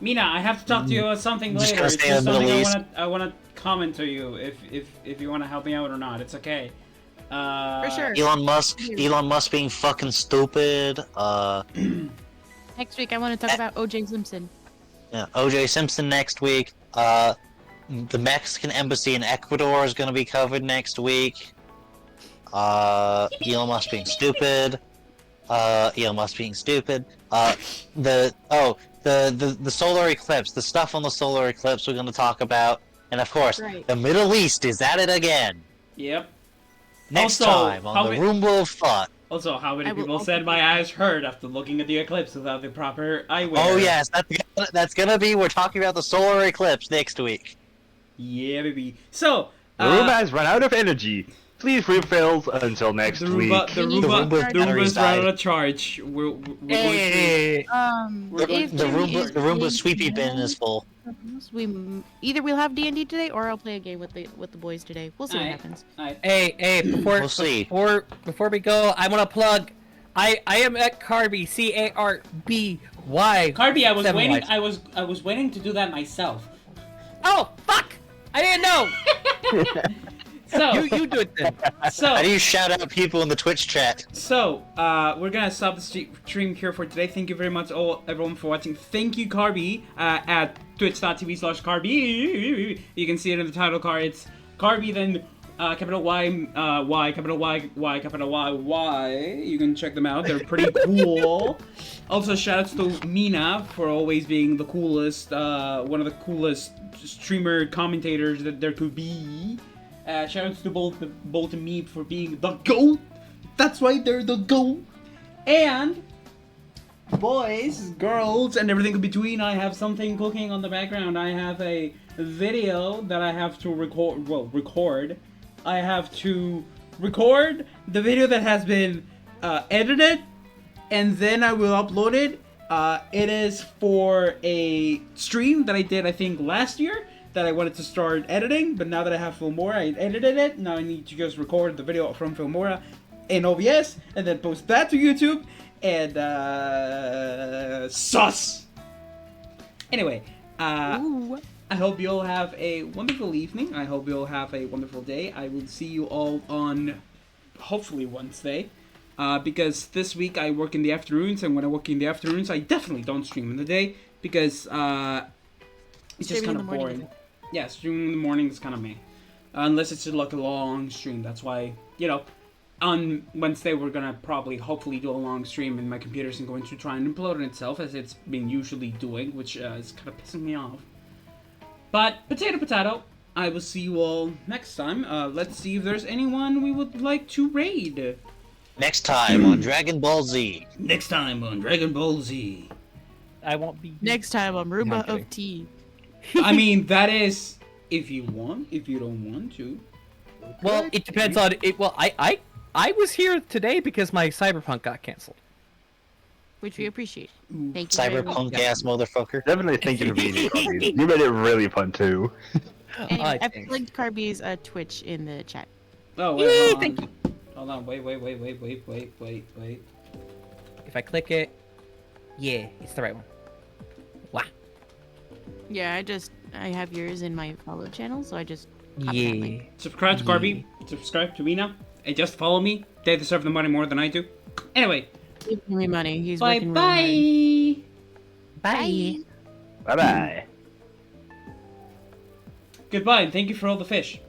Speaker 1: Mina, I have to talk to you about something
Speaker 2: Just
Speaker 1: later.
Speaker 2: gonna
Speaker 1: It's
Speaker 2: stay
Speaker 1: just
Speaker 2: in the Middle
Speaker 1: something I wanna comment to you if you wanna help me out or not. It's okay.
Speaker 4: For sure.
Speaker 2: Elon Musk being fucking stupid.
Speaker 4: Next week, I want to talk about O.J. Simpson.
Speaker 2: Yeah, O.J. Simpson next week. The Mexican embassy in Ecuador is gonna be covered next week. Elon Musk being stupid. Elon Musk being stupid. The solar eclipse, the stuff on the solar eclipse we're gonna talk about, and of course,
Speaker 4: Right.
Speaker 2: the Middle East is at it again.
Speaker 1: Yep.
Speaker 2: Next
Speaker 1: Also,
Speaker 2: time
Speaker 1: how
Speaker 2: on the
Speaker 1: many-
Speaker 2: Roomba of Thought.
Speaker 1: Also, how many
Speaker 4: I will
Speaker 1: people
Speaker 4: also
Speaker 1: said
Speaker 4: be-
Speaker 1: my eyes hurt after looking at the eclipse without the proper eyewear?
Speaker 2: Oh yes, that's gonna be. We're talking about the solar eclipse next week.
Speaker 1: Yeah, baby. So,
Speaker 5: The Roomba has run out of energy. Please refills until next
Speaker 1: the
Speaker 5: week.
Speaker 1: Roomba, the
Speaker 2: Roomba's
Speaker 1: Roomba's
Speaker 2: batteries
Speaker 1: run out
Speaker 2: died.
Speaker 1: of charge. We're going to...
Speaker 3: Hey!
Speaker 1: We're going
Speaker 4: If
Speaker 1: to-
Speaker 2: The
Speaker 4: Jimmy is
Speaker 2: Roomba's
Speaker 4: playing
Speaker 2: sweepy bin is full.
Speaker 4: either we'll have D&D today, or I'll play a game with the boys today. We'll see what
Speaker 1: Alright.
Speaker 4: happens.
Speaker 3: Hey,
Speaker 2: We'll see.
Speaker 3: before we go, I want to plug. I am at Carby, CARBY.
Speaker 1: Carby, I was
Speaker 3: 7
Speaker 1: waiting.
Speaker 3: Ys.
Speaker 1: I was waiting to do that myself.
Speaker 3: Oh fuck! I didn't know.
Speaker 1: So,
Speaker 3: You do it then.
Speaker 1: so,
Speaker 2: How do you shout out people in the Twitch chat?
Speaker 1: So, we're gonna stop the stream here for today. Thank you very much, everyone, for watching. Thank you, Carby, at twitch.tv/Carby. You can see it in the title card. It's Carby, then capital Y, capital Y, capital Y. You can check them out. They're pretty cool. Also, shoutouts to Mina for always being the coolest, one of the coolest streamer commentators that there could be. Shoutouts to both of me for being the GOAT. That's right, they're the GOAT. And boys, girls, and everything in between, I have something cooking on the background. I have a video that I have to record. Well, record. I have to record the video that has been edited, and then I will upload it. It is for a stream that I did, I think, last year, that I wanted to start editing, but now that I have Filmora, I edited it. Now I need to just record the video from Filmora in OBS, and then post that to YouTube, and sus! Anyway,
Speaker 4: Ooh.
Speaker 1: I hope you all have a wonderful evening. I hope you all have a wonderful day. I will see you all on, hopefully, Wednesday. Because this week I work in the afternoons, and when I work in the afternoons, I definitely don't stream in the day, because, it's just
Speaker 4: Streaming
Speaker 1: kind
Speaker 4: in
Speaker 1: of
Speaker 4: the morning
Speaker 1: boring. Yeah, streaming in the morning is kind of meh. Unless it's like a long stream. That's why, on Wednesday we're gonna hopefully do a long stream, and my computer isn't going to try and implode on itself as it's been usually doing, which is kind of pissing me off. But, potato, I will see you all next time. Let's see if there's anyone we would like to raid.
Speaker 2: Next time on Dragon Ball Z.
Speaker 1: Next time on Dragon Ball Z.
Speaker 3: I won't be.
Speaker 4: Next time on
Speaker 3: No, I'm
Speaker 4: Roomba
Speaker 3: kidding.
Speaker 4: of Tea.
Speaker 1: I mean, that is if you want. If you don't want to.
Speaker 3: Well, it depends on it. Well, I was here today because my Cyberpunk got canceled.
Speaker 4: Which we appreciate. Thank you very much.
Speaker 2: Cyberpunk ass motherfucker.
Speaker 5: Definitely thinking of being Carby. You made it really fun too.
Speaker 4: Anyway, I
Speaker 3: thanks.
Speaker 4: linked Carby's Twitch in the chat.
Speaker 1: Oh
Speaker 3: Yay,
Speaker 1: wait, hold
Speaker 3: thank
Speaker 1: on. Hold on. Wait.
Speaker 3: If I click it, Yeah, it's the right one. Wow.
Speaker 4: Yeah, I have yours in my follow channel, so I just copied that
Speaker 3: Yeah.
Speaker 4: link.
Speaker 1: Subscribe to Carby. Subscribe to me now. And just follow me. They deserve the money more than I do. Anyway,
Speaker 4: He's giving me money. He's
Speaker 1: bye
Speaker 4: working really hard.
Speaker 3: Bye.
Speaker 5: Bye bye.
Speaker 1: Goodbye, and thank you for all the fish.